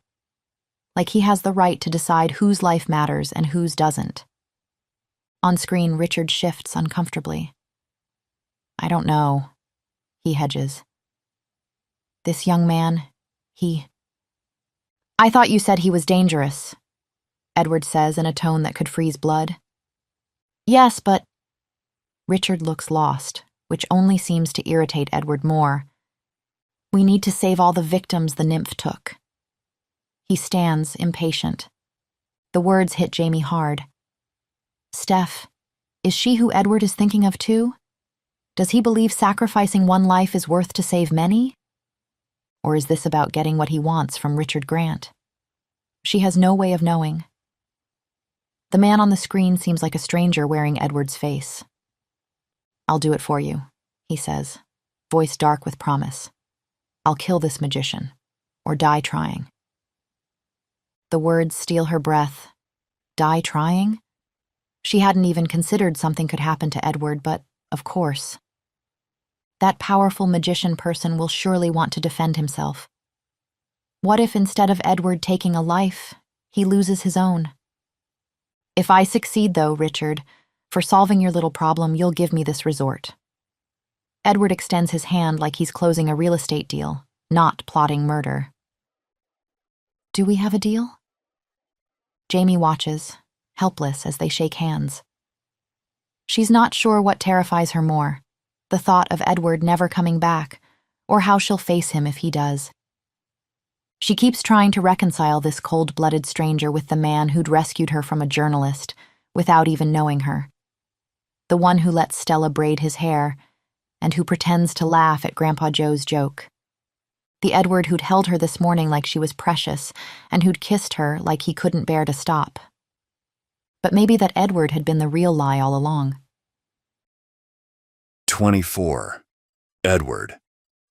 Speaker 2: Like he has the right to decide whose life matters and whose doesn't. On screen, Richard shifts uncomfortably. I don't know, he hedges. This young man, I thought you said he was dangerous, Edward says in a tone that could freeze blood. Yes, but Richard looks lost, which only seems to irritate Edward more. We need to save all the victims the nymph took. He stands, impatient. The words hit Jamie hard. Steph, is she who Edward is thinking of too? Does he believe sacrificing one life is worth to save many? Or is this about getting what he wants from Richard Grant? She has no way of knowing. The man on the screen seems like a stranger wearing Edward's face. I'll do it for you, he says, voice dark with promise. I'll kill this magician, or die trying. The words steal her breath. Die trying? She hadn't even considered something could happen to Edward, but, of course. That powerful magician person will surely want to defend himself. What if instead of Edward taking a life, he loses his own? If I succeed, though, Richard, for solving your little problem, you'll give me this resort. Edward extends his hand like he's closing a real estate deal, not plotting murder. Do we have a deal? Jamie watches, helpless as they shake hands. She's not sure what terrifies her more, the thought of Edward never coming back, or how she'll face him if he does. She keeps trying to reconcile this cold-blooded stranger with the man who'd rescued her from a journalist, without even knowing her. The one who lets Stella braid his hair, and who pretends to laugh at Grandpa Joe's joke. The Edward who'd held her this morning like she was precious, and who'd kissed her like he couldn't bear to stop. But maybe that Edward had been the real lie all along.
Speaker 1: 24. Edward.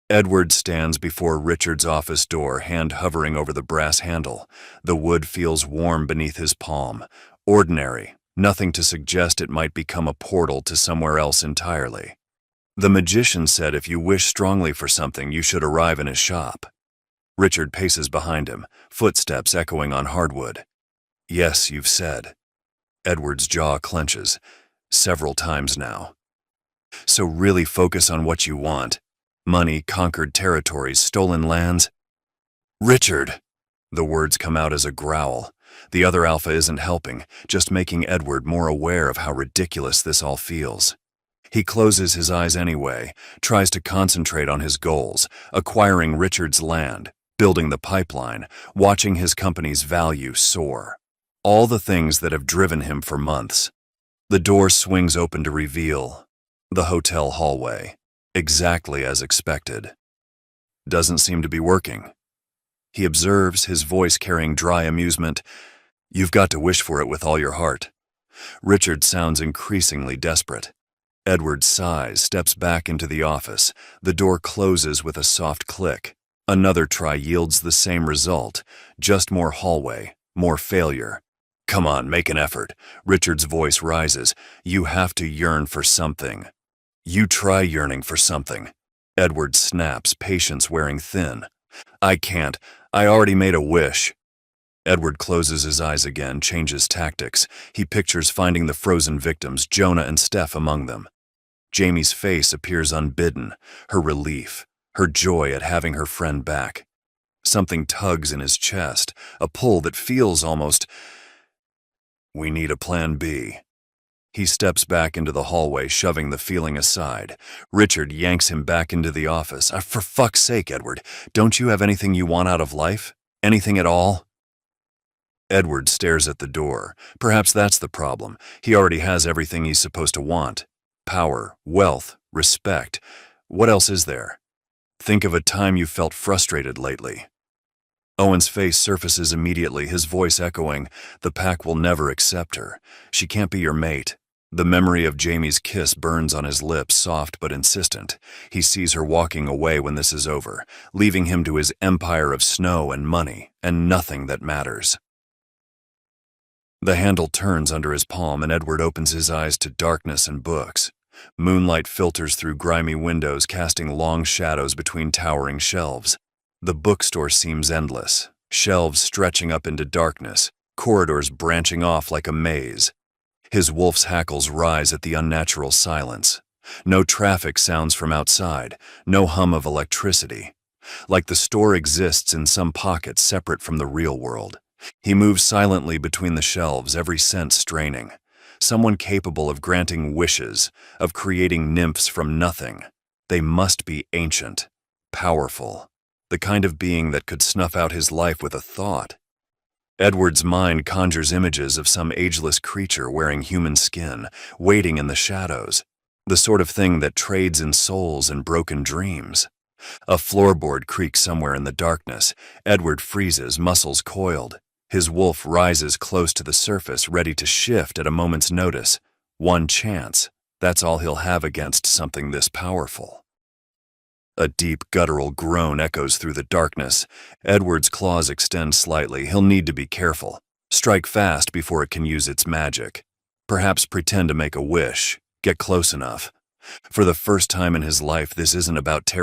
Speaker 1: Edward stands before Richard's office door, hand hovering over the brass handle. The wood feels warm beneath his palm. Ordinary, nothing to suggest it might become a portal to somewhere else entirely. The magician said if you wish strongly for something, you should arrive in his shop. Richard paces behind him, footsteps echoing on hardwood. Yes, you've said. Edward's jaw clenches, several times now. So really focus on what you want. Money, conquered territories, stolen lands. Richard! The words come out as a growl. The other Alpha isn't helping, just making Edward more aware of how ridiculous this all feels. He closes his eyes anyway, tries to concentrate on his goals, acquiring Richard's land, building the pipeline, watching his company's value soar. All the things that have driven him for months. The door swings open to reveal the hotel hallway, exactly as expected. Doesn't seem to be working. He observes, his voice carrying dry amusement. You've got to wish for it with all your heart. Richard sounds increasingly desperate. Edward sighs, steps back into the office. The door closes with a soft click. Another try yields the same result, just more hallway, more failure. Come on, make an effort. Richard's voice rises. You have to yearn for something. You try yearning for something. Edward snaps, patience wearing thin. I can't. I already made a wish. Edward closes his eyes again, changes tactics. He pictures finding the frozen victims, Jonah and Steph among them. Jamie's face appears unbidden, her relief, her joy at having her friend back. Something tugs in his chest, a pull that feels almost... We need a plan B. He steps back into the hallway, shoving the feeling aside. Richard yanks him back into the office. For fuck's sake, Edward, don't you have anything you want out of life? Anything at all? Edward stares at the door. Perhaps that's the problem. He already has everything he's supposed to want. Power, wealth, respect. What else is there? Think of a time you felt frustrated lately. Owen's face surfaces immediately, his voice echoing, the pack will never accept her. She can't be your mate. The memory of Jamie's kiss burns on his lips, soft but insistent. He sees her walking away when this is over, leaving him to his empire of snow and money, and nothing that matters. The handle turns under his palm, and Edward opens his eyes to darkness and books. Moonlight filters through grimy windows, casting long shadows between towering shelves. The bookstore seems endless, shelves stretching up into darkness, corridors branching off like a maze. His wolf's hackles rise at the unnatural silence. No traffic sounds from outside, no hum of electricity. Like the store exists in some pocket separate from the real world. He moves silently between the shelves, every sense straining. someone capable of granting wishes, of creating nymphs from nothing. They must be ancient, powerful, the kind of being that could snuff out his life with a thought. Edward's mind conjures images of some ageless creature wearing human skin, waiting in the shadows, the sort of thing that trades in souls and broken dreams. A floorboard creaks somewhere in the darkness. Edward freezes, muscles coiled. His wolf rises close to the surface, ready to shift at a moment's notice. One chance, that's all he'll have against something this powerful. A deep, guttural groan echoes through the darkness. Edward's claws extend slightly. He'll need to be careful. Strike fast before it can use its magic. Perhaps pretend to make a wish. Get close enough. For the first time in his life, this isn't about terror.